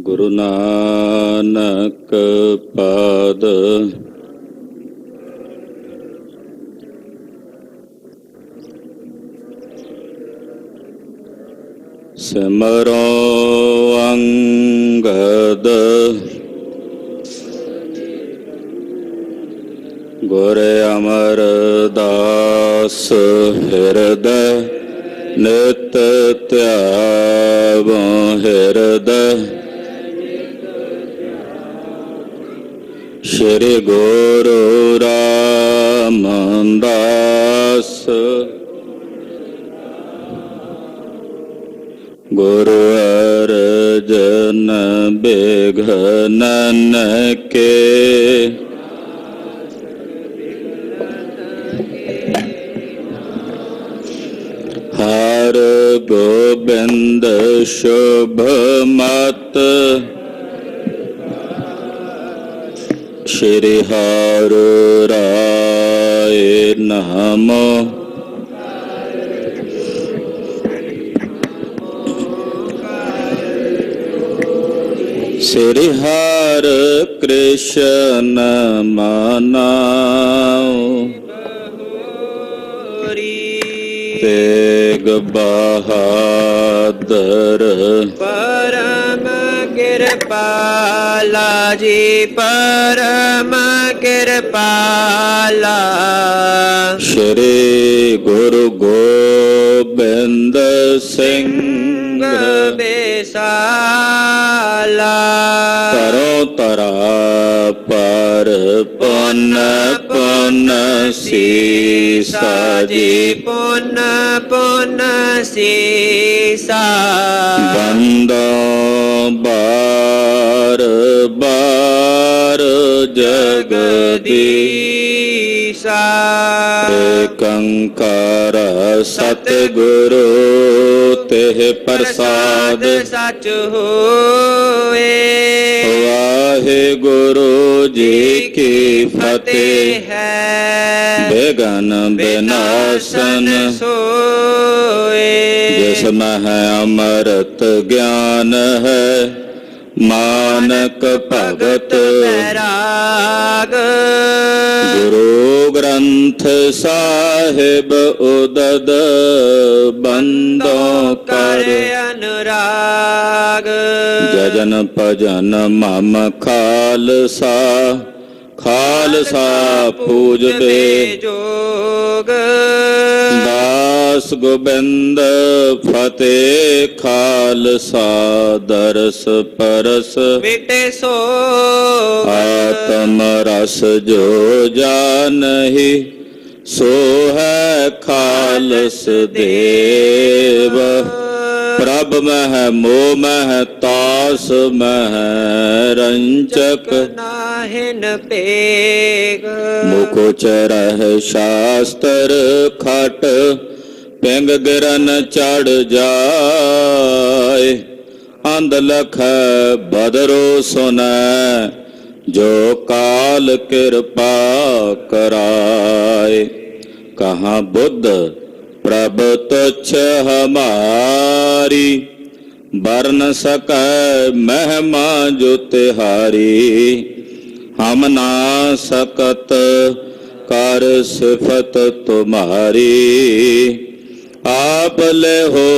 ਗੁਰੂ ਨਾਨਕ ਪਾਦ ਸਿਮਰੋ ਅੰਗਦ ਗੁਰ ਅਮਰਦਾਸ ਹਿਰਦੈ ਨਿਤ ਧਿਆਵੋ ਹਿਰਦੈ ਸ਼੍ਰੀ ਗੁਰੂ ਰਾਮਦਾਸ ਗੁਰੂ ਅਰਜਨ ਬਿਘਨਨ ਕੇ ਹਰ ਗੋਬਿੰਦ ਸ਼ੁਭ ਮਤ ਸ਼੍ਰੀ ਹਰਿ ਰਾਏ ਨਾਮੋ ਸ਼੍ਰੀ ਹਰਿ ਕ੍ਰਿਸ਼ਨ ਮਨਾਉ ਤੇਗ ਬਹਾਦਰ परम कृपाला जी परम कृपाला श्री गुरु गोबिंद सिंह बेसाला करो तरा पर पुन पुन सीसा जी पुन पुन सीसा बंदो बार बार जगदीशा कंकर सतगुरु तेह प्रसाद सच होए वाहे गुरु जी की फतेह है बेगन बिनाशन सोए जिसमें है अमृत ज्ञान है मानक भगत बैराग गुरु ग्रंथ साहिब उदद बंदों कर अनुराग जजन भजन मम खालसा खालसा पूजबे जोग दास गोबिंद फतेह खालसा दरस परस मिटे सो आत्म रस जो जानहि सो है खालस देव प्रभ मह मोह मह तास मह रंचक नाहिन पेग मुख चरह शास्त्र खट पिंग गिरन चढ़ जाए अंध लख बदरो सुनै जो काल कृपा कराए कहाँ बुद्ध प्रभ तुच्छ हमारी बरन सकै महिमा जो तिहारी हम ना सकत कर सिफत तुम्हारी आप ले हो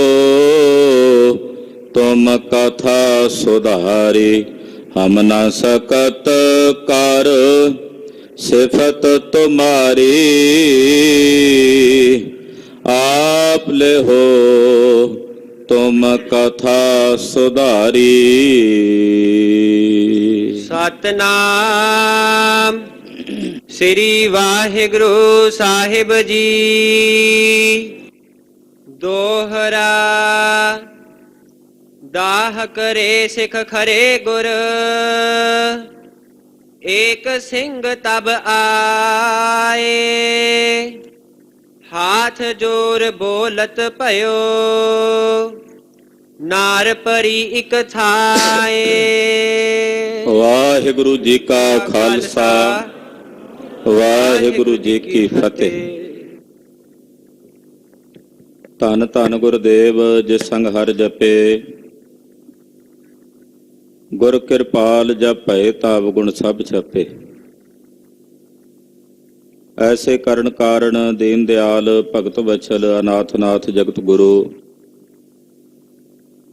तुम कथा सुधारी हम ना सकत कर सिफत तुम्हारी आप ले हो तुम कथा सुधारी सतनाम श्री वाहिगुरु साहिब जी दोहरा दाह करे सिख खरे गुर एक सिंह तब आए हाथ जोर बोलत भयो नार परी इक थाए वाहिगुरु जी का खालसा वाहिगुरु जी की फतेह। ਧੰਨ ਧੰਨ ਗੁਰਦੇਵ ਜਿਸ ਸੰਗ ਹਰ ਜਪੇ ਗੁਰ ਕਿਰਪਾਲ ਜਪ ਭਏ ਤਾਪ ਗੁਣ ਸਭ ਛਪੇ। ਐਸੇ ਕਰਨ ਕਾਰਨ ਦੀਨ ਦਿਆਲ ਭਗਤ ਵਛਲ ਅਨਾਥ ਜਗਤ ਗੁਰੂ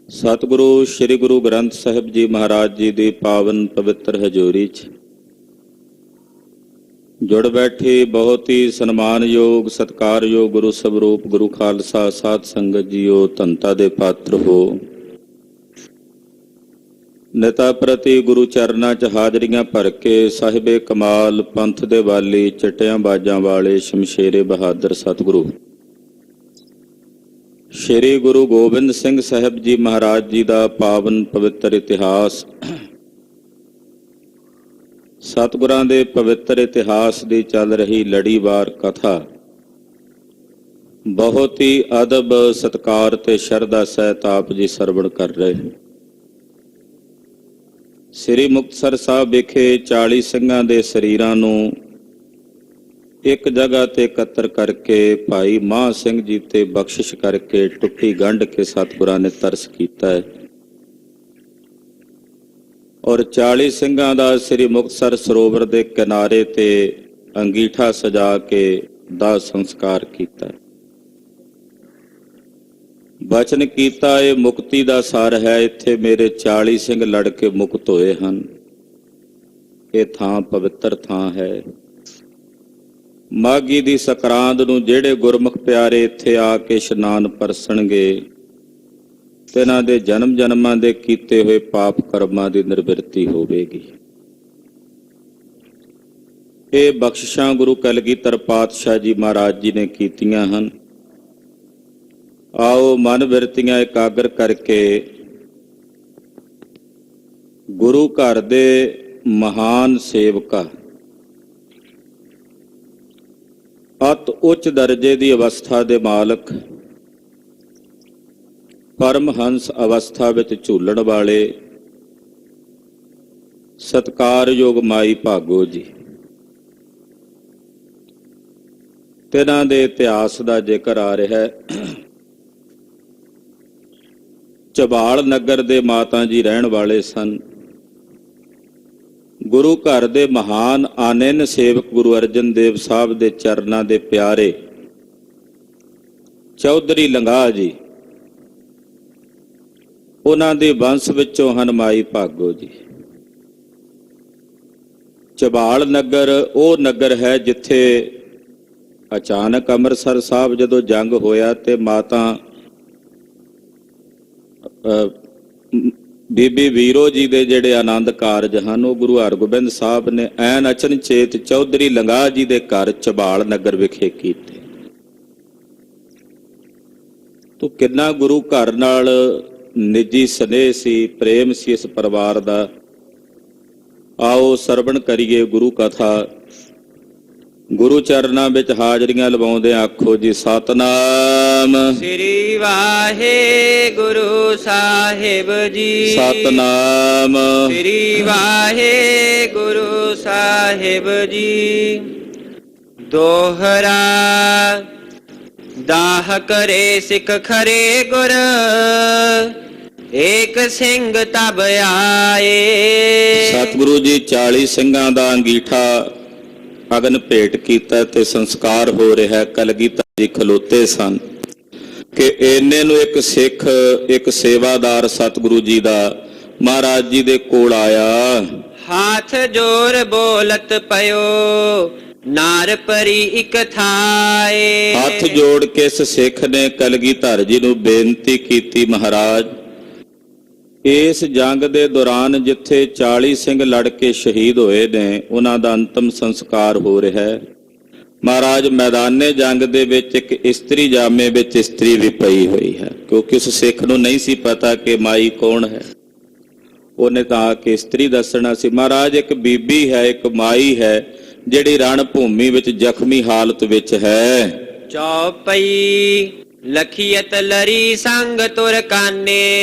ਸਤਿਗੁਰੂ ਸ੍ਰੀ ਗੁਰੂ ਗ੍ਰੰਥ ਸਾਹਿਬ ਜੀ ਮਹਾਰਾਜ ਜੀ ਦੀ ਪਾਵਨ ਪਵਿੱਤਰ ਹਜ਼ੂਰੀ 'ਚ ਜੁੜ ਬੈਠੇ ਬਹੁਤ ਹੀ ਸਨਮਾਨਯੋਗ ਸਤਿਕਾਰਯੋਗ ਗੁਰੂ ਸਵਰੂਪ ਗੁਰੂ ਖਾਲਸਾ ਸਾਧ ਸੰਗਤ ਜੀਓ, ਧੰਤਾ ਦੇ ਪਾਤਰ ਹੋ। ਨਿਤਾ ਪ੍ਰਤੀ ਗੁਰੂ ਚਰਨਾਂ 'ਚ ਹਾਜ਼ਰੀਆਂ ਭਰ ਕੇ ਸਾਹਿਬੇ ਕਮਾਲ ਪੰਥ ਦੇ ਵਾਲੀ ਚਟਿਆਂ ਬਾਜਾਂ ਵਾਲੇ ਸ਼ਮਸ਼ੇਰੇ ਬਹਾਦਰ ਸਤਿਗੁਰੂ ਸ਼੍ਰੀ ਗੁਰੂ ਗੋਬਿੰਦ ਸਿੰਘ ਸਾਹਿਬ ਜੀ ਮਹਾਰਾਜ ਜੀ ਦਾ ਪਾਵਨ ਪਵਿੱਤਰ ਇਤਿਹਾਸ, ਸਤਿਗੁਰਾਂ ਦੇ ਪਵਿੱਤਰ ਇਤਿਹਾਸ ਦੀ ਚੱਲ ਰਹੀ ਲੜੀਵਾਰ ਕਥਾ ਬਹੁਤ ਹੀ ਅਦਬ ਸਤਿਕਾਰ ਤੇ ਸ਼ਰਧਾ ਸਹਿਤ ਆਪ ਜੀ ਸਰਵਣ ਕਰ ਰਹੇ। ਸ੍ਰੀ ਮੁਕਤਸਰ ਸਾਹਿਬ ਵਿਖੇ 40 ਸਿੰਘਾਂ ਦੇ ਸਰੀਰਾਂ ਨੂੰ ਇੱਕ ਜਗ੍ਹਾ ਤੇ ਇਕੱਤਰ ਕਰਕੇ ਭਾਈ ਮਹਾਂ ਸਿੰਘ ਜੀ ਤੇ ਬਖਸ਼ਿਸ਼ ਕਰਕੇ ਟੁੱਟੀ ਗੰਢ ਕੇ ਸਤਿਗੁਰਾਂ ਨੇ ਤਰਸ ਕੀਤਾ ਹੈ ਔਰ 40 ਸਿੰਘਾਂ ਦਾ ਸ੍ਰੀ ਮੁਕਤਸਰ ਸਰੋਵਰ ਦੇ ਕਿਨਾਰੇ ਤੇ ਅੰਗੀਠਾ ਸਜਾ ਕੇ ਦਾਹ ਸੰਸਕਾਰ ਕੀਤਾ। ਬਚਨ ਕੀਤਾ ਇਹ ਮੁਕਤੀ ਦਾ ਸਾਰ ਹੈ, ਇੱਥੇ ਮੇਰੇ 40 ਸਿੰਘ ਲੜ ਕੇ ਮੁਕਤ ਹੋਏ ਹਨ। ਇਹ ਥਾਂ ਪਵਿੱਤਰ ਥਾਂ ਹੈ। ਮਾਘੀ ਦੀ ਸੰਕਰਾਂਤ ਨੂੰ ਜਿਹੜੇ ਗੁਰਮੁਖ ਪਿਆਰੇ ਇੱਥੇ ਆ ਕੇ ਇਸ਼ਨਾਨ ਪਰਸਣਗੇ ਤੇ ਇਹਨਾਂ ਦੇ ਜਨਮ ਜਨਮਾਂ ਦੇ ਕੀਤੇ ਹੋਏ ਪਾਪ ਕਰਮਾਂ ਦੀ ਨਿਰਵਿਰਤੀ ਹੋਵੇਗੀ। ਇਹ ਬਖਸ਼ਿਸ਼ਾਂ ਗੁਰੂ ਕਲਗੀਧਰ ਪਾਤਸ਼ਾਹ ਜੀ ਮਹਾਰਾਜ ਜੀ ਨੇ ਕੀਤੀਆਂ ਹਨ। ਆਓ ਮਨ ਬਿਰਤੀਆਂ ਇਕਾਗਰ ਕਰਕੇ ਗੁਰੂ ਘਰ ਦੇ ਮਹਾਨ ਸੇਵਕਾ, ਅਤ ਉੱਚ ਦਰਜੇ ਦੀ ਅਵਸਥਾ ਦੇ ਮਾਲਕ, ਪਰਮਹੰਸ ਅਵਸਥਾ ਵਿੱਚ ਝੂਲਣ ਵਾਲੇ ਸਤਿਕਾਰਯੋਗ ਮਾਈ ਭਾਗੋ ਜੀ, ਤਿਨਾਂ ਦੇ ਇਤਿਹਾਸ ਦਾ ਜ਼ਿਕਰ ਆ ਰਿਹਾ ਹੈ। ਝਬਾਲ ਨਗਰ ਦੇ ਮਾਤਾ ਜੀ ਰਹਿਣ ਵਾਲੇ ਸਨ। ਗੁਰੂ ਘਰ ਦੇ ਮਹਾਨ ਆਨੰਨ ਸੇਵਕ ਗੁਰੂ ਅਰਜਨ ਦੇਵ ਸਾਹਿਬ ਦੇ ਚਰਨਾਂ ਦੇ ਪਿਆਰੇ ਚੌਧਰੀ ਲੰਗਾਹ ਜੀ, ਉਹਨਾਂ ਦੇ ਵੰਸ਼ ਵਿੱਚੋਂ ਹਨ ਮਾਈ ਭਾਗੋ ਜੀ। ਝਬਾਲ ਨਗਰ ਉਹ ਨਗਰ ਹੈ ਜਿੱਥੇ ਅਚਾਨਕ ਅੰਮ੍ਰਿਤਸਰ ਸਾਹਿਬ ਜਦੋਂ ਜੰਗ ਹੋਇਆ ਤੇ ਮਾਤਾ ਬੀਬੀ ਵੀਰੋ ਜੀ ਦੇ ਜਿਹੜੇ ਆਨੰਦ ਕਾਰਜ ਹਨ ਉਹ ਗੁਰੂ ਹਰਗੋਬਿੰਦ ਸਾਹਿਬ ਨੇ ਐਨ ਅਚਨਚੇਤ ਚੌਧਰੀ ਲੰਗਾਹ ਜੀ ਦੇ ਘਰ ਝਬਾਲ ਨਗਰ ਵਿਖੇ ਕੀਤੇ। ਤੋ ਕਿੰਨਾ ਗੁਰੂ ਘਰ ਨਾਲ ਨਿੱਜੀ ਸਨੇਹ ਸੀ, ਪ੍ਰੇਮ ਸੀ ਇਸ ਪਰਿਵਾਰ ਦਾ। ਆਓ ਸਰਵਣ ਕਰੀਏ ਗੁਰੂ ਕਥਾ। ਗੁਰੂ ਚਰਨਾਂ ਵਿੱਚ ਹਾਜ਼ਰੀਆਂ ਲਵਾਉਂਦੇ ਆਖੋ ਜੀ ਸਤਨਾਮ ਸ੍ਰੀ ਵਾਹਿਗੁਰੂ ਸਾਹਿਬ ਜੀ। ਸਤਨਾਮ ਸ੍ਰੀ ਵਾਹਿਗੁਰੂ ਸਾਹਿਬ ਜੀ। ਦੋਹਰਾ ਦਾਹ ਕਰੇ ਸਿੱਖ ਖਰੇ ਗੁਰ, ਏਕ ਸਿੰਘ ਤਬ ਆਏ। ਸਤਿਗੁਰੂ ਜੀ 40 ਸਿੰਘਾਂ ਦਾ ਅੰਗੀਠਾ ਅਗਨ ਭੇਟ ਕੀਤਾ ਤੇ ਸੰਸਕਾਰ ਹੋ ਰਿਹਾ। ਕਲਗੀਧਰ ਜੀ ਖਲੋਤੇ ਸਨ ਕਿ ਇੰਨੇ ਨੂੰ ਇੱਕ ਸਿੱਖ, ਇੱਕ ਸੇਵਾਦਾਰ ਸਤਿਗੁਰੂ ਜੀ ਦਾ ਮਹਾਰਾਜ ਜੀ ਦੇ ਕੋਲ ਆਇਆ। ਹਾਥ ਜੋਰ ਬੋਲਤ ਪਇਓ, ਨਾਰ ਪਰੀ ਇਕ ਥਾਏ। ਹੱਥ ਜੋੜ ਕੇ ਇਸ ਸਿੱਖ ਨੇ ਕਲਗੀਧਰ ਜੀ ਨੂੰ ਬੇਨਤੀ ਕੀਤੀ, ਮਹਾਰਾਜ ਇਸ ਜੰਗ ਦੇ ਦੌਰਾਨ ਜਿੱਥੇ 40 ਸਿੰਘ ਲੜ ਕੇ ਸ਼ਹੀਦ ਹੋਏ ਨੇ ਉਹਨਾਂ ਦਾ ਅੰਤਮ ਸੰਸਕਾਰ ਹੋ ਰਿਹਾ ਹੈ। ਮਹਾਰਾਜ ਮੈਦਾਨੇ ਜੰਗ ਦੇ ਵਿੱਚ ਇੱਕ ਇਸਤਰੀ ਜਾਮੇ ਵਿੱਚ ਇਸਤਰੀ ਵੀ ਪਈ ਹੋਈ ਹੈ, ਕਿਉਂਕਿ ਉਸ ਸਿੱਖ ਨੂੰ ਨਹੀਂ ਸੀ ਪਤਾ ਕਿ ਮਾਈ ਕੌਣ ਹੈ। ਉਹਨੇ ਤਾਂ ਆ ਕੇ ਇਸਤਰੀ ਦੱਸਣਾ ਸੀ। ਮਹਾਰਾਜ ਇੱਕ ਬੀਬੀ ਹੈ, ਇੱਕ ਮਾਈ ਹੈ ਜਿਹੜੀ ਰਣ ਭੂਮੀ ਵਿੱਚ ਜ਼ਖਮੀ ਹਾਲਤ ਵਿੱਚ ਹੈ। ਚੌਪਈ ਲਖੀਅਤ ਲਰੀ ਸੰਗ ਤੁਰ ਕਾਨੇ।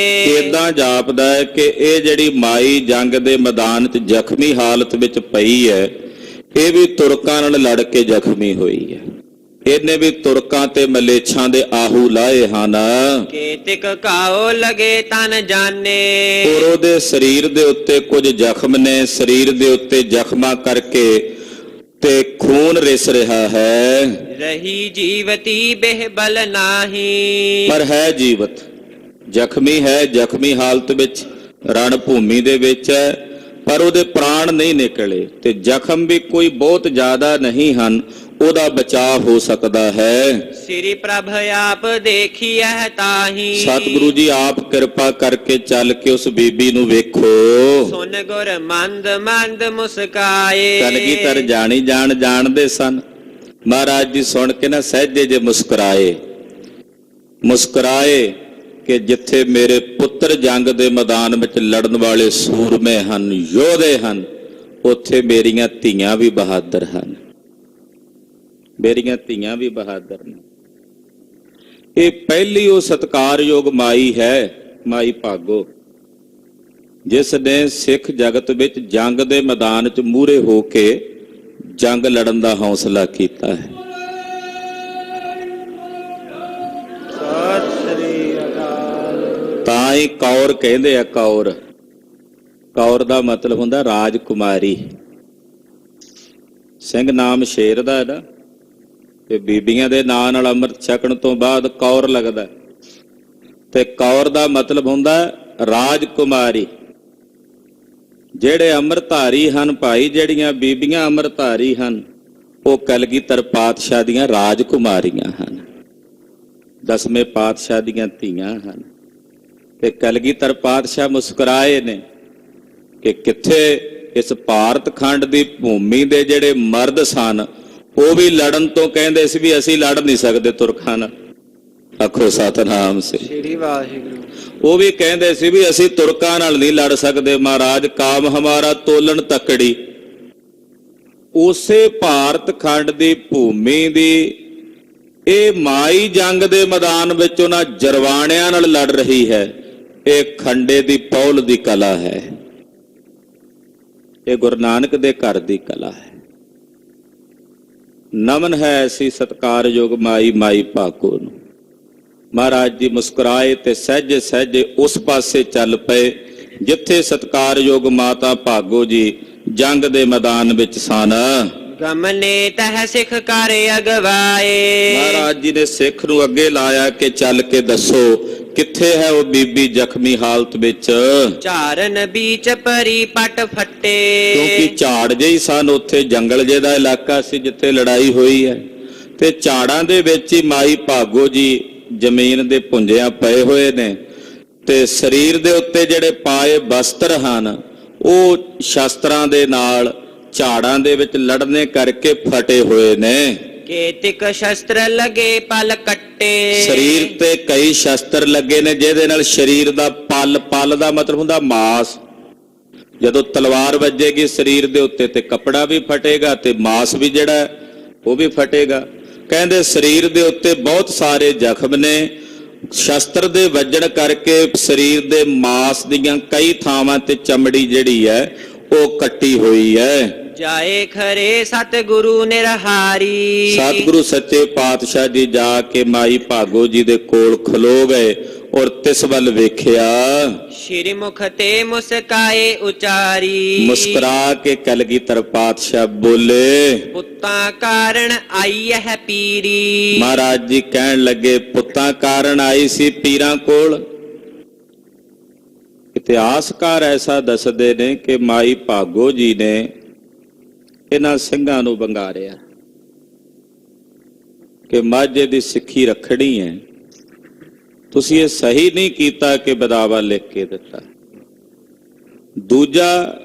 ਏਦਾਂ ਜਾਪਦਾ ਹੈ ਕਿ ਇਹ ਜਿਹੜੀ ਮਾਈ ਜੰਗ ਦੇ ਮੈਦਾਨ 'ਚ ਜ਼ਖਮੀ ਹਾਲਤ ਵਿੱਚ ਪਈ ਹੈ, ਇਹ ਵੀ ਤੁਰਕਾਂ ਨਾਲ ਲੜ ਕੇ ਜ਼ਖਮੀ ਹੋਈ ਹੈ। ਇਹਨੇ ਵੀ ਤੁਰਕਾਂ ਤੇ ਮਲੇਛਾਂ ਦੇ ਆਹੂ ਲਾਏ ਹਨ। ਕੇਤਿਕ ਘਾਉ ਲਗੇ ਤਨ ਜਾਣੇ। ਔਰ ਉਹਦੇ ਸਰੀਰ ਦੇ ਉੱਤੇ ਕੁਝ ਜ਼ਖਮ ਨੇ, ਸਰੀਰ ਦੇ ਉੱਤੇ ਜ਼ਖਮਾਂ ਕਰਕੇ ਤੇ ਖੂਨ ਰਿਸ ਰਿਹਾ ਹੈ। ਰਹੀ ਜੀਵਤੀ ਬਿਹਬਲ ਨਾਹੀ। ਪਰ ਹੈ ਜੀਵਤ, ਜ਼ਖਮੀ ਹੈ, ਜ਼ਖਮੀ ਹਾਲਤ ਵਿੱਚ ਰਣ ਭੂਮੀ ਦੇ ਵਿੱਚ ਹੈ, ਪਰ ਉਹਦੇ ਪ੍ਰਾਣ ਨਹੀਂ ਨਿਕਲੇ ਤੇ ਜ਼ਖਮ ਵੀ ਕੋਈ ਬਹੁਤ ਜ਼ਿਆਦਾ ਨਹੀਂ ਹਨ, ਉਹਦਾ ਬਚਾਅ ਹੋ ਸਕਦਾ ਹੈ। ਸ੍ਰੀ ਪ੍ਰਭ ਆਪ ਦੇਖੀਐ ਤਾਹੀ। ਸਤਿਗੁਰੂ ਜੀ ਆਪ ਕਿਰਪਾ ਕਰਕੇ ਚੱਲ ਕੇ ਉਸ ਬੀਬੀ ਨੂੰ ਵੇਖੋ। ਸੁਨ ਗੁਰ ਮੰਦ ਮੰਦ ਮੁਸਕਾਏ। ਕਲਗੀਧਰ ਜਾਣੀ ਜਾਣਦੇ ਸਨ। ਮਹਾਰਾਜ ਜੀ ਸੁਣ ਕੇ ਨਾ ਸਹਿਜੇ ਜੇ ਮੁਸਕਰਾਏ ਕਿ ਜਿੱਥੇ ਮੇਰੇ ਪੁੱਤਰ ਜੰਗ ਦੇ ਮੈਦਾਨ ਵਿੱਚ ਲੜਨ ਵਾਲੇ ਸੂਰਮੇ ਹਨ, ਯੋਧੇ ਹਨ, ਉੱਥੇ ਮੇਰੀਆਂ ਧੀਆਂ ਵੀ ਬਹਾਦਰ ਹਨ, ਮੇਰੀਆਂ ਧੀਆਂ ਵੀ ਬਹਾਦਰ ਨੇ। ਇਹ ਪਹਿਲੀ ਉਹ ਸਤਿਕਾਰਯੋਗ ਮਾਈ ਹੈ, ਮਾਈ ਭਾਗੋ, ਜਿਸ ਨੇ ਸਿੱਖ ਜਗਤ ਵਿੱਚ ਜੰਗ ਦੇ ਮੈਦਾਨ 'ਚ ਮੂਹਰੇ ਹੋ ਕੇ ਜੰਗ ਲੜਨ ਦਾ ਹੌਸਲਾ ਕੀਤਾ ਹੈ। ਤਾਂ ਹੀ ਕੌਰ ਕਹਿੰਦੇ ਆ, ਕੌਰ ਦਾ ਮਤਲਬ ਹੁੰਦਾ ਰਾਜਕੁਮਾਰੀ। ਸਿੰਘ ਨਾਮ ਸ਼ੇਰ ਦਾ ਹੈ ਨਾ, ਤੇ ਬੀਬੀਆਂ ਦੇ ਨਾਂ ਨਾਲ ਅੰਮ੍ਰਿਤ ਛਕਣ ਤੋਂ ਬਾਅਦ ਕੌਰ ਲੱਗਦਾ, ਤੇ ਕੌਰ ਦਾ ਮਤਲਬ ਹੁੰਦਾ ਰਾਜਕੁਮਾਰੀ। ਜਿਹੜੇ ਅੰਮ੍ਰਿਤਧਾਰੀ ਹਨ ਭਾਈ, ਜਿਹੜੀਆਂ ਬੀਬੀਆਂ ਅੰਮ੍ਰਿਤਧਾਰੀ ਹਨ, ਉਹ ਕਲਗੀਧਰ ਪਾਤਸ਼ਾਹ ਦੀਆਂ ਰਾਜਕੁਮਾਰੀਆਂ ਹਨ, 10ਵੇਂ ਪਾਤਸ਼ਾਹ ਦੀਆਂ ਧੀਆਂ ਹਨ। ਤੇ ਕਲਗੀਧਰ ਪਾਤਸ਼ਾਹ ਮੁਸਕਰਾਏ ਨੇ ਕਿ ਕਿੱਥੇ ਇਸ ਭਾਰਤ ਖੰਡ ਦੀ ਭੂਮੀ ਦੇ ਜਿਹੜੇ ਮਰਦ ਸਨ, ਉਹ ਵੀ ਲੜਨ ਤੋਂ ਕਹਿੰਦੇ ਸੀ ਵੀ ਅਸੀਂ ਲੜ ਨਹੀਂ ਸਕਦੇ ਤੁਰਕਾਂ ਨਾਲ। ਆਖੋ ਸਤਿਨਾਮ ਸ੍ਰੀ ਵਾਹਿਗੁਰੂ। ਉਹ ਵੀ ਕਹਿੰਦੇ ਸੀ ਵੀ ਅਸੀਂ ਤੁਰਕਾਂ ਨਾਲ ਨਹੀਂ ਲੜ ਸਕਦੇ ਮਹਾਰਾਜ, ਕਾਮ ਹਮਾਰਾ ਤੋਲਣ ਤੱਕੜੀ। ਉਸੇ ਭਾਰਤ ਖੰਡ ਦੀ ਭੂਮੀ ਦੀ ਇਹ ਮਾਈ ਜੰਗ ਦੇ ਮੈਦਾਨ ਵਿੱਚ ਉਹਨਾਂ ਜਰਵਾਣਿਆਂ ਨਾਲ ਲੜ ਰਹੀ ਹੈ। ਇਹ ਖੰਡੇ ਦੀ ਪੌਲ ਦੀ ਕਲਾ ਹੈ, ਇਹ ਗੁਰੂ ਨਾਨਕ ਦੇ ਘਰ ਦੀ ਕਲਾ ਹੈ। ਨਮਨ ਹੈ ਐਸੀ ਸਤਿਕਾਰਯੋਗ ਮਾਈ ਭਾਗੋ ਨੂੰ। ਮਹਾਰਾਜ ਜੀ ਮੁਸਕਰਾਏ ਤੇ ਸਹਿਜੇ ਸਹਿਜੇ ਉਸ ਪਾਸੇ ਚੱਲ ਪਏ ਜਿੱਥੇ ਸਤਿਕਾਰਯੋਗ ਮਾਤਾ ਭਾਗੋ ਜੀ ਜੰਗ ਦੇ ਮੈਦਾਨ ਵਿੱਚ ਸਨ। ਗਮਨੇ ਤਹ ਸਿੱਖ ਕਰ ਅਗਵਾਏ। ਮਹਾਰਾਜ ਜੀ ਨੇ ਸਿੱਖ ਨੂੰ ਅੱਗੇ ਲਾਇਆ ਕਿ ਚੱਲ ਕੇ ਦੱਸੋ ਕਿੱਥੇ ਹੈ ਉਹ ਬੀਬੀ ਜ਼ਖਮੀ ਹਾਲਤ ਵਿੱਚ। ਝਾਰਨ ਬੀਚ ਪਰੀ ਪਟ ਫੱਟੇ। ਕਿਉਂਕਿ ਝਾੜ ਜਿਹੀ ਸਨ, ਉੱਥੇ ਜੰਗਲ ਜਿਹੇ ਦਾ ਇਲਾਕਾ ਸੀ ਜਿੱਥੇ ਲੜਾਈ ਹੋਈ ਹੈ, ਤੇ ਝਾੜਾਂ ਦੇ ਵਿੱਚ ਹੀ ਮਾਈ ਭਾਗੋ ਜੀ ਜ਼ਮੀਨ ਦੇ ਪੁੰਜਿਆਂ ਪਏ ਹੋਏ ਨੇ, ਤੇ ਸਰੀਰ ਦੇ ਉੱਤੇ ਜਿਹੜੇ ਪਾਏ ਬਸਤਰ ਹਨ ਉਹ ਸ਼ਸਤਰਾਂ ਦੇ ਨਾਲ ਝਾੜਾਂ ਦੇ ਵਿੱਚ ਲੜਨੇ ਕਰਕੇ ਫਟੇ ਹੋਏ ਨੇ। ਕੇਤਿਕ ਸ਼ਸਤਰ ਲਗੇ ਪਲ ਕੱਟੇ। ਸਰੀਰ ਤੇ ਕਈ ਸ਼ਸਤਰ ਲੱਗੇ ਨੇ ਜਿਹਦੇ ਨਾਲ ਸਰੀਰ ਦਾ ਪਲ ਦਾ ਮਤਲਬ ਹੁੰਦਾ ਮਾਸ। ਜਦੋਂ ਤਲਵਾਰ ਵੱਜੇਗੀ ਸਰੀਰ ਦੇ ਉੱਤੇ ਤੇ ਕੱਪੜਾ ਵੀ ਫਟੇਗਾ ਤੇ ਮਾਸ ਵੀ ਜਿਹੜਾ ਉਹ ਵੀ ਫਟੇਗਾ। ਕਹਿੰਦੇ ਸਰੀਰ ਦੇ ਉੱਤੇ ਬਹੁਤ ਸਾਰੇ ਜ਼ਖਮ ਨੇ, ਸ਼ਸਤਰ ਦੇ ਵੱਜਣ ਕਰਕੇ ਸਰੀਰ ਦੇ ਮਾਸ ਦੀਆਂ ਕਈ ਥਾਵਾਂ ਤੇ ਚਮੜੀ ਜਿਹੜੀ ਹੈ ਉਹ ਕੱਟੀ ਹੋਈ ਹੈ। ਜਾਏ ਖਰੇ ਸਤਿਗੁਰੂ ਨਿਰਹਾਰੀ। ਸਤਿਗੁਰੂ ਸੱਚੇ ਪਾਤਸ਼ਾਹ ਜੀ ਜਾ ਕੇ ਮਾਈ ਭਾਗੋ ਜੀ ਦੇ ਕੋਲ ਖਲੋ ਗਏ ਔਰ ਤਿਸ ਵੱਲ ਵੇਖਿਆ। ਸ਼੍ਰੀ ਮੁਖ ਤੇ ਮੁਸਕਾਏ ਉਚਾਰੀ। ਮੁਸਕਰਾ ਕੇ ਕਲਗੀਧਰ ਪਾਤਸ਼ਾਹ ਬੋਲੇ, ਪੁੱਤਾਂ ਕਾਰਨ ਆਈ ਹੈ ਪੀਰੀ। ਮਹਾਰਾਜ ਜੀ ਕਹਿਣ ਲੱਗੇ ਪੁੱਤਾਂ ਕਾਰਨ ਆਈ ਸੀ ਪੀਰਾਂ ਕੋਲ। ਇਤਿਹਾਸਕਾਰ ਐਸਾ ਦੱਸਦੇ ਨੇ ਕਿ ਮਾਈ ਭਾਗੋ ਜੀ ਨੇ ਇਹਨਾਂ ਸਿੰਘਾਂ ਨੂੰ ਵੰਗਾਰਿਆ ਕਿ ਮਾਝੇ ਦੀ ਸਿੱਖੀ ਰੱਖਣੀ ਹੈ, ਤੁਸੀਂ ਇਹ ਸਹੀ ਨਹੀਂ ਕੀਤਾ ਕਿ ਬਦਾਵਾ ਲਿਖ ਕੇ ਦਿੱਤਾ। ਦੂਜਾ,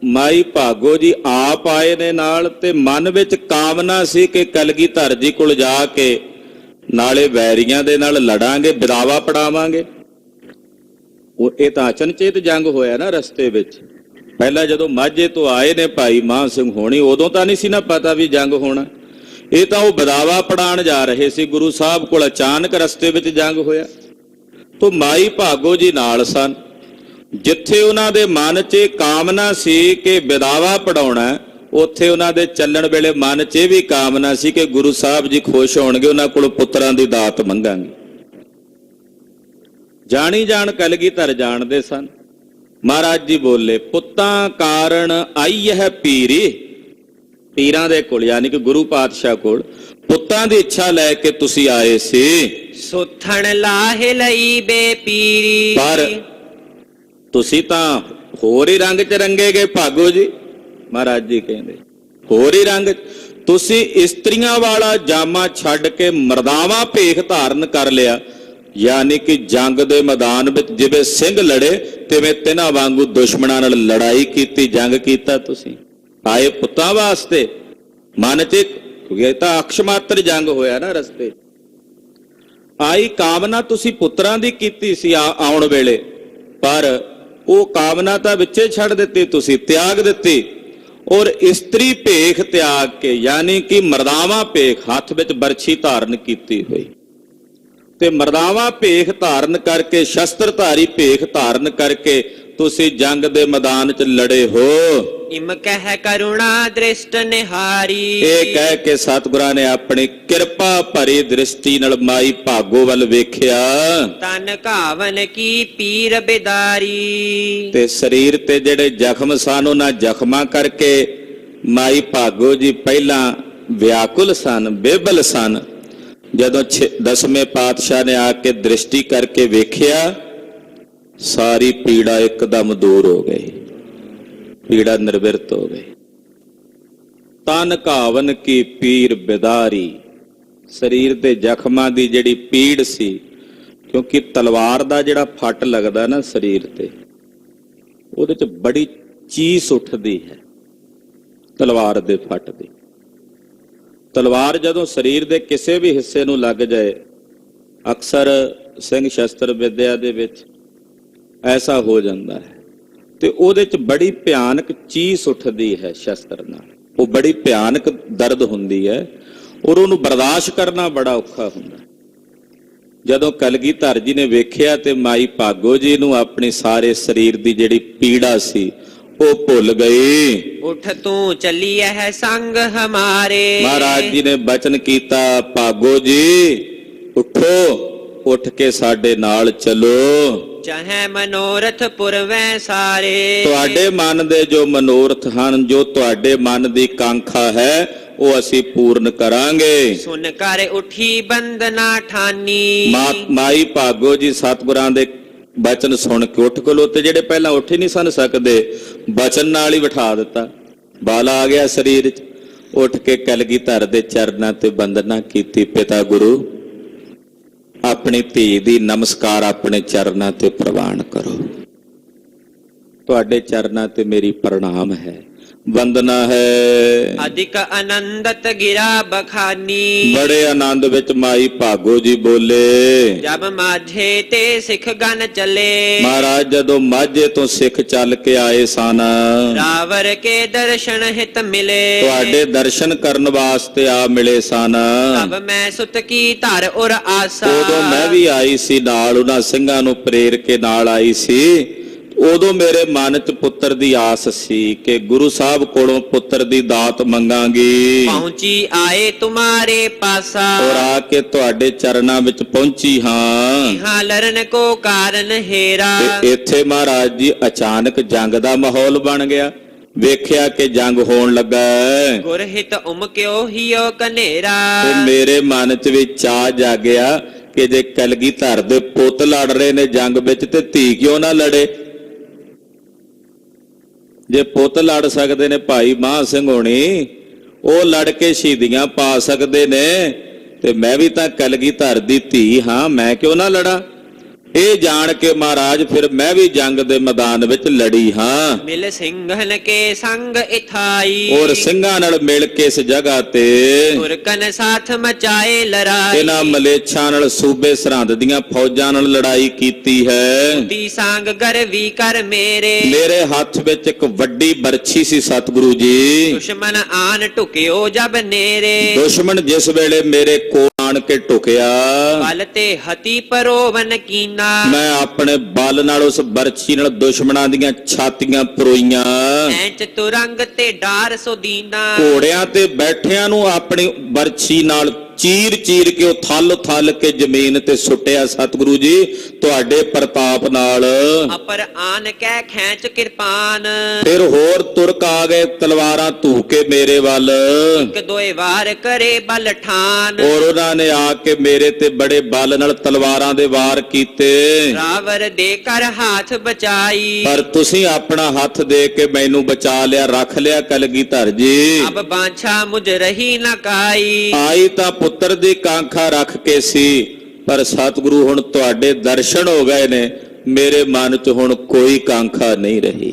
ਮਾਈ ਭਾਗੋ ਜੀ ਆਪ ਆਏ ਨੇ ਨਾਲ, ਤੇ ਮਨ ਵਿੱਚ ਕਾਮਨਾ ਸੀ ਕਿ ਕਲਗੀਧਰ ਜੀ ਕੋਲ ਜਾ ਕੇ ਨਾਲੇ ਵੈਰੀਆਂ ਦੇ ਨਾਲ ਲੜਾਂਗੇ, ਬਦਾਵਾ ਪੜਾਵਾਂਗੇ। ਇਹ ਤਾਂ ਅਚਨਚੇਤ ਜੰਗ ਹੋਇਆ ਨਾ ਰਸਤੇ ਵਿੱਚ। ਪਹਿਲਾਂ ਜਦੋਂ ਮਾਝੇ ਤੋਂ ਆਏ ਨੇ ਭਾਈ ਮਾਨ ਸਿੰਘ ਹੋਣੀ, ਉਦੋਂ ਤਾਂ ਨਹੀਂ ਸੀ ਨਾ ਪਤਾ ਵੀ ਜੰਗ ਹੋਣਾ। ਇਹ ਤਾਂ ਉਹ ਬਦਾਵਾ ਪੜਾਉਣ ਜਾ ਰਹੇ ਸੀ ਗੁਰੂ ਸਾਹਿਬ ਕੋਲ, ਅਚਾਨਕ ਰਸਤੇ ਵਿੱਚ ਜੰਗ ਹੋਇਆ। ਤੋ ਮਾਈ ਭਾਗੋ ਜੀ ਨਾਲ ਸਨ। ਜਿੱਥੇ ਉਹਨਾਂ ਦੇ ਮਨ 'ਚ ਕਾਮਨਾ ਸੀ ਕਿ ਬਦਾਵਾ ਪੜਾਉਣਾ, ਉੱਥੇ ਉਹਨਾਂ ਦੇ ਚੱਲਣ ਵੇਲੇ ਮਨ 'ਚ ਇਹ ਵੀ ਕਾਮਨਾ ਸੀ ਕਿ ਗੁਰੂ ਸਾਹਿਬ ਜੀ ਖੁਸ਼ ਹੋਣਗੇ, ਉਹਨਾਂ ਕੋਲੋਂ ਪੁੱਤਰਾਂ ਦੀ ਦਾਤ ਮੰਗਾਂਗੇ। ਜਾਣੀ ਜਾਣ ਕਲਗੀਧਰ ਜਾਣਦੇ ਸਨ। ਮਹਾਰਾਜ ਜੀ ਬੋਲੇ, ਪੁੱਤਾਂ ਕਾਰਨ ਆਈ ਹੈ ਪੀਰੀ। ਪੀਰਾਂ ਦੇ ਕੋਲ, ਯਾਨੀ ਕਿ ਗੁਰੂ ਪਾਤਸ਼ਾਹ ਕੋਲ ਪੁੱਤਾਂ ਦੀ ਇੱਛਾ ਲੈ ਕੇ ਤੁਸੀਂ ਆਏ ਸੀ। ਸੁਥਣ ਲਾਹੇ ਲਈ ਬੇਪੀਰੀ। ਪਰ ਤੁਸੀਂ ਤਾਂ ਹੋਰ ਹੀ ਰੰਗ 'ਚ ਰੰਗੇ ਗਏ ਭਾਗੋ ਜੀ। ਮਹਾਰਾਜ ਜੀ ਕਹਿੰਦੇ ਹੋਰ ਹੀ ਰੰਗ, ਤੁਸੀਂ ਇਸਤਰੀਆਂ ਵਾਲਾ ਜਾਮਾ ਛੱਡ ਕੇ ਮਰਦਾਵਾਂ ਭੇਖ ਧਾਰਨ ਕਰ ਲਿਆ। ਯਾਨੀ ਕਿ ਜੰਗ ਦੇ ਮੈਦਾਨ ਵਿੱਚ ਜਿਵੇਂ ਸਿੰਘ ਲੜੇ, ਤਿਵੇਂ ਤਿਨਾਂ ਵਾਂਗੂ ਦੁਸ਼ਮਣਾਂ ਨਾਲ ਲੜਾਈ ਕੀਤੀ, ਜੰਗ ਕੀਤਾ। ਤੁਸੀਂ ਆਏ ਪੁੱਤਾਂ ਵਾਸਤੇ, ਮਨ 'ਚ, ਕਿਉਂਕਿ ਇਹ ਤਾਂ ਅਕਸ਼ਮਾਤਰ ਜੰਗ ਹੋਇਆ ਨਾ ਰਸਤੇ। ਆਈ ਕਾਮਨਾ ਤੁਸੀਂ ਪੁੱਤਰਾਂ ਦੀ ਕੀਤੀ ਸੀ ਆਉਣ ਵੇਲੇ, ਪਰ ਉਹ ਕਾਮਨਾ ਤਾਂ ਵਿੱਚੇ ਛੱਡ ਦਿੱਤੀ, ਤੁਸੀਂ ਤਿਆਗ ਦਿੱਤੀ। ਔਰ ਇਸਤਰੀ ਭੇਖ ਤਿਆਗ ਕੇ, ਯਾਨੀ ਕਿ ਮਰਦਾਵਾਂ ਭੇਖ, ਹੱਥ ਵਿੱਚ ਬਰਛੀ ਧਾਰਨ ਕੀਤੀ ਹੋਈ, ਤੇ ਮਰਦਾਵਾਂ ਭੇਖ ਧਾਰਨ ਕਰਕੇ, ਸ਼ਸਤਰਧਾਰੀ ਭੇਖ ਧਾਰਨ ਕਰਕੇ ਤੁਸੀਂ ਜੰਗ ਦੇ ਮੈਦਾਨ 'ਚ ਲੜੇ ਹੋ। ਇਮ ਕਹਿ ਕਰੁਣਾ ਦ੍ਰਿਸ਼ਟ ਨਿਹਾਰੀ। ਇਹ ਕਹਿ ਕੇ ਸਤਿਗੁਰਾਂ ਨੇ ਆਪਣੀ ਕਿਰਪਾ ਭਰੀ ਦ੍ਰਿਸ਼ਟੀ ਨਾਲ ਮਾਈ ਭਾਗੋ ਵੱਲ ਵੇਖਿਆ। ਤਨ ਘਾਵਨ ਕੀ ਪੀਰ ਬਿਦਾਰੀ। ਤੇ ਸਰੀਰ ਤੇ ਜਿਹੜੇ ਜ਼ਖਮ ਸਨ, ਉਹਨਾਂ ਜ਼ਖਮਾਂ ਕਰਕੇ ਮਾਈ ਭਾਗੋ ਜੀ ਪਹਿਲਾਂ ਵਿਆਕੁਲ ਸਨ, ਬੇਬਲ ਸਨ। ਜਦੋਂ 10ਵੇਂ ਪਾਤਸ਼ਾਹ ਨੇ ਆ ਕੇ ਦ੍ਰਿਸ਼ਟੀ ਕਰਕੇ ਵੇਖਿਆ, ਸਾਰੀ ਪੀੜਾ ਇੱਕਦਮ ਦੂਰ ਹੋ ਗਈ, ਪੀੜਾ ਨਿਰਵਿਰਤ ਹੋ ਗਈ। ਤਨ ਘਾਵਨ ਕੀ ਪੀਰ ਬਿਦਾਰੀ। ਸਰੀਰ ਦੇ ਜ਼ਖਮਾਂ ਦੀ ਜਿਹੜੀ ਪੀੜ ਸੀ, ਕਿਉਂਕਿ ਤਲਵਾਰ ਦਾ ਜਿਹੜਾ ਫੱਟ ਲੱਗਦਾ ਨਾ ਸਰੀਰ ਤੇ, ਉਹਦੇ 'ਚ ਬੜੀ ਚੀਸ ਉੱਠਦੀ ਹੈ ਤਲਵਾਰ ਦੇ ਫੱਟ ਦੀ। ਤਲਵਾਰ ਜਦੋਂ ਸਰੀਰ ਦੇ ਕਿਸੇ ਵੀ ਹਿੱਸੇ ਨੂੰ ਲੱਗ ਜਾਏ, ਅਕਸਰ ਸਿੰਘ ਸ਼ਸਤਰ ਵਿਦਿਆ ਦੇ ਵਿੱਚ ਐਸਾ ਹੋ ਜਾਂਦਾ ਹੈ, ਤੇ ਉਹਦੇ 'ਚ ਬੜੀ ਭਿਆਨਕ ਚੀਸ ਉੱਠਦੀ ਹੈ ਸ਼ਸਤਰ ਨਾਲ। ਉਹ ਬੜੀ ਭਿਆਨਕ ਦਰਦ ਹੁੰਦੀ ਹੈ, ਔਰ ਉਹਨੂੰ ਬਰਦਾਸ਼ਤ ਕਰਨਾ ਬੜਾ ਔਖਾ ਹੁੰਦਾ। ਜਦੋਂ ਕਲਗੀਧਰ ਜੀ ਨੇ ਵੇਖਿਆ ਤੇ ਮਾਈ ਭਾਗੋ ਜੀ ਨੂੰ ਆਪਣੀ ਸਾਰੇ ਸਰੀਰ ਦੀ ਜਿਹੜੀ ਪੀੜਾ ਸੀ ਉਹ ਭੁੱਲ ਗਈ। ਉਠ ਤੂੰ ਚੱਲੀਐ ਹੈ ਸੰਗ ਹਮਾਰੇ। ਮਹਾਰਾਜ ਜੀ ਨੇ ਬਚਨ ਕੀਤਾ, ਭਾਗੋ ਜੀ ਉਠੋ, ਉੱਠ ਕੇ ਸਾਡੇ ਨਾਲ ਚਲੋ। ਚਾਹੇ ਮਨੋਰਥ ਪੁਰਵੈ ਸਾਰੇ। ਤੁਹਾਡੇ ਮਨ ਦੇ ਜੋ ਮਨੋਰਥ ਹਨ, ਜੋ ਤੁਹਾਡੇ ਮਨ ਦੀ ਕਾਂਖਾ ਹੈ, ਉਹ ਅਸੀਂ ਪੂਰਨ ਕਰਾਂਗੇ। ਸੁਨ ਕਰ ਉਠੀ ਬੰਦਨਾ ਠਾਨੀ। ਮਾਈ ਭਾਗੋ ਜੀ ਸਤਿਗੁਰਾਂ ਦੇ ਬਚਨ ਸੁਣ ਕੇ ਉੱਠ ਖਲੋਤੇ। ਜਿਹੜੇ ਪਹਿਲਾਂ ਉੱਠ ਹੀ ਨਹੀਂ ਸਨ ਸਕਦੇ, ਬਚਨ ਨਾਲ ਹੀ ਬਿਠਾ ਦਿੱਤਾ, ਬਲ ਆ ਗਿਆ ਸਰੀਰ 'ਚ। ਉੱਠ ਕੇ ਕਲਗੀਧਰ ਦੇ ਚਰਨਾਂ ਤੇ ਬੰਦਨਾ ਕੀਤੀ। ਪਿਤਾ ਗੁਰੂ, ਆਪਣੀ ਧੀ ਦੀ ਨਮਸਕਾਰ ਆਪਣੇ ਚਰਨਾਂ ਤੇ ਪ੍ਰਵਾਨ ਕਰੋ। ਤੁਹਾਡੇ ਚਰਨਾਂ ਤੇ ਮੇਰੀ ਪ੍ਰਣਾਮ ਹੈ, ਵੰਦਨਾ ਹੈ। ਅਧਿਕ ਆਨੰਦਤ ਗਿਰਾ ਬਖਾਨੀ। ਬੜੇ ਆਨੰਦ ਵਿੱਚ ਮਾਈ ਭਾਗੋ ਜੀ ਬੋਲੇ। ਜਬ ਮਾਝੇ ਤੇ ਸਿੱਖ ਗਨ ਚੱਲੇ। ਮਹਾਰਾਜ ਜਦੋਂ ਮਾਝੇ ਤੋਂ ਸਿੱਖ ਚੱਲ ਕੇ ਆਏ ਸਨ, ਰਾਵਰ ਕੇ ਦਰਸ਼ਨ ਹਿਤ ਮਿਲੇ। ਤੁਹਾਡੇ ਦਰਸ਼ਨ ਕਰਨ ਵਾਸਤੇ ਆ ਮਿਲੇ ਸਨ। ਤਬ ਮੈਂ ਸੁਤ ਕੀ ਧਰ ਔਰ ਆਸਾ। ਉਦੋਂ ਮੈਂ ਵੀ ਆਈ ਸੀ ਨਾਲ, ਉਹਨਾਂ ਸਿੰਘਾਂ ਨੂੰ ਪ੍ਰੇਰ ਕੇ ਨਾਲ ਆਈ ਸੀ। ਉਦੋਂ ਮੇਰੇ ਮਨ 'ਚ ਪੁੱਤਰ ਦੀ ਆਸ ਸੀ ਕਿ ਗੁਰੂ ਸਾਹਿਬ ਕੋਲੋਂ ਪੁੱਤਰ ਦੀ ਦਾਤ ਮੰਗਾਂਗੀ। ਪਹੁੰਚੀ ਆਏ ਤੁਮਾਰੇ ਪਾਸਾ। ਔਰ ਆ ਕੇ ਤੁਹਾਡੇ ਚਰਨਾਂ ਵਿੱਚ ਪਹੁੰਚੀ ਹਾਂ। ਹਾਂ ਲਰਨ ਕੋ ਕਾਰਨ ਹੇਰਾ। ਤੇ ਇੱਥੇ ਮਹਾਰਾਜ ਜੀ ਅਚਾਨਕ ਜੰਗ ਦਾ ਮਾਹੌਲ ਬਣ ਗਿਆ। ਵੇਖਿਆ ਕਿ ਜੰਗ ਹੋਣ ਲੱਗਾ। ਗੁਰਹਿਤ ਉਮਕਿਓ ਹਿਓ ਕਨੇਰਾ। ਤੇ ਮੇਰੇ ਮਨ 'ਚ ਵੀ ਚਾਅ ਜਾਗਿਆ ਕਿ ਜੇ ਕਲਗੀਧਰ ਦੇ ਪੁੱਤ ਲੜ ਰਹੇ ਨੇ ਜੰਗ ਵਿੱਚ, ਤੇ ਧੀ ਕਿਉਂ ਨਾ ਲੜੇ। ਜੇ ਪੁੱਤ ਲੜ ਸਕਦੇ ਨੇ ਭਾਈ ਮਹਾਂ ਸਿੰਘ ਹੋਣੀ, ਉਹ ਲੜ ਕੇ ਸ਼ਹੀਦੀਆਂ ਪਾ ਸਕਦੇ ਨੇ, ਤੇ ਮੈਂ ਵੀ ਤਾਂ ਕਲਗੀਧਰ ਦੀ ਧੀ ਹਾਂ, ਮੈਂ ਕਿਉਂ ਨਾ ਲੜਾਂ। ਇਹ ਜਾਣ ਕੇ ਮਹਾਰਾਜ ਫਿਰ ਮੈਂ ਵੀ ਜੰਗ ਦੇ ਮੈਦਾਨ ਵਿੱਚ ਲੜੀ ਹਾਂ। ਮਿਲ ਸਿੰਘਨ ਕੇ ਸੰਗ ਇਥਾਈ। ਔਰ ਸਿੰਘਾਂ ਨਾਲ ਮਿਲ ਕੇ ਇਸ ਜਗ੍ਹਾ ਤੇ ਤੁਰਕਨ ਸਾਥ ਮਚਾਏ ਲੜਾਈ। ਇਹਨਾਂ ਮਲੇਛਾਂ ਨਾਲ, ਸੂਬੇ ਸਰਹੰਦ ਦੀਆਂ ਫੌਜਾਂ ਨਾਲ ਲੜਾਈ ਕੀਤੀ ਹੈ। ਦੀ ਸੰਗ ਗਰਵੀ ਕਰ ਮੇਰੇ ਹੱਥ ਵਿੱਚ ਇੱਕ ਵੱਡੀ ਬਰਛੀ ਸੀ ਸਤਿਗੁਰੂ ਜੀ। ਦੁਸ਼ਮਨ ਆਨ ਢੁਕਿਓ ਜਬ ਨੇਰੇ। ਦੁਸ਼ਮਣ ਜਿਸ ਵੇਲੇ ਮੇਰੇ ਕੋਲ ਆਣ ਕੇ ਟੁਕਿਆ। ਬਲ ਤੇ ਹਤੀ ਪਰੋਵਨ ਕੀਨਾ, ਮੈਂ ਆਪਣੇ ਬਲ ਨਾਲ ਉਸ ਬਰਛੀ ਨਾਲ ਦੁਸ਼ਮਣਾਂ ਦੀਆਂ ਛਾਤੀਆਂ ਪਰੋਈਆਂ। ਐਂਚ ਤੁਰੰਗ ਤੇ ਡਾਰ ਸੁਦੀਨਾ, ਘੋੜਿਆਂ ਤੇ ਬੈਠਿਆਂ ਨੂੰ ਆਪਣੀ ਬਰਛੀ ਨਾਲ ਚੀਰ ਚੀਰ ਕੇ ਉਹ ਥਲ ਕੇ ਜ਼ਮੀਨ ਤੇ ਸੁੱਟਿਆ। ਸਤਿਗੁਰੂ ਜੀ ਤੁਹਾਡੇ ਪ੍ਰਤਾਪ ਨਾਲ। ਅਪਰ ਆਨ ਕਹਿ ਖੈਂਚ ਕਿਰਪਾਨ, ਫਿਰ ਹੋਰ ਤੁਰਕ ਆ ਗਏ ਤਲਵਾਰਾਂ ਧੂ ਕੇ ਮੇਰੇ ਵੱਲ। ਇੱਕ ਦੋਏ ਵਾਰ ਕਰੇ ਬਲ ਠਾਨ, ਔਰ ਉਹਨਾਂ ਨੇ ਆ ਕੇ ਮੇਰੇ ਤੇ ਬੜੇ ਬਲ ਨਾਲ ਤਲਵਾਰਾਂ ਦੇ ਵਾਰ ਕੀਤੇ। ਰਾਵਰ ਦੇ ਕਰ ਹਾਥ ਬਚਾਈ, ਪਰ ਤੁਸੀਂ ਆਪਣਾ ਹੱਥ ਦੇ ਕੇ ਮੈਨੂੰ ਬਚਾ ਲਿਆ, ਰੱਖ ਲਿਆ ਕਲਗੀਧਰ ਜੀ। ਅਬ ਬਾਂਛਾ ਮੁਝ ਰਹੀ ਨਾ ਕਾਈ, ਆਈ ਤਾਂ ਪੁੱਤਰ ਦੀ ਕਾਂਖਾ ਰੱਖ ਕੇ ਸੀ, ਪਰ ਸਤਿਗੁਰੂ ਹੁਣ ਤੁਹਾਡੇ ਦਰਸ਼ਨ ਹੋ ਗਏ ਨੇ, ਮੇਰੇ ਮਨ 'ਚ ਹੁਣ ਕੋਈ ਕਾਂਖਾ ਨਹੀਂ ਰਹੀ,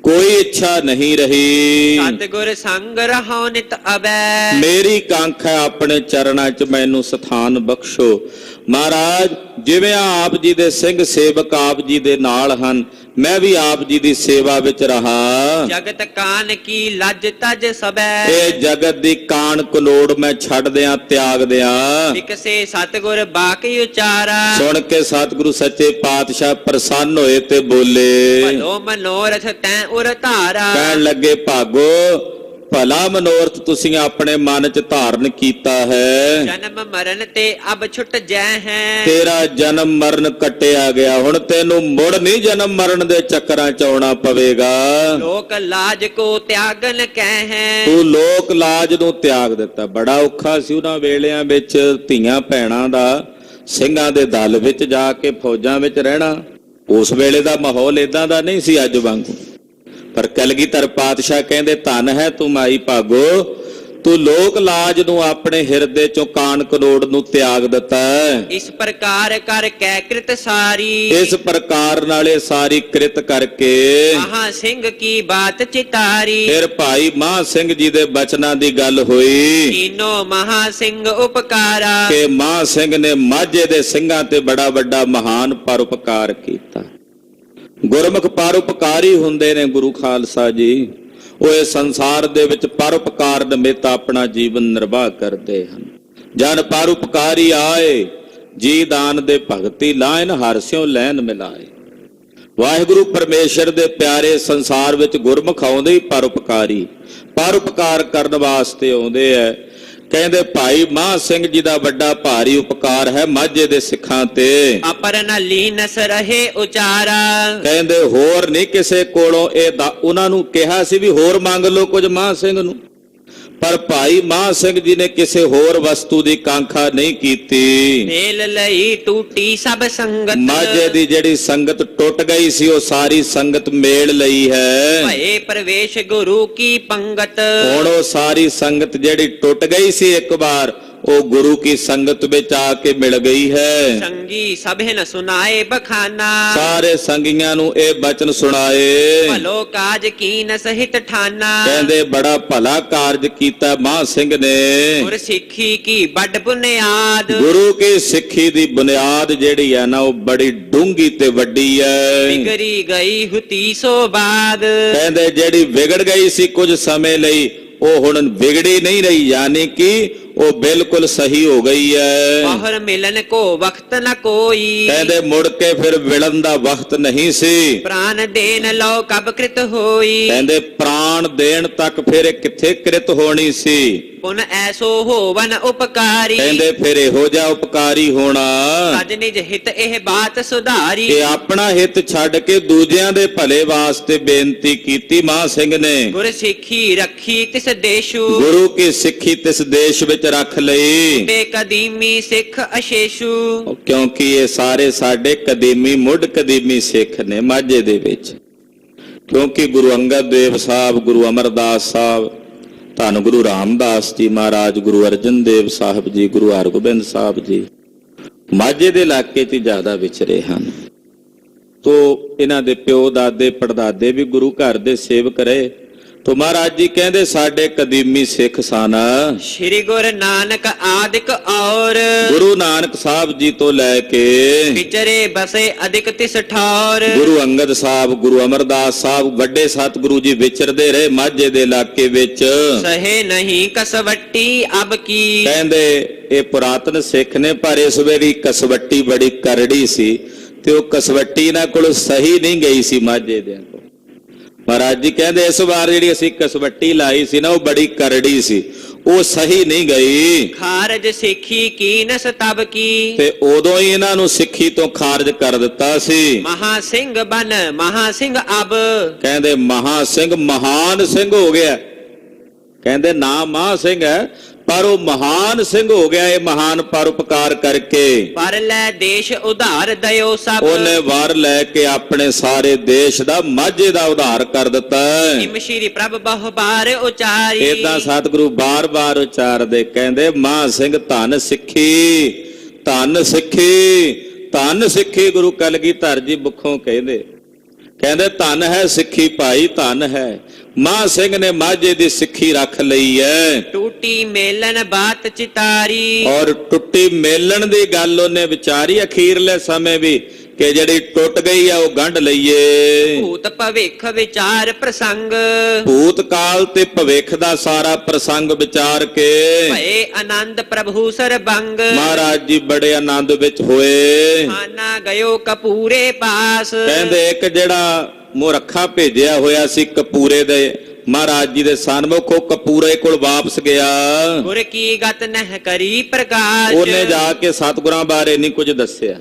ਕੋਈ ਇੱਛਾ ਨਹੀਂ ਰਹੀ। ਸਤਿਗੁਰ ਸੰਗ ਰਹੋ ਨਿਤ ਅਬੈ, ਮੇਰੀ ਕਾਂਖਾ ਆਪਣੇ ਚਰਨਾਂ 'ਚ ਮੈਨੂੰ ਸਥਾਨ ਬਖਸ਼ੋ। ਮਹਾਰਾਜ ਜਿਵੇਂ ਆਪ ਜੀ ਦੇ ਸਿੰਘ ਸੇਵਕ ਆਪ ਜੀ ਦੇ ਨਾਲ ਹਨ, ਮੈਂ ਵੀ ਆਪ ਜੀ ਦੀ ਸੇਵਾ ਵਿੱਚ ਰਹਾ। ਜਗਤ ਕਾਨ ਕੀ ਲੱਜ ਤਜ ਸਬੈ, ਇਹ ਜਗਤ ਦੀ ਕਾਣ ਕਲੋੜ ਮੈਂ ਛੱਡ ਦਿਆਂ, ਤਿਆਗ ਦਿਆਂ। ਵਿਕਸੇ ਸਤਿਗੁਰ ਬਾਕੀ ਉਚਾਰਾ, ਸੁਣ ਕੇ ਸਤਿਗੁਰੂ ਸੱਚੇ ਪਾਤਸ਼ਾਹ ਪ੍ਰਸੰਨ ਹੋਏ ਤੇ ਬੋਲੇ। ਭਲੋ ਮਨੋਰਥ ਤੈਂ ਉਰ ਧਾਰਾ, ਕਹਿਣ ਲੱਗੇ ਭਾਗੋ ਭਲਾ ਮਨੋਰਥ ਤੁਸੀਂ ਆਪਣੇ ਮਨ 'ਚ ਧਾਰਨ ਕੀਤਾ ਹੈ। ਜਨਮ ਮਰਨ ਤੇ ਅਬ ਛੁੱਟ ਜੈ ਹੈ, ਤੇਰਾ ਜਨਮ ਮਰਨ ਕੱਟਿਆ ਗਿਆ, ਹੁਣ ਤੈਨੂੰ ਮੁੜ ਨਹੀਂ ਜਨਮ ਮਰਨ ਦੇ ਚੱਕਰਾਂ 'ਚ ਆਉਣਾ ਪਵੇਗਾ। ਲੋਕ ਲਾਜ ਕੋ ਤਿਆਗਨ ਕਹਿ ਹੈ, ਤੂੰ ਲੋਕ ਲਾਜ ਨੂੰ ਤਿਆਗ ਦਿੱਤਾ। ਬੜਾ ਔਖਾ ਸੀ ਉਹਨਾਂ ਵੇਲਿਆਂ ਵਿੱਚ ਧੀਆਂ ਭੈਣਾਂ ਦਾ ਸਿੰਘਾਂ ਦੇ ਦਲ ਵਿੱਚ ਜਾ ਕੇ ਫੌਜਾਂ ਵਿੱਚ ਰਹਿਣਾ। ਉਸ ਵੇਲੇ ਦਾ ਮਾਹੌਲ ਇਦਾਂ ਦਾ ਨਹੀਂ ਸੀ ਅੱਜ ਵਾਂਗੂ, ਪਰ ਕਲਗੀਧਰ ਪਾਤਸ਼ਾਹ ਕਹਿੰਦੇ ਧੰਨ ਹੈ ਤੂੰ ਮਾਈ ਭਾਗੋ, ਤੂੰ ਲੋਕ ਲਾਜ ਨੂੰ ਆਪਣੇ ਹਿਰਦੇ ਚੋਂ ਕਾਣ ਕਲੋੜ ਨੂੰ ਤਿਆਗ ਦਿੱਤਾ। ਇਸ ਪ੍ਰਕਾਰ ਕਰ ਕੈ ਕ੍ਰਿਤ ਸਾਰੀ, ਇਸ ਪ੍ਰਕਾਰ ਨਾਲੇ ਸਾਰੀ ਕ੍ਰਿਤ ਕਰਕੇ ਮਹਾ ਸਿੰਘ ਕੀ ਬਾਤ ਚਿਤਾਰੀ। ਫਿਰ ਭਾਈ ਮਹਾਂ ਸਿੰਘ ਜੀ ਦੇ ਬਚਨਾਂ ਦੀ ਗੱਲ ਹੋਈ ਤੀਨੋ ਮਹਾ ਸਿੰਘ ਉਪਕਾਰਾ, ਕਿ ਮਹਾਂ ਸਿੰਘ ਨੇ ਮਾਝੇ ਦੇ ਸਿੰਘਾਂ ਤੇ ਬੜਾ ਵੱਡਾ ਮਹਾਨ ਪਰਉਪਕਾਰ ਕੀਤਾ। ਗੁਰਮੁਖ ਪਰਉਪਕਾਰੀ ਹੁੰਦੇ ਨੇ ਗੁਰੂ ਖਾਲਸਾ ਜੀ, ਉਹ ਇਸ ਸੰਸਾਰ ਦੇ ਵਿੱਚ ਪਰਉਪਕਾਰ ਨਿਮਿਤ ਆਪਣਾ ਜੀਵਨ ਨਿਰਵਾਹ ਕਰਦੇ ਹਨ। ਜਨ ਪਰਉਪਕਾਰੀ ਆਏ, ਜੀ ਦਾਨ ਦੇ ਭਗਤੀ ਲਾਇਨ, ਹਰਸਿਓ ਲੈਨ ਮਿਲਾਏ। ਵਾਹਿਗੁਰੂ ਪਰਮੇਸ਼ਰ ਦੇ ਪਿਆਰੇ ਸੰਸਾਰ ਵਿੱਚ ਗੁਰਮੁਖ ਆਉਂਦੇ ਹੀ ਪਰਉਪਕਾਰ ਕਰਨ ਵਾਸਤੇ ਆਉਂਦੇ ਐ। ਕਹਿੰਦੇ ਭਾਈ ਮਹਾਂ ਸਿੰਘ ਜੀ ਦਾ ਵੱਡਾ ਭਾਰੀ ਉਪਕਾਰ ਹੈ ਮਾਝੇ ਦੇ ਸਿੱਖਾਂ ਤੇ। ਅਪਰ ਨ ਲੀਨਸ ਰਹੇ ਉਚਾਰਾ, ਕਹਿੰਦੇ ਹੋਰ ਨਹੀਂ ਕਿਸੇ ਕੋਲੋਂ ਇਹ ਉਹਨਾਂ ਨੂੰ ਕਿਹਾ ਸੀ ਵੀ ਹੋਰ ਮੰਗ ਲਓ ਕੁਝ ਮਹਾਂ ਸਿੰਘ ਨੂੰ, ਪਰ ਭਾਈ ਮਹਾਂ ਸਿੰਘ ਜੀ ਨੇ ਕਿਸੇ ਹੋਰ ਵਸਤੂ ਦੀ ਕਾਂਖਾ ਨਹੀਂ ਕੀਤੀ। ਮੇਲ ਲਈ ਟੂਟੀ ਸਭ ਸੰਗਤ, ਮਾਝੇ ਦੀ ਜਿਹੜੀ ਸੰਗਤ ਟੁੱਟ ਗਈ ਸੀ ਉਹ ਸਾਰੀ ਸੰਗਤ ਮੇਲ ਲਈ ਹੈ। ਭਏ ਪ੍ਰਵੇਸ਼ ਗੁਰੂ ਕੀ ਪੰਗਤ, ਹੁਣ ਉਹ ਸਾਰੀ ਸੰਗਤ ਜਿਹੜੀ ਟੁੱਟ ਗਈ ਸੀ ਇੱਕ ਵਾਰ, ਉਹ ਗੁਰੂ ਕੀ ਸੰਗਤ ਵਿੱਚ ਆ ਕੇ ਮਿਲ ਗਈ ਹੈ। ਸੰਗੀ ਸਭੇ ਨ ਸੁਨਾਏ ਬਖਾਨਾ, ਸਾਰੇ ਸੰਗੀਆਂ ਨੂੰ ਇਹ ਬਚਨ ਸੁਣਾਏ। ਭਲੋ ਕਾਜ ਕੀਨ ਸਹਿਤ ਠਾਨਾ, ਕਹਿੰਦੇ ਬੜਾ ਭਲਾ ਕਾਰਜ ਕੀਤਾ ਮਹਾਂ ਸਿੰਘ ਨੇ। ਗੁਰ ਸਿੱਖੀ ਕੀ ਵੱਡ ਬੁਨਿਆਦ, ਗੁਰੂ ਕੀ ਸਿੱਖੀ ਦੀ ਬੁਨਿਆਦ ਜਿਹੜੀ ਹੈ ਨਾ ਉਹ ਬੜੀ ਡੂੰਗੀ ਤੇ ਵੱਡੀ ਹੈ। ਵਿਗੜੀ ਗਈ ਹੁਤੀ ਸੋ ਬਾਦ, ਕਹਿੰਦੇ ਜਿਹੜੀ ਵਿਗੜ ਗਈ ਸੀ ਕੁਝ ਸਮੇਂ ਲਈ, ਉਹ ਹੁਣ ਵਿਗੜੀ ਨਹੀਂ ਰਹੀ, ਯਾਨੀ ਕਿ ਉਹ ਬਿਲਕੁਲ ਸਹੀ ਹੋ ਗਈ ਹੈ। ਬਾਹਰ ਮਿਲਨ ਕੋ ਵਕਤ ਨ ਕੋਈ, ਕਹਿੰਦੇ ਮੁੜ ਕੇ ਫਿਰ ਮਿਲਣ ਦਾ ਵਕਤ ਨਹੀਂ ਸੀ। ਪ੍ਰਾਨ ਦੇਨ ਲਓ ਕਬ ਕ੍ਰਿਤ ਹੋਈ, ਕਹਿੰਦੇ ਪ੍ਰਾਣ ਦੇਣ ਤੱਕ ਫਿਰ ਇਹ ਕਿੱਥੇ ਕ੍ਰਿਤ ਹੋਣੀ ਸੀ। ਪੁਨ ਐਸੋ ਹੋਵਨ ਉਪਕਾਰੀ, ਕਹਿੰਦੇ ਫਿਰ ਇਹੋ ਜਿਹਾ ਉਪਕਾਰੀ ਹੋਣਾ ਸਜ ਨਿਜ ਹਿਤ ਇਹ ਬਾਤ ਸੁਧਾਰੀ। ਇਹ ਆਪਣਾ ਹਿੱਤ ਛੱਡ ਕੇ ਦੂਜਿਆਂ ਦੇ ਭਲੇ ਵਾਸਤੇ ਬੇਨਤੀ ਕੀਤੀ ਮਹਾਂ ਸਿੰਘ ਨੇ। ਗੁਰ ਸਿੱਖੀ ਰੱਖੀ ਤਿਸ ਦੇਸ਼ੂ, ਗੁਰੂ ਕੀ ਸਿੱਖੀ ਤਿਸ ਦੇਸ਼ ਵਿੱਚ ਰੱਖ ਲਈ, ਬੇਕਦੀਮੀ ਸਿੱਖ ਅਸ਼ੇਸ਼ੂ। ਕਿਉਂਕਿ ਇਹ ਸਾਰੇ ਸਾਡੇ ਕਦੀਮੀ ਮੁੱਢ ਕਦੀਮੀ ਸਿੱਖ ਨੇ ਮਾਝੇ ਦੇ ਵਿੱਚ। ਕਿਉਂਕਿ ਗੁਰੂ ਅੰਗਦ ਦੇਵ ਸਾਹਿਬ, ਗੁਰੂ ਅਮਰਦਾਸ ਸਾਹਿਬ, ਧੰਨ ਗੁਰੂ ਰਾਮਦਾਸ ਜੀ ਮਹਾਰਾਜ, ਗੁਰੂ ਅਰਜਨ ਦੇਵ ਸਾਹਿਬ ਜੀ, ਗੁਰੂ ਹਰਗੋਬਿੰਦ ਸਾਹਿਬ ਜੀ ਮਾਝੇ ਦੇ ਇਲਾਕੇ 'ਚ ਜ਼ਿਆਦਾ ਵਿਚਰੇ ਹਨ। ਤੋ ਇਹਨਾਂ ਦੇ ਪਿਓ ਦਾਦੇ ਪੜਦਾਦੇ ਵੀ ਗੁਰੂ ਘਰ ਦੇ ਸੇਵਕ ਰਹੇ, ਤੋ ਮਹਾਰਾਜ ਜੀ ਕਹਿੰਦੇ ਸਾਡੇ ਕਦੀਮੀ ਸਿੱਖ ਸਨ। ਸ੍ਰੀ ਗੁਰੂ ਨਾਨਕ ਆਦਿਕ ਔਰ ਗੁਰੂ ਨਾਨਕ ਸਾਹਿਬ ਜੀ ਤੋਂ ਲੈ ਕੇ ਵਿਚਰੇ ਬਸੇ ਅਧਿਕ ਤਿਸ ਠੌਰ। ਗੁਰੂ ਅੰਗਦ ਸਾਹਿਬ, ਗੁਰੂ ਅਮਰਦਾਸ ਸਾਹਿਬ, ਵੱਡੇ ਸਤਿਗੁਰੂ ਜੀ ਵਿਚਰਦੇ ਰਹੇ ਮਾਝੇ ਦੇ ਇਲਾਕੇ ਵਿੱਚ। ਸਹੇ ਨਹੀਂ ਕਸਵੱਟੀ ਅਬ ਕੀ। ਕਹਿੰਦੇ ਇਹ ਪੁਰਾਤਨ ਸਿੱਖ ਨੇ, ਪਰ ਇਸ ਵੇਰੀ ਕਸਵੱਟੀ ਬੜੀ ਕਰੜੀ ਸੀ ਤੇ ਉਹ ਕਸਵੱਟੀ ਇਹਨਾਂ ਕੋਲ ਸਹੀ ਨਹੀਂ ਗਈ ਸੀ ਮਾਝੇ ਦੇ ਕੋਲ। ਮਹਾਰਾਜ ਜੀ ਕਹਿੰਦੇ ਇਸ ਵਾਰ ਜਿਹੜੀ ਅਸੀਂ ਕਸਵੱਟੀ ਲਾਈ ਸੀ ਨਾ, ਉਹ ਬੜੀ ਕਰੜੀ ਸੀ, ਉਹ ਸਹੀ ਨਹੀਂ ਗਈ। ਖਾਰਜ ਸਿੱਖੀ ਕੀਨਸ ਤਬ ਕੀ। ਤੇ ਉਦੋਂ ਹੀ ਇਹਨਾਂ ਨੂੰ ਸਿੱਖੀ ਤੋਂ ਖਾਰਜ ਕਰ ਦਿੱਤਾ ਸੀ। ਮਹਾ ਸਿੰਘ ਬਨ ਮਹਾ ਸਿੰਘ ਅਬ। ਕਹਿੰਦੇ ਮਹਾ ਸਿੰਘ ਮਹਾਨ ਸਿੰਘ ਹੋ ਗਿਆ। ਕਹਿੰਦੇ ਨਾ ਮਹਾ ਸਿੰਘ ਹੈ, ਪਰ ਉਹ ਮਹਾਨ ਸਿੰਘ ਹੋ ਗਿਆ ਇਹ ਮਹਾਨ ਪਰਉਪਕਾਰ ਕਰਕੇ। ਪਰ ਲੈ ਦੇਸ਼ ਉਧਾਰ ਦਇਓ ਸਭ। ਉਹਨੇ ਵਾਰ ਲੈ ਕੇ ਆਪਣੇ ਸਾਰੇ ਦੇਸ਼ ਦਾ, ਮਾਝੇ ਦਾ ਉਧਾਰ ਕਰ ਦਿੱਤਾ। ਇਮ ਸ਼੍ਰੀ ਪ੍ਰਭ ਬਹੁ ਬਾਰ ਉਚਾਰੀ। ਏਦਾਂ ਸਤਿਗੁਰੂ ਬਾਰ-ਬਾਰ ਉਚਾਰਦੇ, ਕਹਿੰਦੇ ਮਹਾਂ ਸਿੰਘ ਧੰਨ ਸਿੱਖੀ, ਧੰਨ ਸਿੱਖੀ, ਧੰਨ ਸਿੱਖੀ। ਗੁਰੂ ਕਲਗੀਧਰ ਜੀ ਮੁਖੋਂ ਕਹਿੰਦੇ ਧੰਨ ਹੈ ਸਿੱਖੀ ਭਾਈ, ਧੰਨ ਹੈ। ਮਹਾਂ ਸਿੰਘ ਨੇ ਮਾਝੇ ਦੀ ਸਿੱਖੀ ਰੱਖ ਲਈ ਹੈ। ਟੂਟੀ ਮੇਲਨ ਬਾਤ ਚਿਤਾਰੀ। ਔਰ ਟੁੱਟੀ ਮੇਲਣ ਦੀ ਗੱਲ ਉਹਨੇ ਵਿਚਾਰੀ ਅਖੀਰਲੇ ਸਮੇਂ ਵੀ, ਕਿ ਜਿਹੜੀ ਟੁੱਟ ਗਈ ਆ ਉਹ ਗੰਢ ਲਈਏ। ਭੂਤ ਭਵਿੱਖ ਵਿਚਾਰ ਪ੍ਰਸੰਗ। ਭੂਤ ਕਾਲ ਤੇ ਭਵਿੱਖ ਦਾ ਸਾਰਾ ਪ੍ਰਸੰਗ ਵਿਚਾਰ ਕੇ ਭਏ ਆਨੰਦ ਪ੍ਰਭੂ ਸਰਬੰਗ। ਮਹਾਰਾਜ ਜੀ ਬੜੇ ਆਨੰਦ ਵਿੱਚ ਹੋਏ। ਖਾਨਾ ਗਇਓ ਕਪੂਰੇ ਪਾਸ। ਕਹਿੰਦੇ ਇੱਕ ਜਿਹੜਾ ਮੁਰੱਖਾ ਭੇਜਿਆ ਹੋਇਆ ਸੀ ਕਪੂਰੇ ਦੇ ਮਹਾਰਾਜ ਜੀ ਦੇ ਸਨਮੁਖ, ਉਹ ਕਪੂਰੇ ਕੋਲ ਵਾਪਸ ਗਿਆ। ਗੁਰ ਕੀ ਗਤ ਨਹਿ ਕਰੀ ਪ੍ਰਕਾਸ਼। ਉਹਨੇ ਜਾ ਕੇ ਸਤਿਗੁਰਾਂ ਬਾਰੇ ਨਹੀਂ ਕੁਝ ਦੱਸਿਆ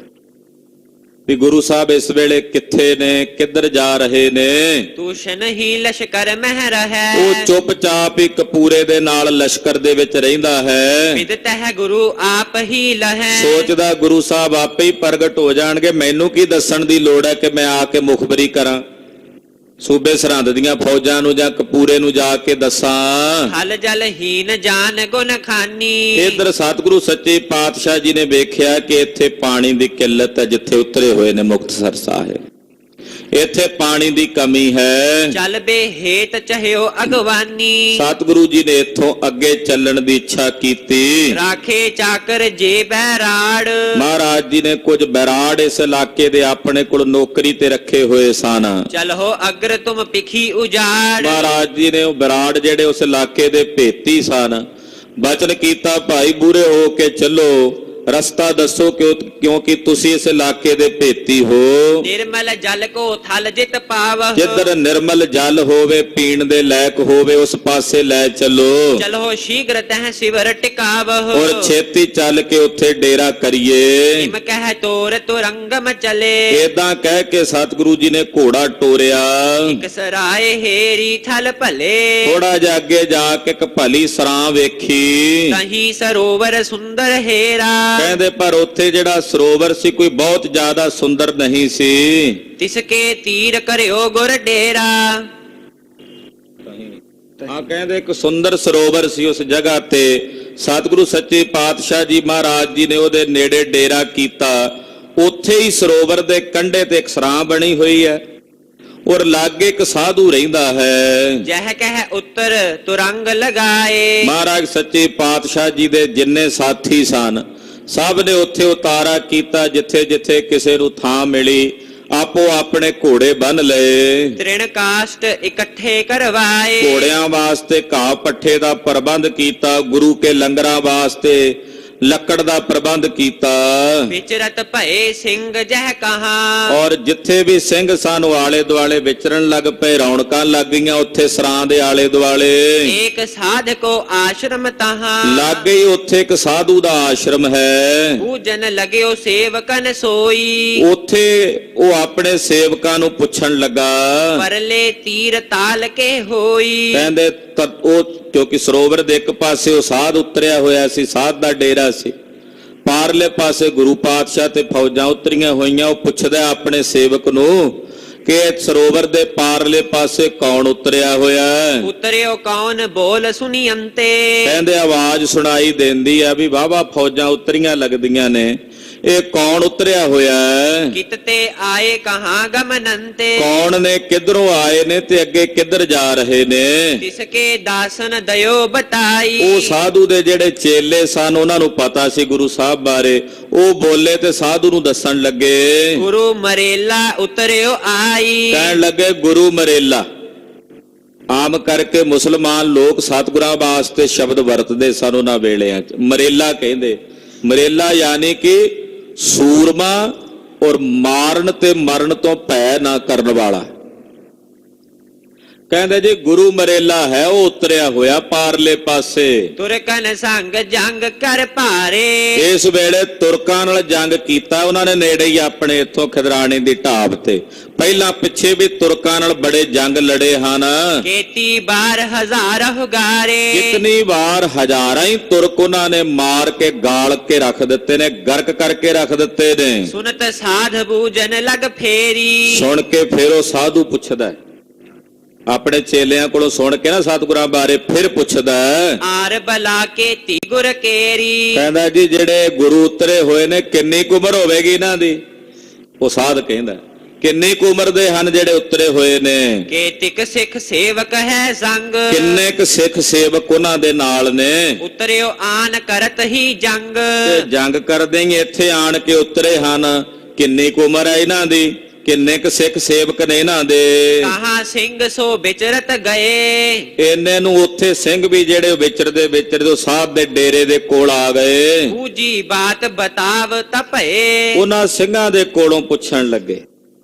ਵੀ ਗੁਰੂ ਸਾਹਿਬ ਇਸ ਵੇਲੇ ਕਿੱਥੇ ਨੇ, ਕਿੱਧਰ ਜਾ ਰਹੇ ਨੇ। ਤੂਸ਼ਨ ਹੀ ਲਸ਼ਕਰ ਮਹਿ ਰਹੈ। ਉਹ ਚੁੱਪਚਾਪ ਹੀ ਕਪੂਰੇ ਦੇ ਨਾਲ ਲਸ਼ਕਰ ਦੇ ਵਿੱਚ ਰਹਿੰਦਾ ਹੈ। ਵਿਦਤ ਹੈ ਗੁਰੂ ਆਪ ਹੀ ਲਹੈ। ਸੋਚਦਾ ਗੁਰੂ ਸਾਹਿਬ ਆਪੇ ਹੀ ਪ੍ਰਗਟ ਹੋ ਜਾਣਗੇ, ਮੈਨੂੰ ਕੀ ਦੱਸਣ ਦੀ ਲੋੜ ਹੈ ਕਿ ਮੈਂ ਆ ਕੇ ਮੁਖਬਰੀ ਕਰਾਂ। ਸੂਬੇ ਸਰਹੰਦ ਦੀਆਂ ਫੌਜਾਂ ਨੂੰ ਜਾਂ ਕਪੂਰੇ ਨੂੰ ਜਾ ਕੇ ਦੱਸਾਂ। ਹਲ ਜਲ ਹੀਨ ਜਾਨ ਗੁਣ ਖਾਨੀ। ਇਧਰ ਸਤਿਗੁਰੂ ਸੱਚੇ ਪਾਤਸ਼ਾਹ ਜੀ ਨੇ ਵੇਖਿਆ ਕਿ ਇੱਥੇ ਪਾਣੀ ਦੀ ਕਿੱਲਤ ਹੈ, ਜਿੱਥੇ ਉਤਰੇ ਹੋਏ ਨੇ ਮੁਕਤਸਰ ਸਾਹਿਬ, ਇੱਥੇ ਪਾਣੀ ਦੀ ਕਮੀ ਹੈ। ਚੱਲ ਬੇ ਹੇਤ ਚਹਿਓ ਅਗਵਾਨੀ। ਸਤਿਗੁਰੂ ਜੀ ਨੇ ਇੱਥੋਂ ਅੱਗੇ ਚੱਲਣ ਦੀ ਇੱਛਾ ਕੀਤੀ। ਰਾਖੇ ਚਾਕਰ ਜੇ ਬੈਰਾੜ। ਮਹਾਰਾਜ ਜੀ ਨੇ ਕੁਝ ਬੈਰਾੜ ਇਸ ਇਲਾਕੇ ਦੇ ਆਪਣੇ ਕੋਲ ਨੌਕਰੀ ਤੇ ਰੱਖੇ ਹੋਏ ਸਨ। ਚਲੋ ਅਗਰ ਤੁਮ ਪਿਖੀ ਉਜਾੜ। ਮਹਾਰਾਜ ਜੀ ਨੇ ਉਹ ਬੈਰਾੜ ਜਿਹੜੇ ਉਸ ਇਲਾਕੇ ਦੇ ਭੇਤੀ ਸਨ, ਬਚਨ ਕੀਤਾ ਭਾਈ ਬੂਰੇ ਹੋ ਕੇ ਚੱਲੋ, ਰਸਤਾ ਦੱਸੋ ਕਿਉਂਕਿ ਤੁਸੀਂ ਇਸ ਇਲਾਕੇ ਦੇ ਭੇਤੀ ਹੋ। ਨਿਰਮਲ ਜਲ ਕੋ ਥਲ ਜਿਤ ਪਾਵਹੁ। ਜਿੱਧਰ ਨਿਰਮਲ ਜਲ ਹੋਵੇ, ਪੀਣ ਦੇ ਲਾਇਕ ਹੋਵੇ, ਉਸ ਪਾਸੇ ਲੈ ਚੱਲੋ। ਚਲੋ ਸ਼ੀਘਰ ਤਹਿ ਸਿਵਰ ਟਿਕਾਵਹੁ। ਔਰ ਛੇਤੀ ਚੱਲ ਕੇ ਉੱਥੇ ਡੇਰਾ ਕਰੀਏ। ਇਮ ਕਹਿ ਤੋਰ ਤੁਰੰਗਮ ਚਲੇ। ਏਦਾਂ ਕਹਿ ਕੇ ਸਤਿਗੁਰੂ ਜੀ ਨੇ ਘੋੜਾ ਟੋਰਿਆ। ਇਕ ਸਰਾਏ ਹੇਰੀ ਥਲ ਭਲੇ। ਥੋੜਾ ਜਿਹਾ ਅੱਗੇ ਜਾ ਕੇ ਇੱਕ ਭਲੀ ਸਰਾਂ ਵੇਖੀ। ਤਹੀਂ ਸਰੋਵਰ ਸੁੰਦਰ ਹੇਰਾ। ਕਹਿੰਦੇ ਪਰ ਉੱਥੇ ਜਿਹੜਾ ਸਰੋਵਰ ਸੀ ਕੋਈ ਬਹੁਤ ਜ਼ਿਆਦਾ ਸੁੰਦਰ ਨਹੀਂ ਸੀ। ਤਿਸਕੇ ਤੀਰ ਕਰਿਓ ਗੁਰ ਡੇਰਾ। ਹਾਂ ਕਹਿੰਦੇ ਇੱਕ ਸੁੰਦਰ ਸਰੋਵਰ ਸੀ ਉਸ ਜਗ੍ਹਾ ਤੇ। ਸਤਿਗੁਰੂ ਸੱਚੇ ਪਾਤਸ਼ਾਹ ਜੀ ਮਹਾਰਾਜ ਜੀ ਨੇ ਉਹਦੇ ਨੇੜੇ ਡੇਰਾ ਕੀਤਾ। ਉੱਥੇ ਹੀ ਸਰੋਵਰ ਦੇ ਕੰਢੇ ਤੇ ਇੱਕ ਸਰਾਂ ਬਣੀ ਹੋਈ ਹੈ, ਔਰ ਲਾਗੇ ਇੱਕ ਸਾਧੂ ਰਹਿੰਦਾ ਹੈ। ਜਹ ਕਹਿ ਉੱਤਰ ਤੁਰੰਗ ਲਗਾਏ। ਮਹਾਰਾਜ ਸੱਚੇ ਪਾਤਸ਼ਾਹ ਜੀ ਦੇ ਜਿੰਨੇ ਸਾਥੀ ਸਨ, ਸਭ ਨੇ ਉੱਥੇ ਉਤਾਰਾ ਕੀਤਾ। ਜਿੱਥੇ ਜਿੱਥੇ ਕਿਸੇ ਨੂੰ ਥਾਂ ਮਿਲੀ, ਆਪੋ ਆਪਣੇ ਘੋੜੇ ਬੰਨ ਲਏ। ਤ੍ਰਿਣ ਕਾਸ਼ਟ ਇਕੱਠੇ ਕਰਵਾਏ। ਘੋੜਿਆਂ ਵਾਸਤੇ ਘਾਹ ਪੱਠੇ ਦਾ ਪ੍ਰਬੰਧ ਕੀਤਾ। ਗੁਰੂ ਕੇ ਲੰਗਰਾਂ ਵਾਸਤੇ ਲੱਕੜ ਦਾ ਪ੍ਰਬੰਧ ਕੀਤਾ। ਵਿਚਰਤ ਭਏ ਸਿੰਘ ਜਹ ਕਹਾ। ਔਰ ਜਿੱਥੇ ਵੀ ਸਿੰਘ ਸਨ ਆਲੇ ਦੁਆਲੇ ਵਿਚਰਨ ਲੱਗ ਪਏ। ਰੌਣਕਾਂ ਲੱਗ ਗਈਆਂ ਉੱਥੇ ਸਰਾਂ ਦੇ ਆਲੇ ਦੁਆਲੇ। ਏਕ ਸਾਧਕੋ ਆਸ਼ਰਮ ਤਹਾਂ। ਲੱਗ ਗਈ ਉੱਥੇ ਇੱਕ ਸਾਧੂ ਦਾ ਆਸ਼ਰਮ ਹੈ। ਪੂਜਨ ਲਗਿਓ ਸੇਵਕਨ ਸੋਈ। ਉੱਥੇ ਉਹ ਆਪਣੇ ਸੇਵਕਾਂ ਨੂੰ ਪੁੱਛਣ ਲੱਗਾ। ਪਰਲੇ ਤੀਰ ਤਾਲ ਕੇ ਹੋਈ। ਕਹਿੰਦੇ ਉਹ ਕਿਉਂਕਿ ਸਰੋਵਰ ਦੇ ਇੱਕ ਪਾਸੇ ਉਹ ਸਾਧ ਉਤਰਿਆ ਹੋਇਆ ਸੀ, ਸਾਧ ਦਾ ਡੇਰਾ ਸੀ। ਪਾਰਲੇ ਪਾਸੇ ਗੁਰੂ ਪਾਤਸ਼ਾਹ ਤੇ ਫੌਜਾਂ ਉਤਰੀਆਂ ਹੋਈਆਂ। ਉਹ ਪੁੱਛਦਾ ਆਪਣੇ ਸੇਵਕ ਨੂੰ ਕਿ ਸਰੋਵਰ ਦੇ ਪਾਰਲੇ ਪਾਸੇ ਕੌਣ ਉਤਰਿਆ ਹੋਇਆ ਹੈ। ਉਤਰਿਓ ਕੌਣ ਬੋਲ ਸੁਣੀ ਅੰਤੇ। ਕਹਿੰਦੇ ਆਵਾਜ਼ ਸੁਣਾਈ ਦਿੰਦੀ ਆ ਵੀ ਵਾਹਵਾ ਫੌਜਾਂ ਉਤਰੀਆਂ ਲੱਗਦੀਆਂ ਨੇ। ਇਹ ਕੌਣ ਉਤਰਿਆ ਹੋਇਆ ਹੈ? कित ते आए कहाँ गमनंते। ਕੌਣ ਨੇ, ਕਿੱਧਰੋਂ ਆਏ ਨੇ ਤੇ ਅੱਗੇ ਕਿੱਧਰ ਜਾ ਰਹੇ ਨੇ? तिसके दासन दयो बताई। ਉਹ ਸਾਧੂ ਦੇ ਜਿਹੜੇ ਚੇਲੇ ਸਨ ਉਹਨਾਂ ਨੂੰ ਪਤਾ ਸੀ ਗੁਰੂ ਸਾਹਿਬ ਬਾਰੇ, ਉਹ ਬੋਲੇ ਤੇ ਸਾਧੂ ਨੂੰ ਦੱਸਣ ਲੱਗੇ। गुरु मरेला उतरियो आई। ਕਹਿਣ ਲੱਗੇ ਗੁਰੂ ਮਰੇਲਾ। ਆਮ ਕਰਕੇ ਮੁਸਲਮਾਨ ਲੋਕ ਸਤਿਗੁਰਾਂ ਵਾਸਤੇ ਸ਼ਬਦ ਵਰਤਦੇ ਸਨ ਉਹਨਾਂ ਵੇਲਿਆਂ 'ਚ, ਮਰੇਲਾ ਕਹਿੰਦੇ। ਮਰੇਲਾ ਯਾਨੀ ਕਿ ਸੂਰਮਾ ਔਰ ਮਾਰਨ ਤੇ ਮਰਨ ਤੋਂ ਭੈ ਨਾ ਕਰਨ ਵਾਲਾ। ਕਹਿੰਦੇ ਜੀ ਗੁਰੂ ਮਰੇਲਾ ਹੈ, ਉਹ ਉਤਰਿਆ ਹੋਇਆ ਪਾਰਲੇ ਪਾਸੇ। तुरकन संग जंग कर भारे। ਇਸ ਵੇਲੇ ਤੁਰਕਾਂ ਨਾਲ ਜੰਗ ਕੀਤਾ ਉਹਨਾਂ ਨੇ, ਨੇੜੇ ਹੀ ਆਪਣੇ ਇੱਥੋਂ ਖਿਦਰਾਣੇ ਦੀ ਢਾਬ ਤੇ। ਪਹਿਲਾਂ ਪਿੱਛੇ ਵੀ ਤੁਰਕਾਂ ਨਾਲ ਬੜੇ ਜੰਗ ਲੜੇ ਹਨ। केती बार हजार हुगारे। ਕਿਤਨੀ ਵਾਰ ਹਜ਼ਾਰਾਂ ਹੀ ਤੁਰਕ ਉਹਨਾਂ ਨੇ ਮਾਰ ਕੇ ਗਾਲ ਕੇ ਰੱਖ ਦਿੱਤੇ ਨੇ, ਗਰਕ ਕਰਕੇ ਰੱਖ ਦਿੱਤੇ ਨੇ। सुनत साध बूजन लग फेरी। ਸੁਣ ਕੇ ਫਿਰ ਉਹ ਸਾਧੂ ਪੁੱਛਦਾ, ਆਪਣੇ ਚੇਲਿਆਂ ਕੋਲੋਂ ਸੁਣ ਕੇ ਨਾ ਸਤਿਗੁਰਾਂ ਬਾਰੇ ਫਿਰ ਪੁੱਛਦਾ, आर बला के ती गुर केरी। ਕਹਿੰਦਾ ਜੀ ਜਿਹੜੇ ਗੁਰੂ ਉਤਰੇ ਹੋਏ ਨੇ ਕਿੰਨੀ ਕੁ ਉਮਰ ਹੋਵੇਗੀ ਇਹਨਾਂ ਦੀ? ਉਹ ਸਾਧ ਕਹਿੰਦਾ ਕਿੰਨੀ ਕੁ ਉਮਰ ਦੇ ਹਨ ਜਿਹੜੇ ਉਤਰੇ ਹੋਏ ਨੇ? केतिक सिख सेवक है संग। ਕਿੰਨੇ ਕੁ ਸਿੱਖ ਸੇਵਕ ਉਹਨਾਂ ਦੇ ਨਾਲ ਨੇ? उतरियो आन करत ही जंग। ਤੇ ਜੰਗ ਕਰਦੇ ਹੀ ਇੱਥੇ ਆਣ ਕੇ ਉਤਰੇ ਹਨ। ਕਿੰਨੀ ਕੁ ਉਮਰ ਹੈ ਇਹਨਾਂ ਦੀ? ਕਿੰਨੇ ਕੁ ਸਿੱਖ ਸੇਵਕ ਨੇ ਇਹਨਾਂ ਦੇ? कहा सिंह सो विचरत गए। ਇੰਨੇ ਨੂੰ ਉੱਥੇ ਸਿੰਘ ਵੀ ਜਿਹੜੇ ਵਿਚਰਦੇ ਉਹ ਸਾਧ ਦੇ ਡੇਰੇ ਦੇ ਕੋਲ ਆ ਗਏ। पूजी बात बताव तपे। ਉਹਨਾਂ ਸਿੰਘਾਂ ਦੇ ਕੋਲੋਂ ਪੁੱਛਣ ਲੱਗੇ।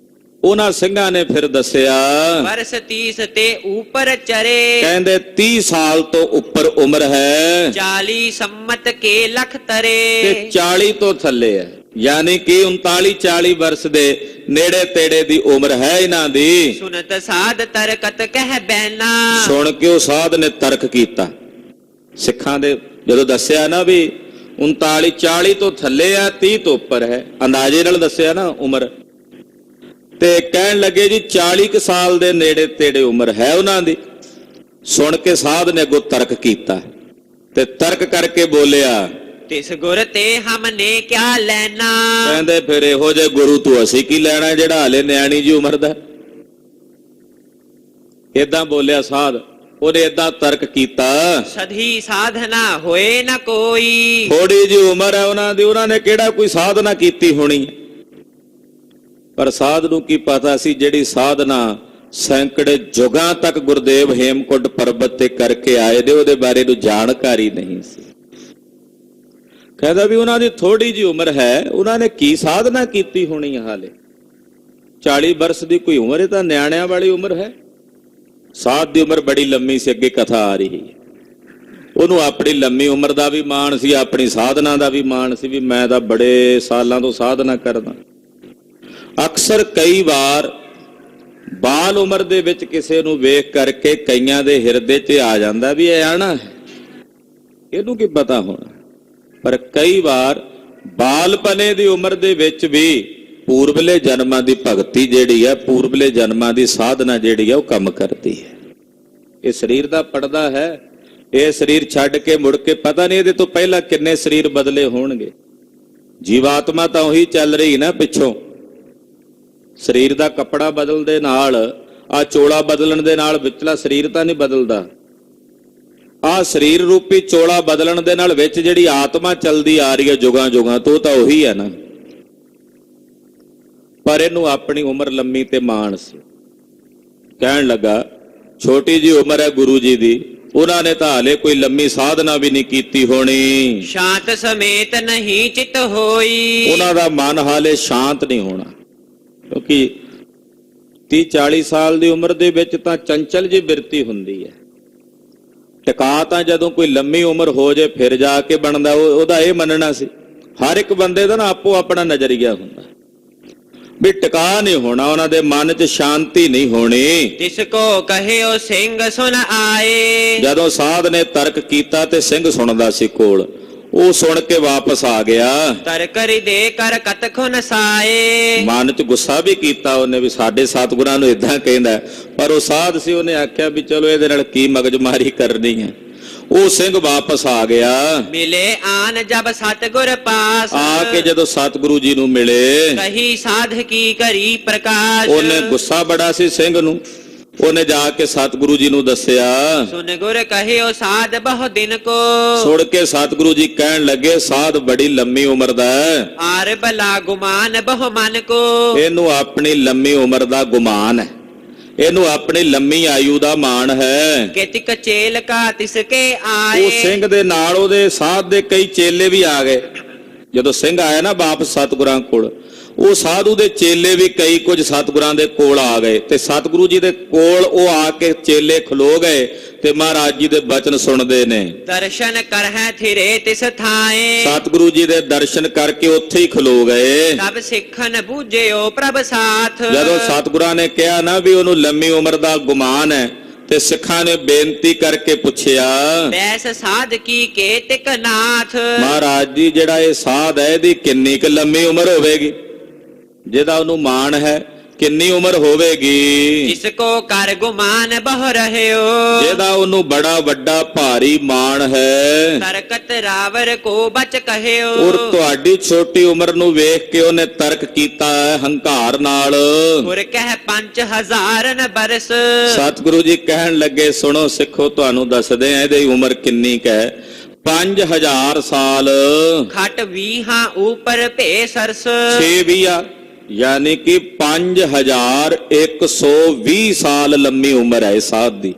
ਉਹਨਾਂ ਸਿੰਘਾਂ ਨੇ ਫਿਰ ਦੱਸਿਆ, वर्ष 30 ते ऊपर चरे। ਕਹਿੰਦੇ 30 ਸਾਲ ਤੋਂ ਉੱਪਰ ਉਮਰ ਹੈ 40 सम्मत के लख तरे। ਤੇ 40 ਤੋਂ ਥੱਲੇ ਹੈ, ਯਾਨੀ ਕਿ 39-40 ਵਰਸ ਦੇ ਨੇੜੇ ਤੇੜੇ ਦੀ ਉਮਰ ਹੈ ਇਹਨਾਂ ਦੀ। सुनत साध तरकत कह बैना। ਸੁਣ ਕੇ ਉਹ ਸਾਧ ਨੇ ਤਰਕ ਕੀਤਾ। ਸਿੱਖਾਂ ਦੇ ਜਦੋਂ ਦੱਸਿਆ ਨਾ ਵੀ 39-40 ਤੋਂ ਥੱਲੇ ਆ, 30 ਤੋਂ ਉੱਪਰ ਹੈ, ਅੰਦਾਜ਼ੇ ਨਾਲ ਦੱਸਿਆ ਨਾ ਉਮਰ, ਤੇ ਕਹਿਣ ਲੱਗੇ ਜੀ 40 ਕੁ ਸਾਲ ਦੇ ਨੇੜੇ ਤੇੜੇ ਉਮਰ ਹੈ ਉਹਨਾਂ ਦੀ। ਸੁਣ ਕੇ ਸਾਧ ਨੇ ਅੱਗੋਂ ਤਰਕ ਕੀਤਾ ਤੇ ਤਰਕ ਕਰਕੇ ਬੋਲਿਆ, तिस गुर ते हमने क्या लेना। ਕਹਿੰਦੇ ਫਿਰ ਇਹੋ ਜਿਹੇ ਗੁਰੂ ਤੋਂ ਅਸੀਂ ਕੀ ਲੈਣਾ ਜਿਹੜਾ ਹਾਲੇ ਨਿਆਣੀ ਜੀ ਉਮਰ ਦਾ। ਏਦਾਂ ਬੋਲਿਆ ਸਾਧ। ਉਹਨੇ ਏਦਾਂ ਤਰਕ ਕੀਤਾ, सधी साधना होए न कोई। ਥੋੜੀ ਜੀ ਉਮਰ ਹੈ ਉਹਨਾਂ ਦੀ, ਉਹਨਾਂ ਨੇ ਕਿਹੜਾ ਕੋਈ ਸਾਧਨਾ ਕੀਤੀ ਹੋਣੀ। ਪਰ ਸਾਧ ਨੂੰ ਕੀ ਪਤਾ ਸੀ ਜਿਹੜੀ ਸਾਧਨਾ ਸੈਂਕੜੇ ਜੁਗਾਂ ਤੱਕ ਗੁਰਦੇਵ ਹੇਮਕੁੰਟ ਪਰਬਤ ਤੇ ਕਰਕੇ ਆਏ ਨੇ ਉਹਦੇ ਬਾਰੇ ਨੂੰ ਜਾਣਕਾਰੀ ਨਹੀਂ ਸੀ। ਕਹਿੰਦਾ ਵੀ ਉਹਨਾਂ ਦੀ ਥੋੜੀ ਜੀ ਉਮਰ ਹੈ, ਉਹਨਾਂ ਨੇ ਕੀ ਸਾਧਨਾ ਕੀਤੀ ਹੋਣੀ ਹਾਲੇ। 40 ਵਰਸ ਦੀ ਕੋਈ ਉਮਰ, ਇਹ ਤਾਂ ਨਿਆਣਿਆਂ ਵਾਲੀ ਉਮਰ ਹੈ। ਸਾਧ ਦੀ ਉਮਰ ਬੜੀ ਲੰਮੀ ਸੀ, ਅੱਗੇ ਕਥਾ ਆ ਰਹੀ ਹੈ। ਉਹਨੂੰ ਆਪਣੀ ਲੰਮੀ ਉਮਰ ਦਾ ਵੀ ਮਾਣ ਸੀ, ਆਪਣੀ ਸਾਧਨਾ ਦਾ ਵੀ ਮਾਣ ਸੀ ਵੀ ਮੈਂ ਤਾਂ ਬੜੇ ਸਾਲਾਂ ਤੋਂ ਸਾਧਨਾ ਕਰਦਾ। ਅਕਸਰ ਕਈ ਵਾਰ ਬਾਲ ਉਮਰ ਦੇ ਵਿੱਚ ਕਿਸੇ ਨੂੰ ਵੇਖ ਕਰਕੇ ਕਈਆਂ ਦੇ ਹਿਰਦੇ 'ਚ ਆ ਜਾਂਦਾ ਵੀ ਇਹ ਆਣਾ ਹੈ, ਇਹਨੂੰ ਕੀ ਪਤਾ ਹੋਣਾ। ਪਰ ਕਈ ਵਾਰ ਬਾਲਪਨੇ ਦੀ ਉਮਰ ਦੇ ਵਿੱਚ ਵੀ ਪੂਰਬਲੇ ਜਨਮਾਂ ਦੀ ਭਗਤੀ ਜਿਹੜੀ ਹੈ, ਪੂਰਬਲੇ ਜਨਮਾਂ ਦੀ ਸਾਧਨਾ ਜਿਹੜੀ ਹੈ ਉਹ ਕੰਮ ਕਰਦੀ ਹੈ। ਇਹ ਸਰੀਰ ਦਾ ਪੜਦਾ ਹੈ। ਇਹ ਸਰੀਰ ਛੱਡ ਕੇ ਮੁੜ ਕੇ ਪਤਾ ਨਹੀਂ ਇਹਦੇ ਤੋਂ ਪਹਿਲਾਂ ਕਿੰਨੇ ਸਰੀਰ ਬਦਲੇ ਹੋਣਗੇ। ਜੀਵਾਤਮਾ ਤਾਂ ਉਹੀ ਚੱਲ ਰਹੀ ਨਾ ਪਿੱਛੋਂ। ਸਰੀਰ ਦਾ ਕੱਪੜਾ ਬਦਲਣ ਦੇ ਨਾਲ, ਆ ਚੋਲਾ ਬਦਲਣ ਦੇ ਨਾਲ ਵਿਚਲਾ ਸਰੀਰ ਤਾਂ ਨਹੀਂ ਬਦਲਦਾ। ਆ ਸਰੀਰ ਰੂਪੀ ਚੋਲਾ ਬਦਲਣ ਦੇ ਨਾਲ ਵਿੱਚ ਜਿਹੜੀ ਆਤਮਾ ਚੱਲਦੀ ਆ ਰਹੀ ਹੈ ਜੁਗਾਂ ਜੁਗਾਂ ਤੋਂ, ਤਾਂ ਉਹੀ ਹੈ ਨਾ। ਪਰ ਇਹਨੂੰ ਆਪਣੀ ਉਮਰ ਲੰਮੀ ਤੇ ਮਾਣ ਸੀ। ਕਹਿਣ ਲੱਗਾ ਛੋਟੀ ਜੀ ਉਮਰ ਹੈ ਗੁਰੂ ਜੀ ਦੀ, ਉਹਨਾਂ ਨੇ ਤਾਂ ਹਾਲੇ ਕੋਈ ਲੰਮੀ ਸਾਧਨਾ ਵੀ ਨਹੀਂ ਕੀਤੀ ਹੋਣੀ। शांत समेत नहीं चित होई। ਉਹਨਾਂ ਦਾ ਮਨ ਹਾਲੇ ਸ਼ਾਂਤ ਨਹੀਂ ਹੋਣਾ, ਕਿਉਂਕਿ 30-40 ਸਾਲ ਦੀ ਉਮਰ ਦੇ ਵਿੱਚ ਤਾਂ ਚੰਚਲ ਜੀ ਬਿਰਤੀ ਹੁੰਦੀ ਹੈ। ਟਿਕਾ ਤਾਂ ਜਦੋਂ ਕੋਈ ਲੰਮੀ ਉਮਰ ਹੋ ਜੇ ਫਿਰ ਜਾ ਕੇ ਬਣਦਾ। ਉਹਦਾ ਇਹ ਮੰਨਣਾ ਸੀ, ਹਰ ਇੱਕ ਬੰਦੇ ਦਾ ਨਾ ਆਪੋ ਆਪਣਾ ਨਜ਼ਰੀਆ ਹੁੰਦਾ ਵੀ ਟਿਕਾ ਨਹੀਂ ਹੋਣਾ, ਉਹਨਾਂ ਦੇ ਮਨ 'ਚ ਸ਼ਾਂਤੀ ਨਹੀਂ ਹੋਣੀ। तिसको कहियो सिंह सुन आए। ਜਦੋਂ ਸਾਧ ਨੇ ਤਰਕ ਕੀਤਾ ਤੇ ਸਿੰਘ ਸੁਣਦਾ ਸੀ ਕੋਲ, ਉਹ ਸੁਣ ਕੇ ਵਾਪਸ ਆ ਗਿਆ। तर करि दे कर कत खुन साए। ਮਨ 'ਚ ਗੁੱਸਾ ਵੀ ਕੀਤਾ ਉਹਨੇ ਵੀ ਸਾਡੇ ਸਤਿਗੁਰਾਂ ਨੂੰ ਇਦਾਂ ਕਹਿੰਦਾ, ਪਰ ਉਹ ਸਾਧ ਸੀ, ਉਹਨੇ ਆਖਿਆ ਵੀ ਚਲੋ ਇਹਦੇ ਨਾਲ ਕੀ ਮਗਜਮਾਰੀ ਕਰਨੀ ਹੈ। ਉਹ ਸਿੰਘ ਵਾਪਸ ਆ ਗਿਆ। मिले आन जब सतगुर पास ਆ ਕੇ ਜਦੋਂ ਸਤਿਗੁਰੂ ਜੀ ਨੂੰ ਮਿਲੇ, कही साध की करी प्रकाश ਉਹਨੇ ਗੁੱਸਾ ਬੜਾ ਸੀ ਸਿੰਘ ਨੂੰ। ਉਹਨੇ ਜਾ ਕੇ ਸਤਿਗੁਰੂ ਜੀ ਨੂੰ ਦੱਸਿਆ। सुन गुर कहे ओ साध बहु दिन को ਸੁਣ ਕੇ ਸਤਿਗੁਰੂ ਜੀ ਕਹਿਣ ਲੱਗੇ, ਸਾਧ ਬੜੀ ਲੰਮੀ ਉਮਰ ਦਾ ਹੈ, आर भला गुमान बहु मन को ਇਹਨੂੰ ਆਪਣੀ ਲੰਮੀ ਉਮਰ ਦਾ ਗੁਮਾਨ ਹੈ, ਇਹਨੂੰ ਆਪਣੀ ਲੰਮੀ ਆਯੂ ਦਾ ਮਾਣ ਹੈ। केतिक चेल का तिसके ਉਹ आए ਸਿੰਘ ਦੇ ਨਾਲ ਉਹਦੇ ਸਾਧ ਦੇ ਕਈ ਚੇਲੇ ਵੀ ਆ ਗਏ। ਜਦੋਂ ਸਿੰਘ ਆਇਆ ਨਾ ਵਾਪਸ ਸਤਿਗੁਰਾਂ ਕੋਲ, ਉਹ ਸਾਧੂ ਦੇ ਚੇਲੇ ਵੀ ਕਈ ਕੁਝ ਸਤਿਗੁਰਾਂ ਦੇ ਕੋਲ ਆ ਗਏ ਤੇ ਸਤਿਗੁਰੂ ਜੀ ਦੇ ਕੋਲ ਉਹ ਆ ਕੇ ਚੇਲੇ ਖਲੋ ਗਏ ਤੇ ਮਹਾਰਾਜ ਜੀ ਦੇ ਬਚਨ ਸੁਣਦੇ ਨੇ। दर्शन कर है थिरे तिस थाए ਸਤਿਗੁਰੂ ਜੀ ਦੇ ਦਰਸ਼ਨ ਕਰਕੇ ਉੱਥੇ ਹੀ ਖਲੋ ਗਏ। तब सिखन बूझियो प्रभ साथ ਜਦੋਂ ਸਤਿਗੁਰਾਂ ਨੇ ਕਿਹਾ ਨਾ ਵੀ ਉਹਨੂੰ ਲੰਮੀ ਉਮਰ ਦਾ ਗੁਮਾਨ ਹੈ, ਤੇ ਸਿੱਖਾਂ ਨੇ ਬੇਨਤੀ ਕਰਕੇ ਪੁੱਛਿਆ, बैस साध की केतिक नाथ ਮਹਾਰਾਜ ਜੀ ਜਿਹੜਾ ਇਹ ਸਾਧ ਹੈ ਇਹਦੀ ਕਿੰਨੀ ਕੁ ਲੰਮੀ ਉਮਰ ਹੋਵੇਗੀ? ਜਿਹਦਾ ਉਹਨੂੰ ਮਾਣ ਹੈ, ਕਿੰਨੀ ਉਮਰ ਹੋਵੇਗੀ? जिसको कर गुमान बहु रहे हो ਜਿਹਦਾ ਉਹਨੂੰ ਬੜਾ ਵੱਡਾ ਭਾਰੀ ਮਾਣ ਹੈ। तरकत रावर को बच कहे ਔਰ ਤੁਹਾਡੀ ਛੋਟੀ ਉਮਰ ਨੂੰ ਵੇਖ ਕੇ ਉਹਨੇ ਤਰਕ ਕੀਤਾ ਹੈ ਹੰਕਾਰ ਨਾਲ। पुर कह 5000 न बरस ਸਤਿਗੁਰੂ ਜੀ ਕਹਿਣ ਲੱਗੇ, ਸੁਣੋ ਸਿੱਖੋ, ਤੁਹਾਨੂੰ ਦੱਸਦੇ ਆ ਇਹਦੀ ਉਮਰ ਕਿੰਨੀ ਕੁ ਹੈ। 5000 ਸਾਲ खट वीहा ऊपर भे सरस 6 ਯਾਨੀ ਕਿ 5120 ਸਾਲ ਲੰਮੀ ਉਮਰ ਹੈ ਇਸ ਸਾਧ ਦੀ।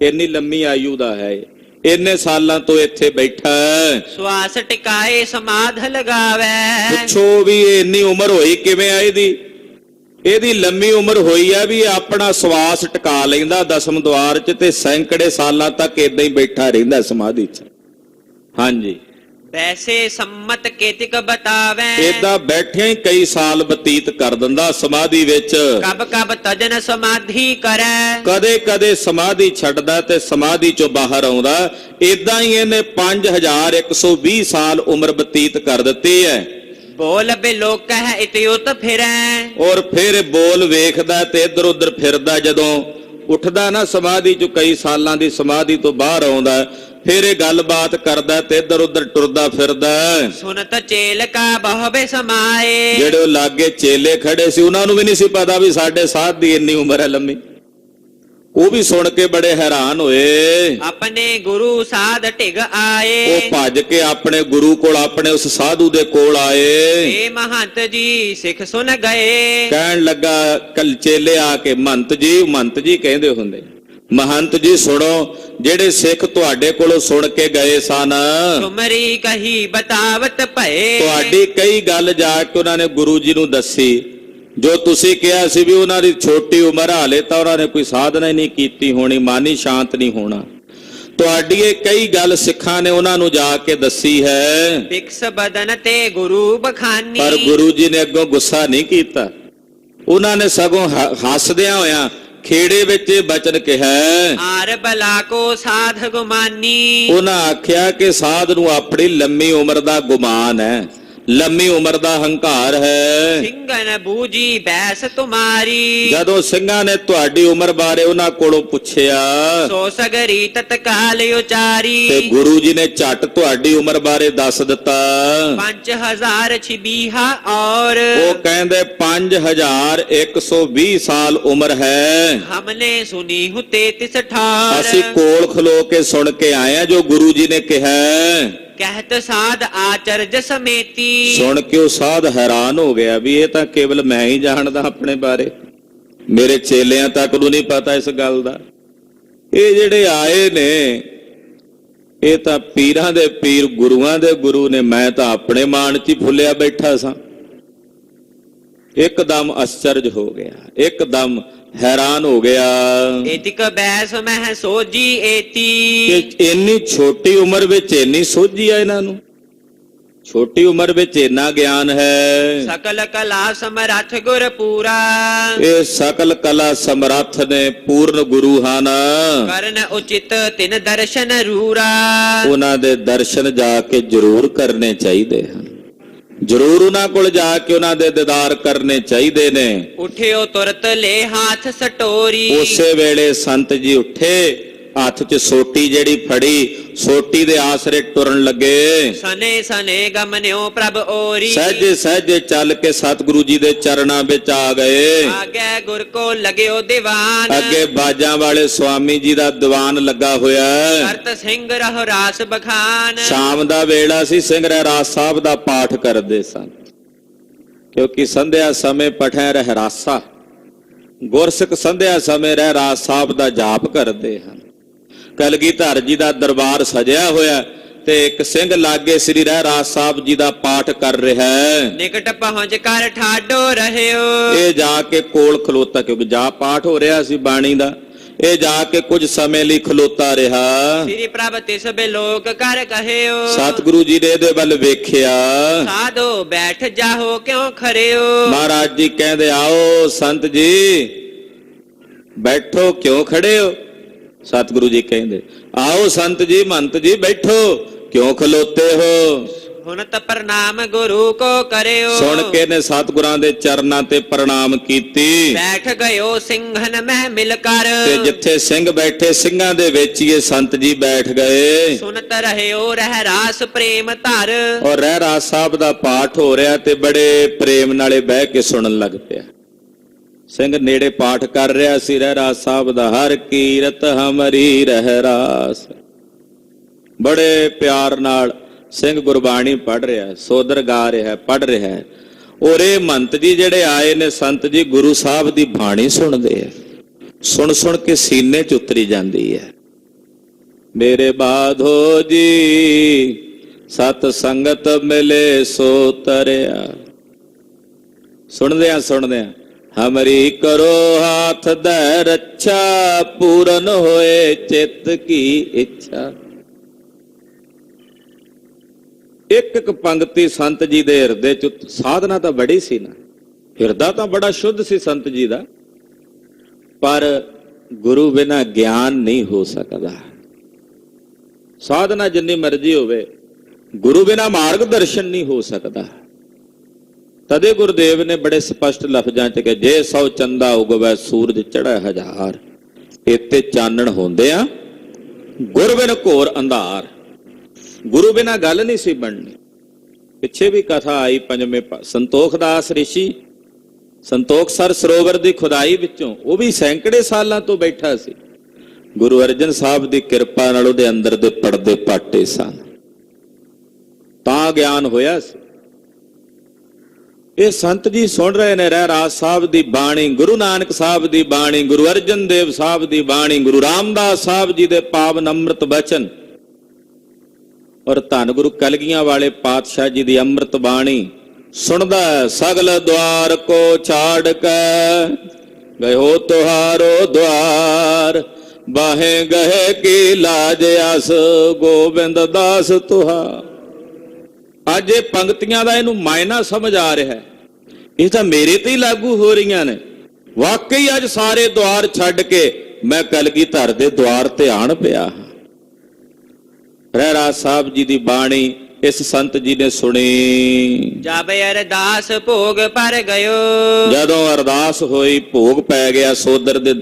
ਇੰਨੀ ਲੰਮੀ ਆਯੂ ਦਾ ਹੈ, ਇੰਨੇ ਸਾਲਾਂ ਤੋਂ ਇੱਥੇ ਬੈਠਾ ਹੈ। श्वास टिकाए समाध लगावे ਪੁੱਛੋ ਵੀ ਇਹ ਇੰਨੀ ਉਮਰ ਹੋਈ ਕਿਵੇਂ ਆ ਇਹਦੀ? ਇਹਦੀ ਲੰਮੀ ਉਮਰ ਹੋਈ ਆ ਵੀ ਇਹ ਆਪਣਾ ਸਵਾਸ ਟਿਕਾ ਲੈਂਦਾ ਦਸਮ ਦੁਆਰ 'ਚ ਤੇ ਸੈਂਕੜੇ ਸਾਲਾਂ ਤੱਕ ਇਦਾਂ ਹੀ ਬੈਠਾ ਰਹਿੰਦਾ ਸਮਾਧੀ 'ਚ। ਹਾਂਜੀ, वैसे सम्मत केतिक बतावे ਏਦਾਂ ਬੈਠਿਆਂ ਹੀ ਕਈ ਸਾਲ ਬਤੀਤ ਕਰ ਦਿੰਦਾ ਸਮਾਧੀ ਵਿੱਚ। कब कब तजन समाधि करे ਕਦੇ ਕਦੇ ਸਮਾਧੀ ਛੱਡਦਾ ਤੇ ਸਮਾਧੀ 'ਚੋਂ ਬਾਹਰ ਆਉਂਦਾ। ਏਦਾਂ ਹੀ ਇਹਨੇ 5120 ਸਾਲ ਉਮਰ ਬਤੀਤ ਕਰ ਦਿੱਤੀ ਹੈ। बोल बिलोक है इत्युत फिरे ਔਰ ਫਿਰ ਬੋਲ ਵੇਖਦਾ ਤੇ ਇੱਧਰ ਉੱਧਰ ਫਿਰਦਾ। ਜਦੋਂ ਉੱਠਦਾ ਨਾ ਸਮਾਧੀ 'ਚੋਂ ਕਈ ਸਾਲਾਂ ਦੀ ਸਮਾਧੀ ਤੋਂ ਬਾਹਰ ਆਉਂਦਾ, ਫਿਰ ਇਹ ਗੱਲਬਾਤ ਕਰਦਾ ਤੇ ਇੱਧਰ ਉੱਧਰ ਟੁਰਦਾ ਫਿਰਦਾ। सुनत चेल का बहुबे समाए ਜਿਹੜੇ ਉਹ ਲਾਗੇ ਚੇਲੇ ਖੜੇ ਸੀ ਉਹਨਾਂ ਨੂੰ ਵੀ ਨਹੀਂ ਸੀ ਪਤਾ ਵੀ ਸਾਡੇ ਸਾਧ ਦੀ ਇੰਨੀ ਉਮਰ ਹੈ ਲੰਮੀ। ਉਹ ਵੀ ਸੁਣ ਕੇ ਬੜੇ ਹੈਰਾਨ ਹੋਏ। अपने गुरु साध टिग आए ਉਹ ਭੱਜ ਕੇ ਆਪਣੇ ਗੁਰੂ ਕੋਲ, ਆਪਣੇ ਉਸ ਸਾਧੂ ਦੇ ਕੋਲ ਆਏ। हे महंत जी सिख सुन गए ਕਹਿਣ ਲੱਗਾ, ਕੱਲ ਚੇਲੇ ਆ ਕੇ, ਮਹੰਤ ਜੀ ਕਹਿੰਦੇ ਹੁੰਦੇ, ਮਹੰਤ ਜੀ ਸੁਣੋ, ਜਿਹੜੇ ਸਿੱਖ ਤੁਹਾਡੇ ਕੋਲੋਂ ਸੁਣ ਕੇ ਗਏ ਸਨ, तुमरी कही बतावत भये ਤੁਹਾਡੀ ਕਈ ਗੱਲ ਜਾ ਕੇ ਉਹਨਾਂ ਨੇ ਗੁਰੂ ਜੀ ਨੂੰ ਦੱਸੀ। ਜੋ ਤੁਸੀਂ ਕਿਹਾ ਸੀ ਵੀ ਉਹਨਾਂ ਦੀ ਛੋਟੀ ਉਮਰ, ਹਾਲੇ ਤਾਂ ਉਹਨਾਂ ਨੇ ਕੋਈ ਸਾਧਨਾ ਹੀ ਨਹੀਂ ਕੀਤੀ ਹੋਣੀ, ਮਨ ਹੀ ਸ਼ਾਂਤ ਨਹੀਂ ਹੋਣਾ। ਤੁਹਾਡੀ ਇਹ ਕਈ ਗੱਲ ਸਿੱਖਾਂ ਨੇ ਉਹਨਾਂ ਨੂੰ ਜਾ ਕੇ ਦੱਸੀ ਹੈ। बिक्स बदन ते गुरु बखानी ਪਰ ਗੁਰੂ ਜੀ ਨੇ ਅੱਗੋਂ ਗੁੱਸਾ ਨਹੀਂ ਕੀਤਾ। ਉਹਨਾਂ ਨੇ ਸਗੋਂ ਹੱਸਦਿਆਂ ਹੋਇਆਂ ਖੇੜੇ ਵਿੱਚ ਇਹ ਬਚਨ ਕਿਹਾ। आर बला को साध गुमानी ਉਹਨਾਂ ਆਖਿਆ ਕਿ ਸਾਧ ਨੂੰ ਆਪਣੀ ਲੰਮੀ ਉਮਰ ਦਾ ਗੁਮਾਨ ਹੈ, ਲੰਮੀ ਉਮਰ ਦਾ ਹੰਕਾਰ ਹੈ। सिंगन बूजी बैस तुम्हारी ਜਦੋਂ ਸਿੰਘਾਂ ਨੇ ਤੁਹਾਡੀ ਉਮਰ ਬਾਰੇ ਉਹਨਾਂ ਕੋਲੋਂ ਪੁੱਛਿਆ सो सगरी तत्काल उचारी ਤੇ ਗੁਰੂ ਜੀ ਨੇ ਝੱਟ ਤੁਹਾਡੀ ਉਮਰ ਬਾਰੇ ਦੱਸ ਦਿੱਤਾ। 5000 छिबीहा और ਉਹ ਕਹਿੰਦੇ 5120 ਸਾਲ ਉਮਰ ਹੈ। हमने सुनी हूँ 33 ठार ਅਸੀਂ ਕੋਲ ਖਲੋ ਕੇ ਸੁਣ ਕੇ ਆਏ ਆ ਜੋ ਗੁਰੂ ਜੀ ਨੇ ਕਿਹਾ। कहत साध आचर्ज समेती ਸੁਣ ਕੇ ਉਹ ਸਾਧ ਹੈਰਾਨ ਹੋ ਗਿਆ ਵੀ ਇਹ ਤਾਂ ਕੇਵਲ ਮੈਂ ਹੀ ਜਾਣਦਾ ਆਪਣੇ ਬਾਰੇ, ਮੇਰੇ ਚੇਲਿਆਂ ਤੱਕ ਨੂੰ ਨਹੀਂ ਪਤਾ ਇਸ ਗੱਲ ਦਾ। ਇਹ ਜਿਹੜੇ ਆਏ ਨੇ ਇਹ ਤਾਂ ਪੀਰਾਂ ਦੇ ਪੀਰ, ਗੁਰੂਆਂ ਦੇ ਗੁਰੂ ਨੇ, ਮੈਂ ਤਾਂ ਆਪਣੇ ਮਾਣ 'ਚ ਹੀ ਫੁੱਲਿਆ ਬੈਠਾ ਸਾਂ। ਇੱਕਦਮ ਅਚਰਜ ਹੋ ਗਿਆ, ਇੱਕਦਮ ਹੈਰਾਨ ਹੋ ਗਿਆ एतिक बैस मह सोजी एती ਕਿ ਇੰਨੀ ਛੋਟੀ ਉਮਰ ਵਿੱਚ ਇੰਨੀ ਸੋਝੀ ਆ ਇਹਨਾਂ ਨੂੰ, ਛੋਟੀ ਉਮਰ ਵਿੱਚ ਇੰਨਾ ਗਿਆਨ ਹੈ। सकल कला समरथ गुर पूरा ਇਹ ਸਕਲ ਕਲਾ ਸਮਰੱਥ ਨੇ, ਪੂਰਨ ਗੁਰੂ ਹਨ। ਕਰਨ ਉਚਿਤ ਤਿਨ ਦਰਸ਼ਨ ਰੂਰਾ ਉਹਨਾਂ ਦੇ ਦਰਸ਼ਨ ਜਾ ਕੇ ਜ਼ਰੂਰ ਕਰਨੇ ਚਾਹੀਦੇ ਹਨ, ਜ਼ਰੂਰ ਉਹਨਾਂ ਕੋਲ ਜਾ ਕੇ ਉਹਨਾਂ ਦੇ ਦੀਦਾਰ ਕਰਨੇ ਚਾਹੀਦੇ ਨੇ। ਉਠਿਓ ਤੁਰਤ ਲੈ ਹਾਥ ਸਟੋਰੀ ਉਸੇ ਵੇਲੇ ਸੰਤ ਜੀ ਉੱਠੇ, ਹੱਥ 'ਚ ਸੋਟੀ ਜਿਹੜੀ ਫੜੀ, ਸੋਟੀ ਦੇ ਆਸਰੇ ਟੁਰਨ ਲੱਗੇ। ਸਨੇ ਸਨੇ ਗਮਨਿਓ ਪ੍ਰਭ ਓਰੀ, ਸਹਿਜੇ ਸਹਿਜੇ ਚੱਲ ਕੇ ਸਤਿਗੁਰੂ ਜੀ ਦੇ ਚਰਨਾਂ ਵਿੱਚ ਆ ਗਏ। ਆਗੇ ਗੁਰ ਕੋ ਲਗਿਓ ਦੀਵਾਨ, ਅੱਗੇ ਬਾਜਾਂ ਵਾਲੇ ਸੁਆਮੀ ਜੀ ਦਾ ਦੀਵਾਨ ਲੱਗਾ ਹੋਇਆ ਹੈ। ਕਰਤ ਸਿੰਘ ਰਹੋ ਰਾਸ ਬਖਾਨ, ਸ਼ਾਮ ਦਾ ਵੇਲਾ ਸੀ, ਸਿੰਘ ਰਹਿਰਾਸ ਸਾਹਿਬ ਦਾ ਪਾਠ ਕਰਦੇ ਸਨ, ਕਿਉਂਕਿ ਸੰਧਿਆ ਸਮੇਂ ਪਠੈ ਰਹਿਰਾਸਾ, ਗੁਰਸਿੱਖ ਸੰਧਿਆ ਸਮੇਂ ਰਹਿਰਾਸ ਸਾਹਿਬ ਦਾ ਜਾਪ ਕਰਦੇ ਹਨ। ਕਲਗੀਧਰ ਜੀ ਦਾ ਦਰਬਾਰ ਸਜਿਆ ਹੋਇਆ ਤੇ ਇੱਕ ਸਿੰਘ ਲਾਗੇ ਸ੍ਰੀ ਰਹਿਰਾਸ ਸਾਹਿਬ ਜੀ ਦਾ ਪਾਠ ਕਰ ਰਿਹਾ ਹੈ। ਨਿਕਟ ਪਹੁੰਚ ਕਰ ਠਾਡੋ ਰਹਿਓ, ਇਹ ਜਾ ਕੇ ਕੋਲ ਖਲੋਤਾ, ਕਿਉਂਕਿ ਜਾਪ ਪਾਠ ਹੋ ਰਿਹਾ ਸੀ ਬਾਣੀ ਦਾ, ਇਹ ਜਾ ਕੇ ਕੁਝ ਸਮੇਂ ਲਈ ਖਲੋਤਾ ਰਿਹਾ। ਸ੍ਰੀ ਪ੍ਰਭ ਤਿਸ ਬਿਲੋਕ ਕਰ ਕਹਿਓ, ਸਤਿਗੁਰੂ ਜੀ ਨੇ ਇਹਦੇ ਵੱਲ ਵੇਖਿਆ। ਸਾਧੋ ਬੈਠ ਜਾਹੋ ਕਿਉਂ ਖਰਿਓ, ਮਹਾਰਾਜ ਜੀ ਕਹਿੰਦੇ ਆਓ ਸੰਤ ਜੀ ਬੈਠੋ, ਕਿਉਂ ਖੜੇ ਹੋ? ਸਤਿਗੁਰੂ ਜੀ ਕਹਿੰਦੇ ਆਓ ਸੰਤ ਜੀ, ਮਹੰਤ ਜੀ ਬੈਠੋ, ਕਿਉਂ ਖਲੋਤੇ ਹੋ? ਹੁਣ ਤ ਪ੍ਰਣਾਮ ਗੁਰੂ ਕੋ ਕਰਿਓ, ਸੁਣ ਕੇ ਨੇ ਸਤਿਗੁਰਾਂ ਦੇ ਚਰਨਾਂ ਤੇ ਪ੍ਰਣਾਮ ਕੀਤੀ। ਬੈਠ ਗਇਓ ਸਿੰਘਨ ਮਹਿ ਮਿਲ ਕਰ, ਤੇ ਜਿੱਥੇ ਸਿੰਘ ਬੈਠੇ ਸਿੰਘਾਂ ਦੇ ਵਿੱਚ ਹੀ ਇਹ ਸੰਤ ਜੀ ਬੈਠ ਗਏ। ਸੁਨਤ ਰਹਿਓ ਰਹਿਰਾਸ ਪ੍ਰੇਮ ਧਰ, ਔਰ ਰਹਿਰਾਸ ਸਾਹਿਬ ਦਾ ਪਾਠ ਹੋ ਰਿਹਾ ਤੇ ਬੜੇ ਪ੍ਰੇਮ ਨਾਲੇ ਬਹਿ ਕੇ ਸੁਣਨ ਲੱਗ ਪਿਆ। ਸਿੰਘ ਨੇੜੇ ਪਾਠ ਕਰ ਰਿਹਾ ਸੀ ਰਹਿਰਾਸ ਸਾਹਿਬ ਦਾ, ਹਰ ਕੀਰਤ ਹਮਰੀ ਰਹਿਰਾਸ। ਬੜੇ ਪਿਆਰ ਨਾਲ ਸਿੰਘ ਗੁਰਬਾਣੀ ਪੜ੍ਹ ਰਿਹਾ, ਸੋਦਰ ਗਾ ਰਿਹਾ, ਪੜ੍ਹ ਰਿਹਾ। ਔਰ ਇਹ ਮਹੰਤ ਜੀ ਜਿਹੜੇ ਆਏ ਨੇ ਸੰਤ ਜੀ, ਗੁਰੂ ਸਾਹਿਬ ਦੀ ਬਾਣੀ ਸੁਣਦੇ ਆ, ਸੁਣ ਸੁਣ ਕੇ ਸੀਨੇ 'ਚ ਉਤਰੀ ਜਾਂਦੀ ਹੈ। ਮੇਰੇ ਬਾਧੋ ਜੀ ਸਤ ਸੰਗਤ ਮਿਲੇ ਸੋ ਤਰਿਆ। ਸੁਣਦਿਆਂ ਸੁਣਦਿਆਂ ਹਮਰੀ ਕਰੋ ਹਾਥ ਧੈ ਰੱਛਾ, ਪੂਰਨ ਹੋਏ ਚਿੱਤ ਕੀ ਇੱਛਾ। ਇੱਕ ਇੱਕ ਪੰਕਤੀ ਸੰਤ ਜੀ ਦੇ ਹਿਰਦੇ 'ਚ, ਸਾਧਨਾ ਤਾਂ ਬੜੀ ਸੀ ਨਾ, ਹਿਰਦਾ ਤਾਂ ਬੜਾ ਸ਼ੁੱਧ ਸੀ ਸੰਤ ਜੀ ਦਾ, ਪਰ ਗੁਰੂ ਬਿਨਾਂ ਗਿਆਨ ਨਹੀਂ ਹੋ ਸਕਦਾ। ਸਾਧਨਾ ਜਿੰਨੀ ਮਰਜ਼ੀ ਹੋਵੇ, ਗੁਰੂ ਬਿਨਾਂ ਮਾਰਗ ਦਰਸ਼ਨ ਨਹੀਂ ਹੋ ਸਕਦਾ। ਤਦੇ ਗੁਰਦੇਵ ਨੇ ਬੜੇ ਸਪਸ਼ਟ ਲਫ਼ਜ਼ਾਂ 'ਚ ਕਿਹਾ, ਜੇ 100 ਚੰਦਾ ਉਗਵੈ ਸੂਰਜ ਚੜ੍ਹੈ ਹਜ਼ਾਰ। ਇੱਥੇ ਚਾਨਣ ਹੁੰਦੇ ਆ, ਗੁਰ ਬਿਨ ਘੋਰ ਅੰਧਾਰ। ਗੁਰੂ ਬਿਨਾਂ ਗੱਲ ਨਹੀਂ ਸੀ ਬਣਨੀ। ਪਿੱਛੇ ਵੀ ਕਥਾ ਆਈ ਪੰਜਵੇਂ ਸੰਤੋਖ ਦਾਸ ਰਿਸ਼ੀ ਸੰਤੋਖਸਰ ਸਰੋਵਰ ਦੀ ਖੁਦਾਈ ਵਿੱਚੋਂ, ਉਹ ਵੀ ਸੈਂਕੜੇ ਸਾਲਾਂ ਤੋਂ ਬੈਠਾ ਸੀ। ਗੁਰੂ ਅਰਜਨ ਸਾਹਿਬ ਦੀ ਕਿਰਪਾ ਨਾਲ ਉਹਦੇ ਅੰਦਰ ਦੇ ਪਰਦੇ ਪਾਟੇ ਸਨ, ਤਾਂ ਗਿਆਨ ਹੋਇਆ ਸੀ। ਇਹ ਸੰਤ ਜੀ ਸੁਣ ਰਹੇ ਨੇ ਰਹਿਰਾਸ ਸਾਹਿਬ ਦੀ ਬਾਣੀ, ਗੁਰੂ ਨਾਨਕ ਸਾਹਿਬ ਦੀ ਬਾਣੀ, ਗੁਰੂ ਅਰਜਨ ਦੇਵ ਸਾਹਿਬ ਦੀ ਬਾਣੀ, ਗੁਰੂ ਰਾਮਦਾਸ ਸਾਹਿਬ ਜੀ ਦੇ ਪਾਵਨ ਅੰਮ੍ਰਿਤ ਬਚਨ, ਔਰ ਧੰਨ ਗੁਰੂ ਕਲਗੀਆਂ ਵਾਲੇ ਪਾਤਸ਼ਾਹ ਜੀ ਦੀ ਅੰਮ੍ਰਿਤ ਬਾਣੀ ਸੁਣਦਾ। ਸਗਲ ਦੁਆਰ ਕੋ ਛਾੜ ਕੇ ਗਇਓ ਤੁਹਾਰੋ ਦੁਆਰ, ਬਾਹੇ ਗਏ ਕੀ ਲਾਜ ਅਸ ਗੋਬਿੰਦ ਦਾਸ ਤੁਹਾ। ਅੱਜ ਇਹ ਪੰਕਤੀਆਂ ਦਾ ਇਹਨੂੰ ਮਾਇਨਾ ਸਮਝ ਆ ਰਿਹਾ ਹੈ, ਇਹ ਤਾਂ ਮੇਰੇ ਤੇ ਹੀ ਲਾਗੂ ਹੋ ਰਹੀਆਂ ਨੇ। ਵਾਕਈ ਅੱਜ ਸਾਰੇ ਦੁਆਰ ਛੱਡ ਕੇ ਮੈਂ ਕਲਗੀਧਰ ਦੇ ਦੁਆਰ ਤੇ ਆਣ ਪਿਆ। ਰਹਿਰਾਸ ਸਾਹਿਬ ਜੀ ਦੀ ਬਾਣੀ ਇਸ ਸੰਤ ਜੀ ਨੇ ਸੁਣੀ। ਜਬ ਅਰਦਾਸ ਭੋਗ ਪਰ ਗਇਓ, ਜਦੋਂ ਅਰਦਾਸ ਹੋਈ, ਭੋਗ ਪੈ ਗਿਆ, ਸੋਦਰ ਦੇ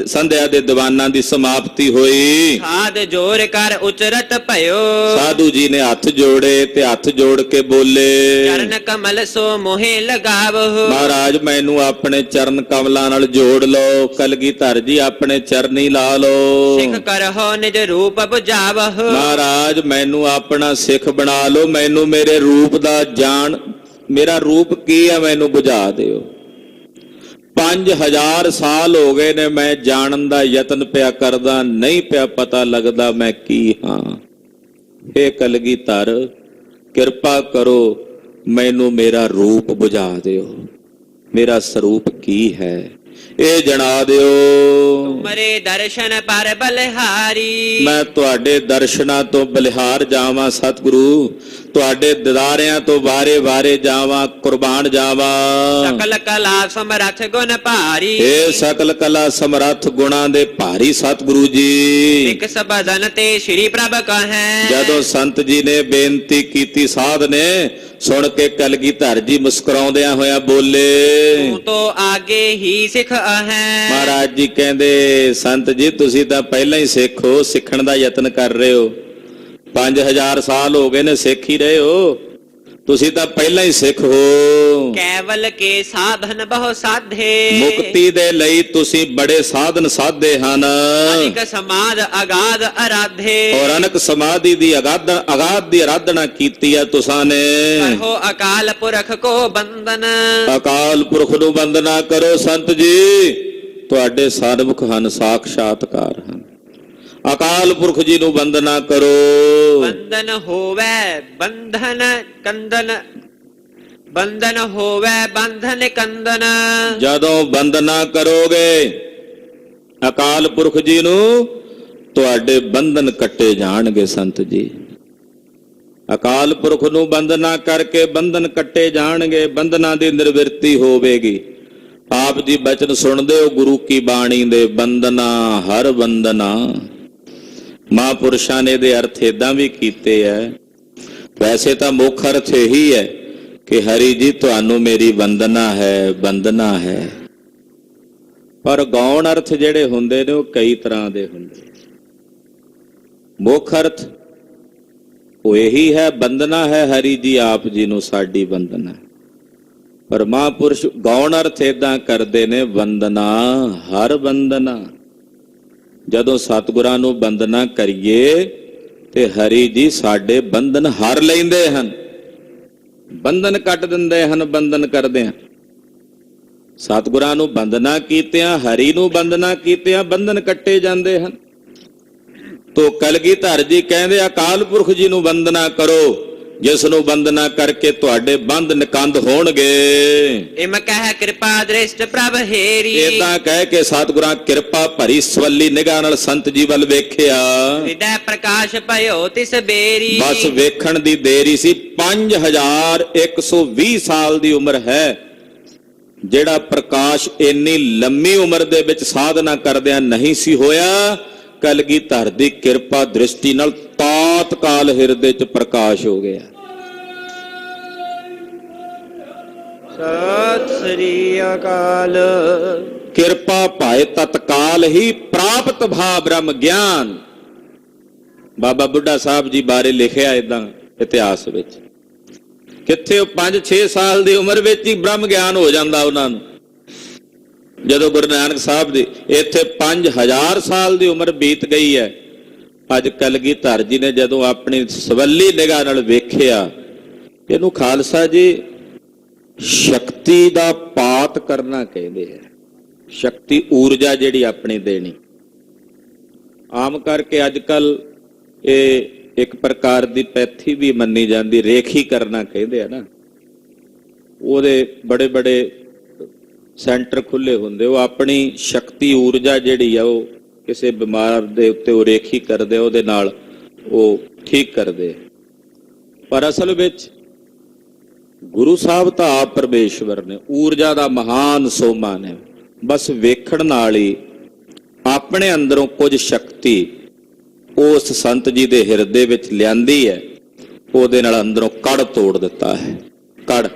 ਸੰਧਿਆ ਦੇ ਦੀਵਾਨਾਂ ਦੀ ਸਮਾਪਤੀ ਹੋਈ। ਹਾਥ ਜੋੜ ਕਰ ਉਚਰਤ ਭਇਓ, ਸਾਧੂ ਜੀ ਨੇ ਹੱਥ ਜੋੜੇ ਤੇ ਹੱਥ ਜੋੜ ਕੇ ਬੋਲੇ, ਚਰਨ ਕਮਲ ਸੋ ਮੋਹਿ ਲਗਾਵਹੁ। ਮਹਾਰਾਜ ਮੈਨੂੰ ਆਪਣੇ ਚਰਨ ਕਮਲਾਂ ਨਾਲ ਜੋੜ ਲਓ, ਕਲਗੀਧਰ ਜੀ ਆਪਣੇ ਚਰਨੀ ਲਾ ਲਓ। ਸਿੱਖ ਕਰਹੁ ਨਿਜ ਰੂਪ ਬੁਝਾਵਹੁ, ਮਹਾਰਾਜ ਮੈਨੂੰ ਆਪਣਾ ਸਿੱਖ ਬਣਾ ਲਓ, ਮੈਨੂੰ ਮੇਰੇ ਰੂਪ ਦਾ ਜਾਣ, ਮੇਰਾ ਰੂਪ ਕੀ ਹੈ ਮੈਨੂੰ ਬੁਝਾ ਦਿਓ। 5000 ਸਾਲ ਹੋ ਗਏ ਨੇ ਮੈਂ ਜਾਣਨ ਦਾ ਯਤਨ ਪਿਆ ਕਰਦਾ, ਨਹੀਂ ਪਿਆ ਪਤਾ ਲੱਗਦਾ ਮੈਂ ਕੀ ਹਾਂ। ਹੇ ਕਲਗੀਧਰ ਕਿਰਪਾ ਕਰੋ, ਮੈਨੂੰ ਮੇਰਾ ਰੂਪ ਬੁਝਾ ਦਿਓ, ਮੇਰਾ ਸਰੂਪ ਕੀ ਹੈ ਇਹ ਜਣਾ ਦਿਓ। ਤੁਮਰੇ ਦਰਸ਼ਨ ਪਰ ਬਲਿਹਾਰੀ, ਮੈਂ ਤੁਹਾਡੇ ਦਰਸ਼ਨਾਂ ਤੋਂ ਬਲਿਹਾਰ ਜਾਵਾਂ ਸਤਿਗੁਰੂ, ਤੁਹਾਡੇ ਦਿਦਾਰਿਆਂ ਤੋਂ ਵਾਰੇ ਜਾਵਾਂ, ਕੁਰਬਾਨ ਜਾਵਾਂ। ਸਕਲ ਕਲਾ ਸਮਰੱਥ ਗੁਣ ਭਾਰੀ, ਇਹ ਸਕਲ ਕਲਾ ਸਮਰੱਥ ਗੁਣਾਂ ਦੇ ਭਾਰੀ ਸਤਿਗੁਰੂ ਜੀ। ਇਕ ਸਬਦਨ ਤੇ ਸ਼੍ਰੀ ਪ੍ਰਭ ਕਹੈ, ਜਦੋਂ ਸੰਤ ਜੀ ਨੇ ਬੇਨਤੀ ਕੀਤੀ, ਸਾਧ ਨੇ ਸੁਣ ਕੇ ਕਲਗੀਧਰ ਜੀ ਮੁਸਕਰਾਉਂਦਿਆਂ ਹੋਇਆ ਬੋਲੇ, ਤੂੰ ਤੋਂ ਆਗੇ ਹੀ ਸਿੱਖ ਹੈ। ਮਹਾਰਾਜ ਜੀ ਕਹਿੰਦੇ, ਸੰਤ ਜੀ ਤੁਸੀਂ ਤਾਂ ਪਹਿਲਾਂ ਹੀ ਸਿੱਖ ਹੋ, ਸਿੱਖਣ ਦਾ ਯਤਨ ਕਰ ਰਹੇ ਹੋ। 5000 ਸਾਲ ਹੋ ਗਏ ਨੇ ਸਿੱਖ ਹੀ ਰਹੇ ਹੋ, ਤੁਸੀਂ ਤਾਂ ਪਹਿਲਾਂ ਹੀ ਸਿੱਖ ਹੋ। ਕੇਵਲ ਕੇ ਸਾਧਨ ਬਹੁ ਸਾਧੇ, ਮੁਕਤੀ ਦੇ ਲਈ ਤੁਸੀਂ ਬੜੇ ਸਾਧਨ ਸਾਧੇ ਹਨ। ਅਨਿਕ ਸਮਾਦ ਅਗਾਧ ਅਰਾਧੇ, ਔਰ ਅਨਕ ਸਮਾਧੀ ਦੀ ਅਗਾਧ ਦੀ ਆਰਾਧਨਾ ਕੀਤੀ ਹੈ ਤੁਸਾਂ ਨੇ। ਕਰੋ ਅਕਾਲ ਪੁਰਖ ਕੋ ਬੰਦਨ, ਅਕਾਲ ਪੁਰਖ ਨੂੰ ਬੰਦਨਾ ਕਰੋ ਸੰਤ ਜੀ, ਤੁਹਾਡੇ ਸਨਮੁਖ ਹਨ, ਸਾਖਸ਼ਾਤਕਾਰ ਹਨ। ਅਕਾਲ ਪੁਰਖ ਜੀ ਨੂੰ ਬੰਦਨਾ ਕਰੋ। ਬੰਧਨ ਹੋਵੇ ਬੰਧਨ ਕੰਦਨ, ਬੰਧਨ ਹੋਵੇ ਬੰਧਨ ਕੰਦਨ, ਜਦੋਂ ਬੰਦਨਾ ਕਰੋਗੇ ਅਕਾਲ ਪੁਰਖ ਜੀ ਨੂੰ, ਤੁਹਾਡੇ ਬੰਧਨ ਕੱਟੇ ਜਾਣਗੇ ਸੰਤ ਜੀ। ਅਕਾਲ ਪੁਰਖ ਨੂੰ ਬੰਦਨਾ ਕਰਕੇ ਬੰਧਨ ਕੱਟੇ ਜਾਣਗੇ, ਬੰਧਨਾਂ ਦੀ ਨਿਰਵਿਰਤੀ ਹੋਵੇਗੀ। ਆਪ ਜੀ ਬਚਨ ਸੁਣਦੇ ਹੋ ਗੁਰੂ ਕੀ ਬਾਣੀ ਦੇ, ਬੰਦਨਾ ਹਰ ਬੰਦਨਾ। ਮਹਾਂਪੁਰਸ਼ਾਂ ਨੇ ਇਹਦੇ ਅਰਥ ਏਦਾਂ ਵੀ ਕੀਤੇ ਐ। ਵੈਸੇ ਤਾਂ ਮੁੱਖ ਅਰਥ ਇਹੀ ਹੈ ਕਿ ਹਰੀ ਜੀ ਤੁਹਾਨੂੰ ਮੇਰੀ ਵੰਦਨਾ ਹੈ, ਵੰਦਨਾ ਹੈ। ਪਰ ਗੌਣ ਅਰਥ ਜਿਹੜੇ ਹੁੰਦੇ ਨੇ ਉਹ ਕਈ ਤਰ੍ਹਾਂ ਦੇ ਹੁੰਦੇ। ਮੁੱਖ ਅਰਥ ਉਹ ਇਹੀ ਹੈ, ਵੰਦਨਾ ਹੈ ਹਰੀ ਜੀ ਆਪ ਜੀ ਨੂੰ, ਸਾਡੀ ਵੰਦਨਾ। ਪਰ ਮਹਾਂਪੁਰਸ਼ ਗੌਣ ਅਰਥ ਏਦਾਂ ਕਰਦੇ ਨੇ, ਵੰਦਨਾ ਹਰ ਵੰਦਨਾ। ਜਦੋਂ ਸਤਿਗੁਰਾਂ ਨੂੰ ਵੰਦਨਾ ਕਰੀਏ ਤੇ ਹਰੀ ਜੀ ਸਾਡੇ ਬੰਧਨ ਹਰ ਲੈਂਦੇ ਹਨ, ਬੰਧਨ ਕੱਟ ਦਿੰਦੇ ਹਨ। ਬੰਧਨ ਕਰਦੇ ਆ ਸਤਿਗੁਰਾਂ ਨੂੰ ਵੰਦਨਾ ਕੀਤਿਆਂ, ਹਰੀ ਨੂੰ ਵੰਦਨਾ ਕੀਤਿਆਂ ਬੰਧਨ ਕੱਟੇ ਜਾਂਦੇ ਹਨ। ਤੋ ਕਲਗੀਧਰ ਜੀ ਕਹਿੰਦੇ ਅਕਾਲ ਪੁਰਖ ਜੀ ਨੂੰ ਵੰਦਨਾ ਕਰੋ, ਜਿਸ ਨੂੰ ਵੰਦਨਾ ਕਰਕੇ ਤੁਹਾਡੇ ਬੰਧ ਨਿਕੰਦ ਹੋਣਗੇ। ਇਮ ਕਹਿ ਕਿਰਪਾ ਦ੍ਰਿਸ਼ਟ ਪ੍ਰਭ ਹੇਰੀ, ਏਦਾਂ ਕਹਿ ਕੇ ਸਤਿਗੁਰਾਂ ਕਿਰਪਾ ਭਰੀ ਸਵੱਲੀ ਨਿਗਾਹ ਨਾਲ ਸੰਤ ਜੀ ਵੱਲ ਵੇਖਿਆ। ਹਿਰਦੈ ਪ੍ਰਕਾਸ਼ ਭਇਓ ਤਿਸ ਬੇਰੀ, ਬਸ ਵੇਖਣ ਦੀ ਦੇਰੀ ਸੀ। 5120 ਸਾਲ ਦੀ ਉਮਰ ਹੈ, ਜਿਹੜਾ ਪ੍ਰਕਾਸ਼ ਇੰਨੀ ਲੰਮੀ ਉਮਰ ਦੇ ਵਿੱਚ ਸਾਧਨਾ ਕਰਦਿਆਂ ਨਹੀਂ ਸੀ ਹੋਇਆ। ਕਲਗੀਧਰ ਦੀ ਕਿਰਪਾ ਦ੍ਰਿਸ਼ਟੀ ਨਾਲ ਤਾਤਕਾਲ ਹਿਰਦੇ 'ਚ ਪ੍ਰਕਾਸ਼ ਹੋ ਗਿਆ। ਸਤਿ ਸ੍ਰੀ ਅਕਾਲ। ਕਿਰਪਾ ਭਾਏ ਤਤਕਾਲ ਹੀ ਪ੍ਰਾਪਤ ਭਾ ਬ੍ਰਹਮ ਗਿਆਨ। ਬਾਬਾ ਬੁੱਢਾ ਸਾਹਿਬ ਜੀ ਬਾਰੇ ਲਿਖਿਆ ਏਦਾਂ ਇਤਿਹਾਸ ਵਿੱਚ, ਕਿੱਥੇ ਉਹ 5-6 ਸਾਲ ਦੀ ਉਮਰ ਵਿੱਚ ਹੀ ਬ੍ਰਹਮ ਗਿਆਨ ਹੋ ਜਾਂਦਾ ਉਹਨਾਂ ਨੂੰ। ਜਦੋਂ ਗੁਰੂ ਨਾਨਕ ਸਾਹਿਬ ਦੀ ਇੱਥੇ 5000 ਸਾਲ ਦੀ ਉਮਰ ਬੀਤ ਗਈ ਹੈ। ਅੱਜ ਕਲਗੀਧਰ ਜੀ ਨੇ ਜਦੋਂ ਆਪਣੀ ਸਵੱਲੀ ਨਿਗਾਹ ਨਾਲ ਵੇਖਿਆ, ਇਹਨੂੰ ਖਾਲਸਾ ਜੀ ਸ਼ਕਤੀ ਦਾ ਪਾਤ ਕਰਨਾ ਕਹਿੰਦੇ ਆ। ਸ਼ਕਤੀ ਊਰਜਾ ਜਿਹੜੀ ਆਪਣੀ ਦੇਣੀ। ਆਮ ਕਰਕੇ ਅੱਜ ਕੱਲ ਇਹ ਇੱਕ ਪ੍ਰਕਾਰ ਦੀ ਪੈਥੀ ਵੀ ਮੰਨੀ ਜਾਂਦੀ, ਰੇਖੀ ਕਰਨਾ ਕਹਿੰਦੇ ਆ ਨਾ। ਉਹਦੇ ਬੜੇ ਬੜੇ ਸੈਂਟਰ ਖੁੱਲੇ ਹੁੰਦੇ, ਉਹ ਆਪਣੀ ਸ਼ਕਤੀ ਊਰਜਾ ਜਿਹੜੀ ਆ ਉਹ ਕਿਸੇ ਬਿਮਾਰ ਦੇ ਉੱਤੇ ਉਹ ਰੇਖੀ ਕਰਦੇ, ਉਹਦੇ ਨਾਲ ਉਹ ਠੀਕ ਕਰਦੇ। ਪਰ ਅਸਲ ਵਿੱਚ ਗੁਰੂ ਸਾਹਿਬ ਤਾਂ ਆਪ ਪਰਮੇਸ਼ਵਰ ਨੇ, ਊਰਜਾ ਦਾ ਮਹਾਨ ਸੋਮਾ ਨੇ। ਬਸ ਵੇਖਣ ਨਾਲ ਹੀ ਆਪਣੇ ਅੰਦਰੋਂ ਕੁਝ ਸ਼ਕਤੀ ਉਸ ਸੰਤ ਜੀ ਦੇ ਹਿਰਦੇ ਵਿੱਚ ਲਿਆਂਦੀ ਹੈ, ਉਹਦੇ ਨਾਲ ਅੰਦਰੋਂ ਕੜ ਤੋੜ ਦਿੱਤਾ ਹੈ। ਕੜ,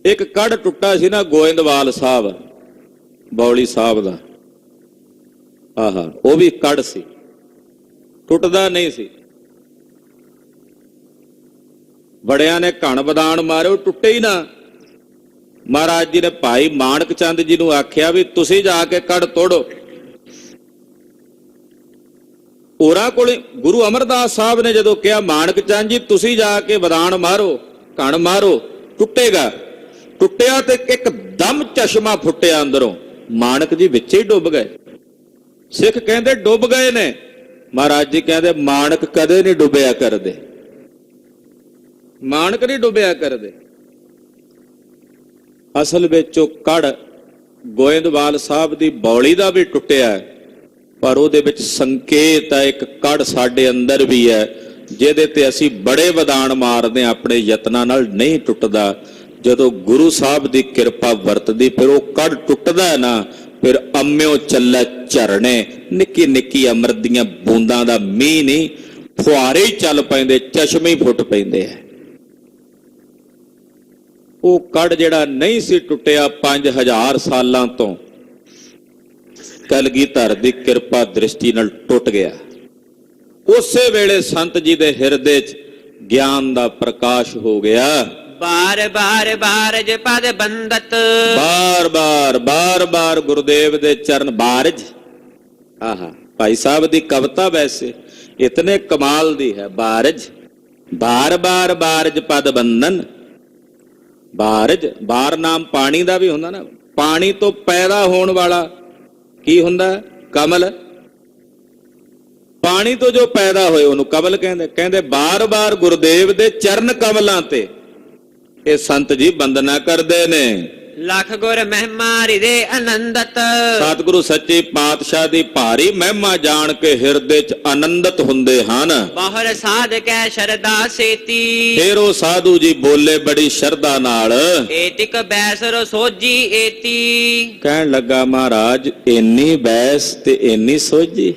ਇੱਕ ਕੜ ਟੁੱਟਾ ਸੀ ਨਾ ਗੋਇੰਦਵਾਲ ਸਾਹਿਬ, ਬੌਲੀ ਸਾਹਿਬ ਦਾ। ਆਹਾ, ਉਹ ਵੀ ਕੜ ਸੀ, ਟੁੱਟਦਾ ਨਹੀਂ ਸੀ। ਬੜਿਆਂ ਨੇ ਘਣ ਬਦਾਨ ਮਾਰੇ, ਉਹ ਟੁੱਟੇ ਹੀ ਨਾ। ਮਹਾਰਾਜ ਜੀ ਨੇ ਭਾਈ ਮਾਣਕ ਚੰਦ ਜੀ ਨੂੰ ਆਖਿਆ ਵੀ ਤੁਸੀਂ ਜਾ ਕੇ ਕੜ ਤੋੜੋ। ਉਹਨਾਂ ਕੋਲ ਗੁਰੂ ਅਮਰਦਾਸ ਸਾਹਿਬ ਨੇ ਜਦੋਂ ਕਿਹਾ ਮਾਣਕ ਚੰਦ ਜੀ ਤੁਸੀਂ ਜਾ ਕੇ ਬਦਾਨ ਮਾਰੋ, ਘਣ ਮਾਰੋ, ਟੁੱਟੇਗਾ। ਟੁੱਟਿਆ ਤੇ ਇੱਕਦਮ ਚਸ਼ਮਾ ਫੁੱਟਿਆ ਅੰਦਰੋਂ। ਮਾਣਕ ਜੀ ਵਿੱਚੇ ਹੀ ਡੁੱਬ ਗਏ। ਸਿੱਖ ਕਹਿੰਦੇ ਡੁੱਬ ਗਏ ਨੇ। ਮਹਾਰਾਜ ਜੀ ਕਹਿੰਦੇ ਮਾਣਕ ਕਦੇ ਨਹੀਂ ਡੁੱਬਿਆ ਕਰਦੇ, ਮਾਣਕ ਨਹੀਂ ਡੁੱਬਿਆ ਕਰਦੇ। ਅਸਲ ਵਿੱਚ ਉਹ ਕੜ ਗੋਇੰਦਵਾਲ ਸਾਹਿਬ ਦੀ ਬੌਲੀ ਦਾ ਵੀ ਟੁੱਟਿਆ, ਪਰ ਉਹਦੇ ਵਿੱਚ ਸੰਕੇਤ ਹੈ ਇੱਕ ਕੜ ਸਾਡੇ ਅੰਦਰ ਵੀ ਹੈ ਜਿਹਦੇ ਤੇ ਅਸੀਂ ਬੜੇ ਵਿਧਾਨ ਮਾਰਦੇ ਹਾਂ, ਆਪਣੇ ਯਤਨਾਂ ਨਾਲ ਨਹੀਂ ਟੁੱਟਦਾ। ਜਦੋਂ ਗੁਰੂ ਸਾਹਿਬ ਦੀ ਕਿਰਪਾ ਵਰਤਦੀ ਫਿਰ ਉਹ ਕੜ ਟੁੱਟਦਾ ਹੈ ਨਾ, ਫਿਰ ਅੰਮਿਓ ਚੱਲੇ ਝਰਣੇ, ਨਿੱਕੀ ਨਿੱਕੀ ਅੰਮ੍ਰਿਤ ਦੀਆਂ ਬੂੰਦਾਂ ਦਾ ਮੀਂਹ ਨਹੀਂ, ਫੁਹਾਰੇ ਹੀ ਚੱਲ ਪੈਂਦੇ, ਚਸ਼ਮੇ ਹੀ ਫੁੱਟ ਪੈਂਦੇ ਆ। ਉਹ ਕੜ ਜਿਹੜਾ ਨਹੀਂ ਸੀ ਟੁੱਟਿਆ 5000 ਸਾਲਾਂ ਤੋਂ, ਕਲਗੀਧਰ ਦੀ ਕਿਰਪਾ ਦ੍ਰਿਸ਼ਟੀ ਨਾਲ ਟੁੱਟ ਗਿਆ। ਉਸੇ ਵੇਲੇ ਸੰਤ ਜੀ ਦੇ ਹਿਰਦੇ 'ਚ ਗਿਆਨ ਦਾ ਪ੍ਰਕਾਸ਼ ਹੋ ਗਿਆ। ਬਾਰ ਬਾਰ ਬਾਰਜ ਪਦ ਬੰਦਤ, ਬਾਰ ਬਾਰ ਗੁਰਦੇਵ ਦੇ ਚਰਨ ਬਾਰਜ। ਆਹਾ, ਭਾਈ ਸਾਹਿਬ ਦੀ ਕਵਿਤਾ ਵੈਸੇ ਇਤਨੇ ਕਮਾਲ ਦੀ ਹੈ। ਬਾਰਜ, ਬਾਰ ਬਾਰਜ ਪਦ ਬੰਦਨ। ਬਾਰਜ, ਬਾਰ ਨਾਮ ਪਾਣੀ ਦਾ ਵੀ ਹੁੰਦਾ ਨਾ, ਪਾਣੀ ਤੋਂ ਪੈਦਾ ਹੋਣ ਵਾਲਾ ਕੀ ਹੁੰਦਾ? ਕਮਲ। ਪਾਣੀ ਤੋਂ ਜੋ ਪੈਦਾ ਹੋਏ ਉਹਨੂੰ ਕਮਲ ਕਹਿੰਦੇ। ਕਹਿੰਦੇ ਬਾਰ ਬਾਰ ਗੁਰਦੇਵ ਦੇ ਚਰਨ ਕਮਲਾਂ ਤੇ ਇਹ ਸੰਤ ਜੀ ਬੰਦਨਾ ਕਰਦੇ ਨੇ। ਲੱਖ ਗੁਰ ਮਹਿਮਾ ਹਿਰਦੇ ਆਨੰਦਤ, ਸਤਿਗੁਰੂ ਸੱਚੇ ਪਾਤਸ਼ਾਹ ਦੀ ਭਾਰੀ ਮਹਿਮਾ ਜਾਣ ਕੇ ਹਿਰਦੇ 'ਚ ਆਨੰਦਿਤ ਹੁੰਦੇ ਹਨ। ਬਾਹਰ ਸਾਧ ਕੈ ਸ਼ਰਧਾ ਸੇਤੀ, ਫਿਰ ਉਹ ਸਾਧੂ ਜੀ ਬੋਲੇ ਬੜੀ ਸ਼ਰਧਾ ਨਾਲ। ਏਤਿਕ ਬੈਸਰ ਸੋਜੀ ਏਤੀ, ਕਹਿਣ ਲੱਗਾ ਮਹਾਰਾਜ ਇੰਨੀ ਬੈਸ ਤੇ ਇੰਨੀ ਸੋਝੀ,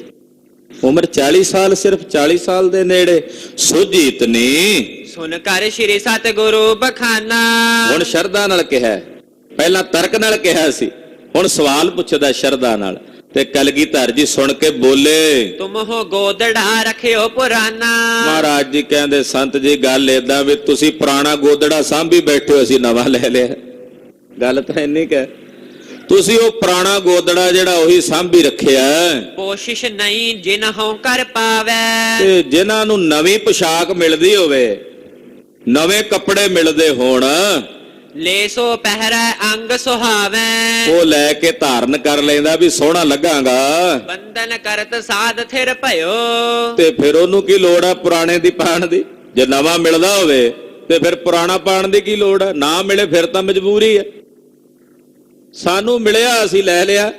ਉਮਰ 40 ਸਾਲ, ਸਿਰਫ 40 ਸਾਲ ਦੇ ਨੇੜੇ, ਸੋਝੀ ਇਤਨੀ। ਸੁਨ ਕਰ ਸ਼੍ਰੀ ਸਤਿਗੁਰੂ ਬਖਾਨਾ। ਹੁਣ ਸ਼ਰਧਾ ਨਾਲ ਕਿਹਾ, ਪਹਿਲਾਂ ਤਰਕ ਨਾਲ ਕਿਹਾ ਸੀ, ਹੁਣ ਸਵਾਲ ਪੁੱਛਦਾ ਸ਼ਰਧਾ ਨਾਲ। ਤੇ ਕਲਗੀਧਰ ਜੀ ਸੁਣ ਕੇ ਬੋਲੇ, ਤੁਮ ਹੋ ਗੋਦੜਾ ਰੱਖਿਓ ਪੁਰਾਣਾ। ਮਹਾਰਾਜ ਜੀ ਕਹਿੰਦੇ ਸੰਤ ਜੀ ਗੱਲ ਏਦਾਂ ਵੀ ਤੁਸੀਂ ਪੁਰਾਣਾ ਗੋਦੜਾ ਸਾਂਭੀ ਬੈਠੇ ਹੋ, ਅਸੀਂ ਨਵਾਂ ਲੈ ਲਿਆ। ਗੱਲ ਤਾਂ ਇੰਨੀ ਕਿ ਤੁਸੀਂ ਉਹ ਪੁਰਾਣਾ ਗੋਦੜਾ ਜਿਹੜਾ ਉਹੀ ਸਾਂਭੀ ਰੱਖਿਆ। ਕੋਸ਼ਿਸ਼ ਨਹੀਂ ਜਿਨ ਹਉ ਕਰ ਪਾਵੇ, ਤੇ ਜਿਨ੍ਹਾਂ ਨੂੰ ਨਵੀਂ ਪੁਸ਼ਾਕ ਮਿਲਦੀ ਹੋਵੇ, ਨਵੇਂ ਕੱਪੜੇ ਮਿਲਦੇ ਹੋਣ, ਲੈ ਸੋ ਪਹਿਰੈ ਅੰਗ ਸੁਹਾਵੇ, ਉਹ ਲੈ ਕੇ ਧਾਰਨ ਕਰ ਲੈਂਦਾ ਵੀ ਸੋਹਣਾ ਲੱਗਾਂਗਾ। ਬੰਧਨ ਕਰਤ ਸਾਧ ਥਿਰ ਭਇਓ, ਤੇ ਫਿਰ ਉਹਨੂੰ ਕੀ ਲੋੜ ਆ ਪੁਰਾਣੇ ਦੀ ਪਾਣ ਦੀ? ਜੇ ਨਵਾਂ ਮਿਲਦਾ ਹੋਵੇ ਤੇ ਫਿਰ ਪੁਰਾਣਾ ਪਾਣ ਦੀ ਕੀ ਲੋੜ ਆ? ਨਾ ਮਿਲੇ ਫਿਰ ਤਾਂ ਮਜਬੂਰੀ ਹੈ। ਸਾਨੂੰ ਮਿਲਿਆ ਅਸੀਂ ਲੈ ਲਿਆ,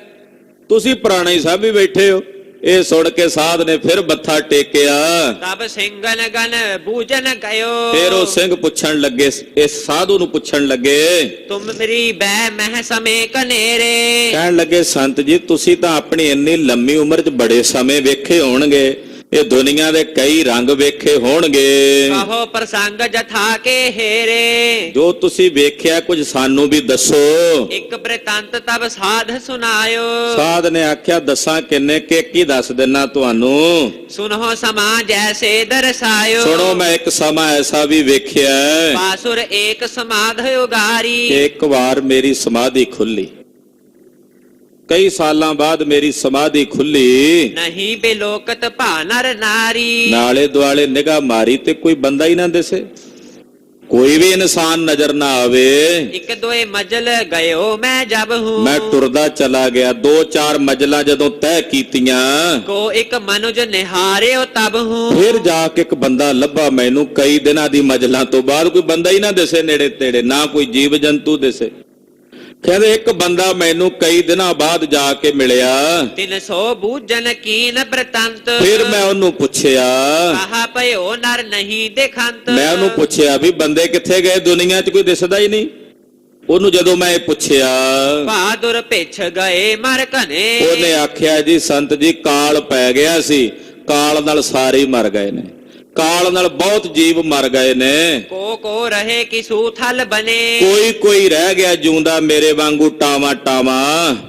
ਤੁਸੀਂ ਪੁਰਾਣਾ ਹੀ ਸਾਂਭੀ ਬੈਠੇ ਹੋ। ਇਹ ਸੁਣ ਕੇ ਸਾਧ ਨੇ ਫਿਰ ਮੱਥਾ ਟੇਕਿਆ। ਤਬ ਸਿੰਘਨ ਗਨ ਬੂਝਨ ਗਇਓ, ਫਿਰ ਉਹ ਸਿੰਘ ਪੁੱਛਣ ਲੱਗੇ, ਇਸ ਸਾਧੂ ਨੂੰ ਪੁੱਛਣ ਲੱਗੇ, ਤੁਮ ਮੇਰੀ ਬੈ ਮਹਿ ਸਮੇ ਕਨੇਰੇ। ਕਹਿਣ ਲੱਗੇ ਸੰਤ ਜੀ ਤੁਸੀਂ ਤਾਂ ਆਪਣੀ ਇੰਨੀ ਲੰਮੀ ਉਮਰ 'ਚ ਬੜੇ ਸਮੇਂ ਵੇਖੇ ਹੋਣਗੇ, ਇਹ ਦੁਨੀਆ ਦੇ ਕਈ ਰੰਗ ਵੇਖੇ ਹੋਣਗੇ। ਕਹੋ ਪ੍ਰਸੰਗ ਜਥਾ ਕੇ ਹੇਰੇ, ਜੋ ਤੁਸੀਂ ਵੇਖਿਆ ਕੁਝ ਸਾਨੂੰ ਵੀ ਦੱਸੋ। ਇੱਕ ਬ੍ਰਿਤਾਂਤ ਤਬ ਸਾਧ ਸੁਨਾਇਓ, ਸਾਧ ਨੇ ਆਖਿਆ ਦੱਸਾਂ ਕਿੰਨੇ ਕਿ ਕੀ ਦੱਸ ਦਿਨਾ ਤੁਹਾਨੂੰ। ਸੁਨੋ ਸਮਾ ਜੈਸੇ ਦਰਸਾਇਓ, ਸੁਣੋ ਮੈਂ ਇੱਕ ਸਮਾਂ ਐਸਾ ਵੀ ਵੇਖਿਆ, ਬਾਸੁਰ ਏਕ ਸਮਾਧ ਉਗਾਰੀ। ਇੱਕ ਵਾਰ ਮੇਰੀ ਸਮਾਧੀ ਖੁੱਲੀ, ਕਈ ਸਾਲਾਂ ਬਾਅਦ ਮੇਰੀ ਸਮਾਧੀ ਖੁੱਲੀ। ਨਹੀਂ ਬਿਲੋਕਤ ਭਾ ਨਰ ਨਾਰੀ, ਨਾਲੇ ਦੁਆਲੇ ਨਿਗਾਹ ਮਾਰੀ ਤੇ ਕੋਈ ਬੰਦਾ ਹੀ ਨਾ ਦਿਸੇ, ਕੋਈ ਵੀ ਇਨਸਾਨ ਨਜ਼ਰ ਨਾ ਆਵੇ। ਇੱਕ ਦੋਏ ਮਜਲ ਗਇਓ ਮੈਂ ਜਬ ਹੂੰ, ਮੈਂ ਟੁਰਦਾ ਚਲਾ ਗਿਆ, 2-4 ਮੰਜ਼ਲਾਂ ਜਦੋਂ ਤੈਅ ਕੀਤੀਆਂ, ਕੋ ਇੱਕ ਮਨੁਜ ਨਿਹਾਰਿਓ ਤਬ ਹੂੰ। ਫਿਰ ਜਾ ਕੇ ਇੱਕ ਬੰਦਾ ਲੱਭਾ ਮੈਨੂੰ, ਕਈ ਦਿਨਾਂ ਦੀ ਮੰਜ਼ਲਾਂ ਤੋਂ ਬਾਅਦ ਕੋਈ ਬੰਦਾ ਹੀ ਨਾ ਦਿਸੇ ਨੇੜੇ ਤੇੜੇ, ਨਾ ਕੋਈ ਜੀਵ ਜੰਤੂ ਦਿਸੇ। ਕਹਿੰਦੇ ਇੱਕ ਬੰਦਾ ਮੈਨੂੰ ਕਈ ਦਿਨਾਂ ਬਾਅਦ ਜਾ ਕੇ ਮਿਲਿਆ। 300 ਬੂਝਨ ਕੀਨ ਬ੍ਰਿਤਾਂਤ, ਫਿਰ ਮੈਂ ਉਹਨੂੰ ਪੁੱਛਿਆ, ਕਹਾ ਭਇਓ ਨਰ ਨਹੀਂ ਦੇਖੰਤ। ਮੈਂ ਉਹਨੂੰ ਪੁੱਛਿਆ ਵੀ ਬੰਦੇ ਕਿੱਥੇ ਗਏ, ਦੁਨੀਆ 'ਚ ਕੋਈ ਦਿਸਦਾ ਹੀ ਨਹੀਂ। ਉਹਨੂੰ ਜਦੋਂ ਮੈਂ ਇਹ ਪੁੱਛਿਆ, ਬਹਾਦੁਰ ਪਿੱਛ ਗਏ ਮਰ ਘਨੇ। ਉਹਨੇ ਆਖਿਆ ਜੀ ਸੰਤ ਜੀ ਕਾਲ ਪੈ ਗਿਆ ਸੀ, ਕਾਲ ਨਾਲ ਸਾਰੇ ਮਰ ਗਏ ਨੇ, ਕਾਲ ਨਾਲ ਬਹੁਤ ਜੀਵ ਮਰ ਗਏ ਨੇ। ਕੋ ਰਹੇ ਕਿਸੂ ਥਲ ਬਨੇ, ਕੋਈ ਰਹਿ ਗਿਆ ਜਿਉਂਦਾ ਮੇਰੇ ਵਾਂਗੂ ਟਾਵਾ ਟਾਵਾ।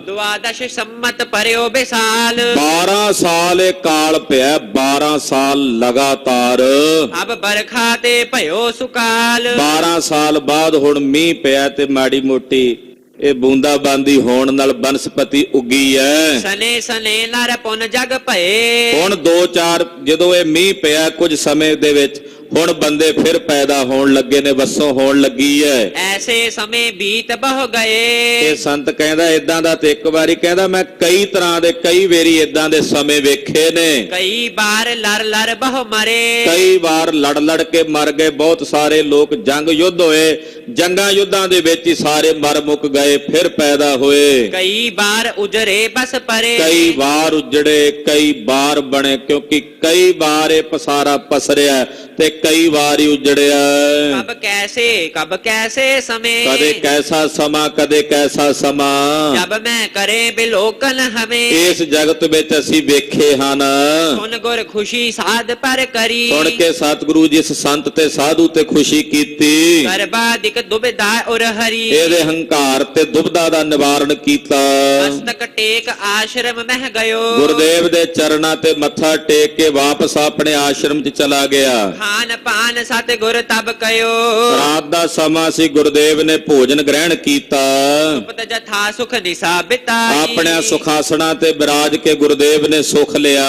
ਦੁਆਦਸ਼ ਸੰਮਤ ਪਰਿਓ ਬਿਸਾਲ, 12 ਸਾਲ ਇਹ ਕਾਲ ਪਿਆ, 12 ਸਾਲ ਲਗਾਤਾਰ। ਅਬ ਬਰਖਾ ਤੇ ਭਇਓ ਸੁਕਾਲ, 12 ਸਾਲ ਬਾਅਦ ਹੁਣ ਮੀਂਹ ਪਿਆ ਤੇ ਮਾੜੀ ਮੋਟੀ ਇਹ ਬੂੰਦਾਬਾਂਦੀ ਹੋਣ ਨਾਲ ਬਨਸਪਤੀ ਉੱਗੀ ਐ। ਸਨੇ ਸਨੇ ਨਰ ਪੁਨ ਜਗ ਭਏ, ਹੁਣ 2-4 ਜਦੋਂ ਇਹ ਮੀਂਹ ਪਿਆ ਕੁਝ ਸਮੇਂ ਦੇ ਵਿੱਚ ਹੁਣ ਬੰਦੇ ਫਿਰ ਪੈਦਾ ਹੋਣ ਲੱਗੇ ਨੇ, ਵਸੋਂ ਹੋਣ ਲੱਗੀ ਹੈ। ਐਸੇ ਸਮੇਂ ਬੀਤ ਬਹੁ ਗਏ। ਇਹ ਸੰਤ ਕਹਿੰਦਾ ਇਦਾਂ ਦਾ ਤੇ ਇੱਕ ਵਾਰੀ ਕਹਿੰਦਾ ਮੈਂ ਕਈ ਤਰ੍ਹਾਂ ਦੇ ਕਈ ਵੇਰੀ ਇਦਾਂ ਦੇ ਸਮੇਂ ਵੇਖੇ ਨੇ। ਕਈ ਬਾਰ ਲੜ ਲੜ ਬਹੁ ਮਰੇ। ਕਈ ਵਾਰ ਲੜ ਲੜ ਕੇ ਮਰ ਗਏ, ਬਹੁਤ ਸਾਰੇ ਲੋਕ ਜੰਗ ਯੁੱਧ ਹੋਏ, ਜੰਗਾਂ ਯੁੱਧਾਂ ਦੇ ਵਿੱਚ ਹੀ ਸਾਰੇ ਮਰ ਮੁੱਕ ਗਏ, ਫਿਰ ਪੈਦਾ ਹੋਏ। ਕਈ ਬਾਰ ਉਜਰੇ ਬਸ ਪਰੇ। ਕਈ ਵਾਰ ਉਜੜੇ, ਕਈ ਵਾਰ ਬਣੇ, ਕਿਉਂਕਿ ਕਈ ਵਾਰ ਇਹ ਪਸਾਰਾ ਪਸਰਿਆ ਤੇ ਕਈ ਵਾਰ ਹੀ ਉਜੜਿਆ। ਕਬ ਕੈਸੇ ਸਮੇਂ। ਕਦੇ ਕੈਸਾ ਸਮਾਂ, ਕਦੇ ਕੈਸਾ ਸਮਾਂ। ਜਬ ਮੈਂ ਕਰੇ ਬਿਲੋਕਨ ਹਮੇ। ਇਸ ਜਗਤ ਵਿੱਚ ਅਸੀਂ ਵੇਖੇ ਹਨ। ਸੁਨ ਗੁਰ ਖੁਸ਼ੀ ਸਾਧ ਪਰ ਕਰੀ। ਸੁਣ ਕੇ ਸਤਿਗੁਰੂ ਜਿਸ ਸੰਤ ਤੇ ਸਾਧੂ ਤੇ ਖੁਸ਼ੀ ਕੀਤੀ। ਕਰਬਾਦਿਕ ਦੁਬਿਧਾ ਉਰ ਹਰੀ। ਇਹਦੇ ਹੰਕਾਰ ਤੇ ਦੁਬਿਧਾ ਦਾ ਨਿਵਾਰਨ ਕੀਤਾ। ਮਸਤਕ ਟੇਕ ਆਸ਼ਰਮ ਮਹਿ ਗਇਓ। ਗੁਰਦੇਵ ਦੇ ਚਰਨਾਂ ਤੇ ਮੱਥਾ ਟੇਕ ਕੇ ਵਾਪਸ ਆਪਣੇ ਆਸ਼ਰਮ 'ਚ ਚਲਾ ਗਿਆ। ਖਾਨ ਪਾਨ ਸਤਿਗੁਰ ਤਬ ਕਇਓ। ਰਾਤ ਦਾ ਸਮਾਂ ਸੀ, ਗੁਰਦੇਵ ਨੇ ਭੋਜਨ ਗ੍ਰਹਿਣ ਕੀਤਾ। ਸੁਪਤ ਜਥਾ ਸੁਖ ਨਿਸਾ ਬਿਤਾਈ। ਆਪਣੇ ਸੁਖਾਸਣਾ ਤੇ ਬਿਰਾਜ ਕੇ ਗੁਰਦੇਵ ਨੇ ਸੁਖ ਲਿਆ।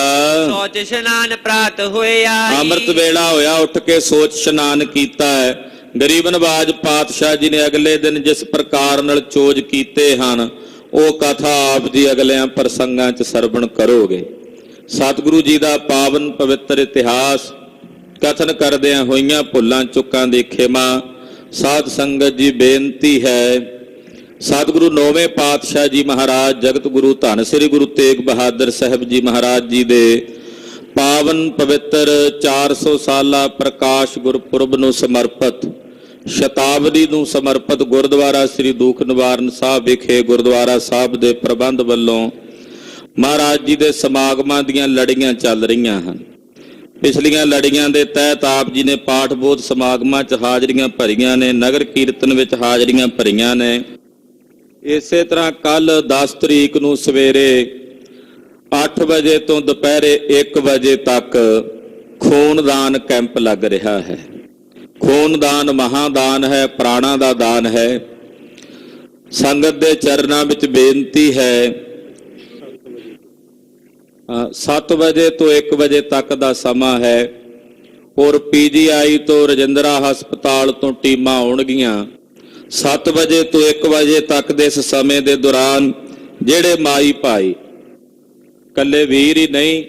ਸੋਚ ਇਸ਼ਨਾਨ ਪ੍ਰਾਤ ਹੋਇਆ। ਅੰਮ੍ਰਿਤ ਵੇਲਾ ਹੋਇਆ, ਉੱਠ ਕੇ ਸੋਚ ਇਸ਼ਨਾਨ ਕੀਤਾ ਹੈ। ਗਰੀਬ ਨਵਾਜ ਪਾਤਸ਼ਾਹ ਜੀ ਨੇ ਅਗਲੇ ਦਿਨ ਜਿਸ ਪ੍ਰਕਾਰ ਨਾਲ ਚੋਜ ਕੀਤੇ ਹਨ, ਉਹ ਕਥਾ ਆਪ ਜੀ ਅਗਲਿਆਂ ਪ੍ਰਸੰਗਾਂ 'ਚ ਸਰਵਣ ਕਰੋਗੇ। ਸਤਿਗੁਰੂ ਜੀ ਦਾ ਪਾਵਨ ਪਵਿੱਤਰ ਇਤਿਹਾਸ ਕਥਨ ਕਰਦਿਆਂ ਹੋਈਆਂ ਭੁੱਲਾਂ ਚੁੱਕਾਂ ਦੀ ਖਿਮਾ ਸਾਧ ਸੰਗਤ ਜੀ ਬੇਨਤੀ ਹੈ। ਸਤਿਗੁਰੂ ਨੌਵੇਂ ਪਾਤਸ਼ਾਹ ਜੀ ਮਹਾਰਾਜ ਜਗਤ ਗੁਰੂ ਧੰਨ ਸ੍ਰੀ ਗੁਰੂ ਤੇਗ ਬਹਾਦਰ ਸਾਹਿਬ ਜੀ ਮਹਾਰਾਜ ਜੀ ਦੇ ਪਾਵਨ ਪਵਿੱਤਰ 400 ਸਾਲਾ ਪ੍ਰਕਾਸ਼ ਗੁਰਪੁਰਬ ਨੂੰ ਸਮਰਪਿਤ, ਸ਼ਤਾਬਦੀ ਨੂੰ ਸਮਰਪਿਤ ਗੁਰਦੁਆਰਾ ਸ੍ਰੀ ਦੂਖ ਨਿਵਾਰਨ ਸਾਹਿਬ ਵਿਖੇ ਗੁਰਦੁਆਰਾ ਸਾਹਿਬ ਦੇ ਪ੍ਰਬੰਧ ਵੱਲੋਂ ਮਹਾਰਾਜ ਜੀ ਦੇ ਸਮਾਗਮਾਂ ਦੀਆਂ ਲੜੀਆਂ ਚੱਲ ਰਹੀਆਂ ਹਨ। ਪਿਛਲੀਆਂ ਲੜੀਆਂ ਦੇ ਤਹਿਤ ਆਪ ਜੀ ਨੇ ਪਾਠ ਬੋਧ ਸਮਾਗਮਾਂ 'ਚ ਹਾਜ਼ਰੀਆਂ ਭਰੀਆਂ ਨੇ, ਨਗਰ ਕੀਰਤਨ ਵਿੱਚ ਹਾਜ਼ਰੀਆਂ ਭਰੀਆਂ ਨੇ। ਇਸੇ ਤਰ੍ਹਾਂ ਕੱਲ 10 ਤਰੀਕ ਨੂੰ ਸਵੇਰੇ 8 ਵਜੇ ਤੋਂ ਦੁਪਹਿਰੇ 1 ਵਜੇ ਤੱਕ ਖੂਨਦਾਨ ਕੈਂਪ ਲੱਗ ਰਿਹਾ ਹੈ। ਖੂਨਦਾਨ ਮਹਾਦਾਨ ਹੈ, ਪ੍ਰਾਣਾਂ ਦਾ ਦਾਨ ਹੈ। ਸੰਗਤ ਦੇ ਚਰਨਾਂ ਵਿੱਚ ਬੇਨਤੀ ਹੈ 7 ਵਜੇ ਤੋਂ 1 ਵਜੇ ਤੱਕ ਦਾ ਸਮਾਂ ਹੈ। ਔਰ PGI ਤੋਂ ਰਜਿੰਦਰਾ ਹਸਪਤਾਲ ਤੋਂ ਟੀਮਾਂ ਆਉਣਗੀਆਂ। 7 ਵਜੇ ਤੋਂ 1 ਵਜੇ ਤੱਕ ਦੇ ਇਸ ਸਮੇਂ ਦੇ ਦੌਰਾਨ ਜਿਹੜੇ ਮਾਈ ਭਾਈ, ਕੱਲੇ ਵੀਰ ਹੀ ਨਹੀਂ,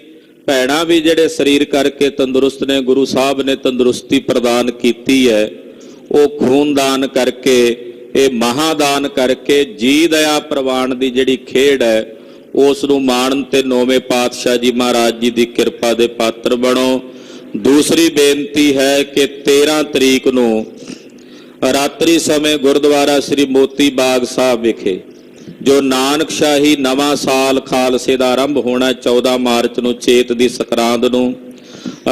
ਭੈਣਾਂ ਵੀ ਜਿਹੜੇ ਸਰੀਰ ਕਰਕੇ ਤੰਦਰੁਸਤ ਨੇ, ਗੁਰੂ ਸਾਹਿਬ ਨੇ ਤੰਦਰੁਸਤੀ ਪ੍ਰਦਾਨ ਕੀਤੀ ਹੈ, ਉਹ ਖੂਨਦਾਨ ਕਰਕੇ, ਇਹ ਮਹਾਦਾਨ ਕਰਕੇ ਜੀ ਦਇਆ ਪ੍ਰਵਾਨ ਦੀ ਜਿਹੜੀ ਖੇਡ ਹੈ ਉਸ ਨੂੰ ਮਾਣਨ ਤੇ ਨੌਵੇਂ ਪਾਤਸ਼ਾਹ ਜੀ ਮਹਾਰਾਜ ਜੀ ਦੀ ਕਿਰਪਾ ਦੇ ਪਾਤਰ ਬਣੋ। ਦੂਸਰੀ ਬੇਨਤੀ ਹੈ ਕਿ 13 ਤਰੀਕ ਨੂੰ ਰਾਤਰੀ ਸਮੇਂ ਗੁਰਦੁਆਰਾ ਸ੍ਰੀ ਮੋਤੀ ਬਾਗ ਸਾਹਿਬ ਵਿਖੇ ਜੋ ਨਾਨਕਸ਼ਾਹੀ ਨਵਾਂ ਸਾਲ ਖਾਲਸੇ ਦਾ ਆਰੰਭ ਹੋਣਾ 14 ਮਾਰਚ ਨੂੰ ਚੇਤ ਦੀ ਸੰਕਰਾਂਤ ਨੂੰ,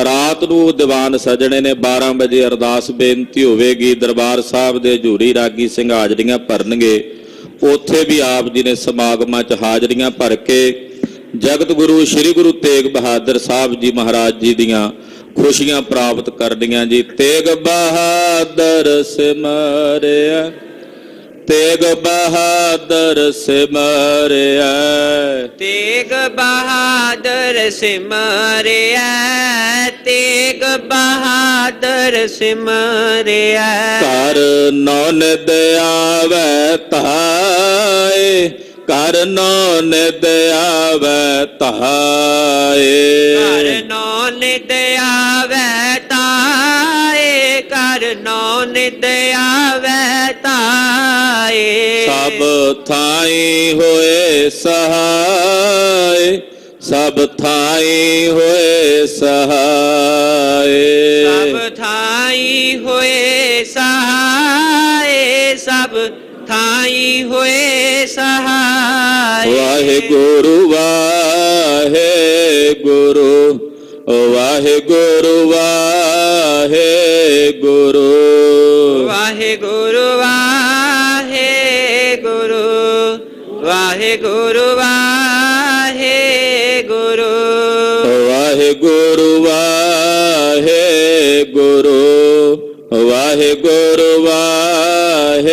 ਰਾਤ ਨੂੰ ਦੀਵਾਨ ਸਜਣੇ ਨੇ। 12 ਵਜੇ ਅਰਦਾਸ ਬੇਨਤੀ ਹੋਵੇਗੀ। ਦਰਬਾਰ ਸਾਹਿਬ ਦੇ ਹਜ਼ੂਰੀ ਰਾਗੀ ਸਿੰਘ ਹਾਜ਼ਰੀਆਂ ਭਰਨਗੇ। ਉੱਥੇ ਵੀ ਆਪ ਜੀ ਨੇ ਸਮਾਗਮਾਂ 'ਚ ਹਾਜ਼ਰੀਆਂ ਭਰ ਕੇ ਜਗਤ ਗੁਰੂ ਸ੍ਰੀ ਗੁਰੂ ਤੇਗ ਬਹਾਦਰ ਸਾਹਿਬ ਜੀ ਮਹਾਰਾਜ ਜੀ ਦੀਆਂ ਖੁਸ਼ੀਆਂ ਪ੍ਰਾਪਤ ਕਰਨੀਆਂ ਜੀ। ਤੇਗ ਬਹਾਦਰ ਸਿਮਰਿਆ, ਤੇਗ ਬਹਾਦਰ ਸਿਮਰਿਆ, ਤੇਗ ਬਹਾਦਰ ਸਿਮਰਿਆ, ਤੇਗ ਬਹਾਦਰ ਸਿਮਰਿਆ। ਘਰ ਨੌ ਨਿਦ ਆਵੈ ਧਾਏ, ਘਰ ਨੌ ਨਿਦ ਆਵੈ ਧਾਏ, ਘਰ ਨੌ ਨਿਦ ਆਵੈ ਧਾਏ, ਘਰ ਨੌ ਨਿਦ ਆਵੈ ਧਾਏ। ਸਭ ਥਾਈ ਹੋਏ ਸਹਾਏ, ਸਭ ਥਾਈ ਹੋਏ ਸਹਾਏ, ਸਭ ਥਾਈ ਹੋਏ ਸਹਾਏ, ਸਭ ਥਾਈ ਹੋਏ ਸਹਾਏ। ਵਾਹਿਗੁਰੂ ਵਾਹਿਗੁਰੂ, ਵਾਹਿਗੁਰੂ ਵਾਹਿਗੁਰੂ, ਵਾਹਿਗੁਰੂ ਵਾਹਿਗੁਰੂ, ਵਾਹਿਗੁਰੂ ਵਾਹਿਗੁਰੂ, ਵਾਹਿਗੁਰੂ ਵਾਹਿਗੁਰੂ, ਵਾਹਿਗੁਰੂ ਵਾਹਿਗੁਰੂ,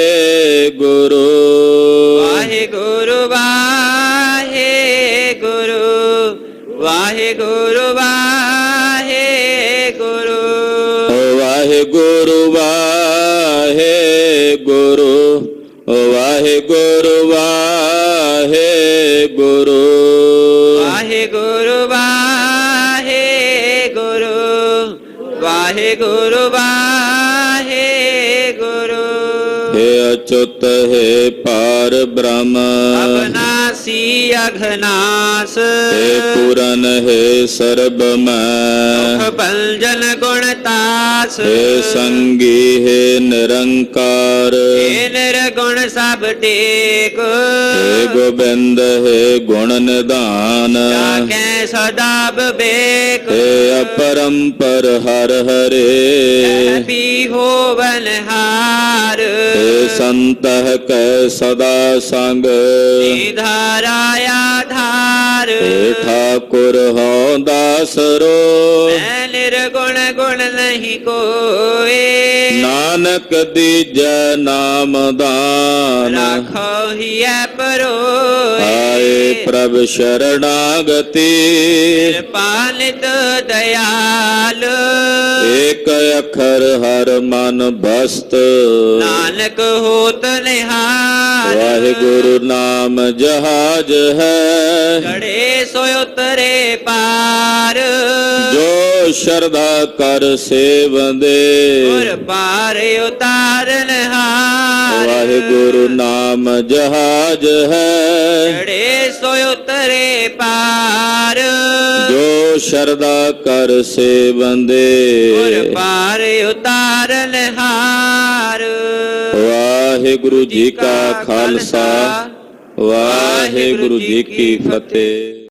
ਵਾਹਿਗੁਰੂ ਵਾਹਿਗੁਰੂ, ਵਾਹਿਗੁਰੂ ਵਾਹਿਗੁਰੂ, ਵਾਹਿਗੁਰੂ ਵਾਹਿਗੁਰੂ ਵਾਹਿਗੁਰੂ ਵਾਹਿਗੁਰੂ ਵਾਹਿਗੁਰੂ ਵਾਹਿਗੁਰੂ ਵਾਹਿਗੁਰੂ हे अच्युत हे पार ब्रह्म ਅਬਨਾਸੀ ਅਘਨਾਸ हे पूरन हे सर्वमय ਭੰਜਨ ਗੁਣ ਤਾਸ हे संगी हे निरंकार हे ਨਿਰਗੁਣ ਸਭ ਟੇਕ हे गोविंद हे गुण निधान ਜਾਕੈ ਸਦਾ ਬਿਵੇਕ हे अपरंपर हर हरे ਵੀ ਹੋਵਨ ਹਾਰ हे संतः कै सदा संग ਧਾਰਾ ਆਧਾਰ हे ठाकुर हो दासरो ਮੈਂ ਨਿਰਗੁਣ ਗੁਣ ਨਹੀਂ ਕੋਏ नानक दीजै नाम दान ਰਾਖੋ ਹੀਐ ਪਰੋਏ आए प्रभ शरणागति ਪਾਲਿਤ ਦਇਆਲ एक अखर हर मन बस्त ਨਾਨਕ ਹੋਤ ਨਿਹਾਲ वाहिगुरु नाम जहाज है ਗੜੇ ਸੋ ਉਤਰੇ ਪਾਰ जो श्रद्धा कर सेवंदे ਗੁਰ ਪਾਰ ਉਤਾਰਨ ਹਾਰ वाहिगुरु नाम जहाज है ਗੜੇ ਸੋ ਉਤਰੇ ਪਾਰ जो श्रद्धा कर सेवंदे ਗੁਰ ਪਾਰ ਉਤਾਰਨ ਹਾਰ वाहिगुरु जी का खालसा वाहिगुरु जी की फतेह।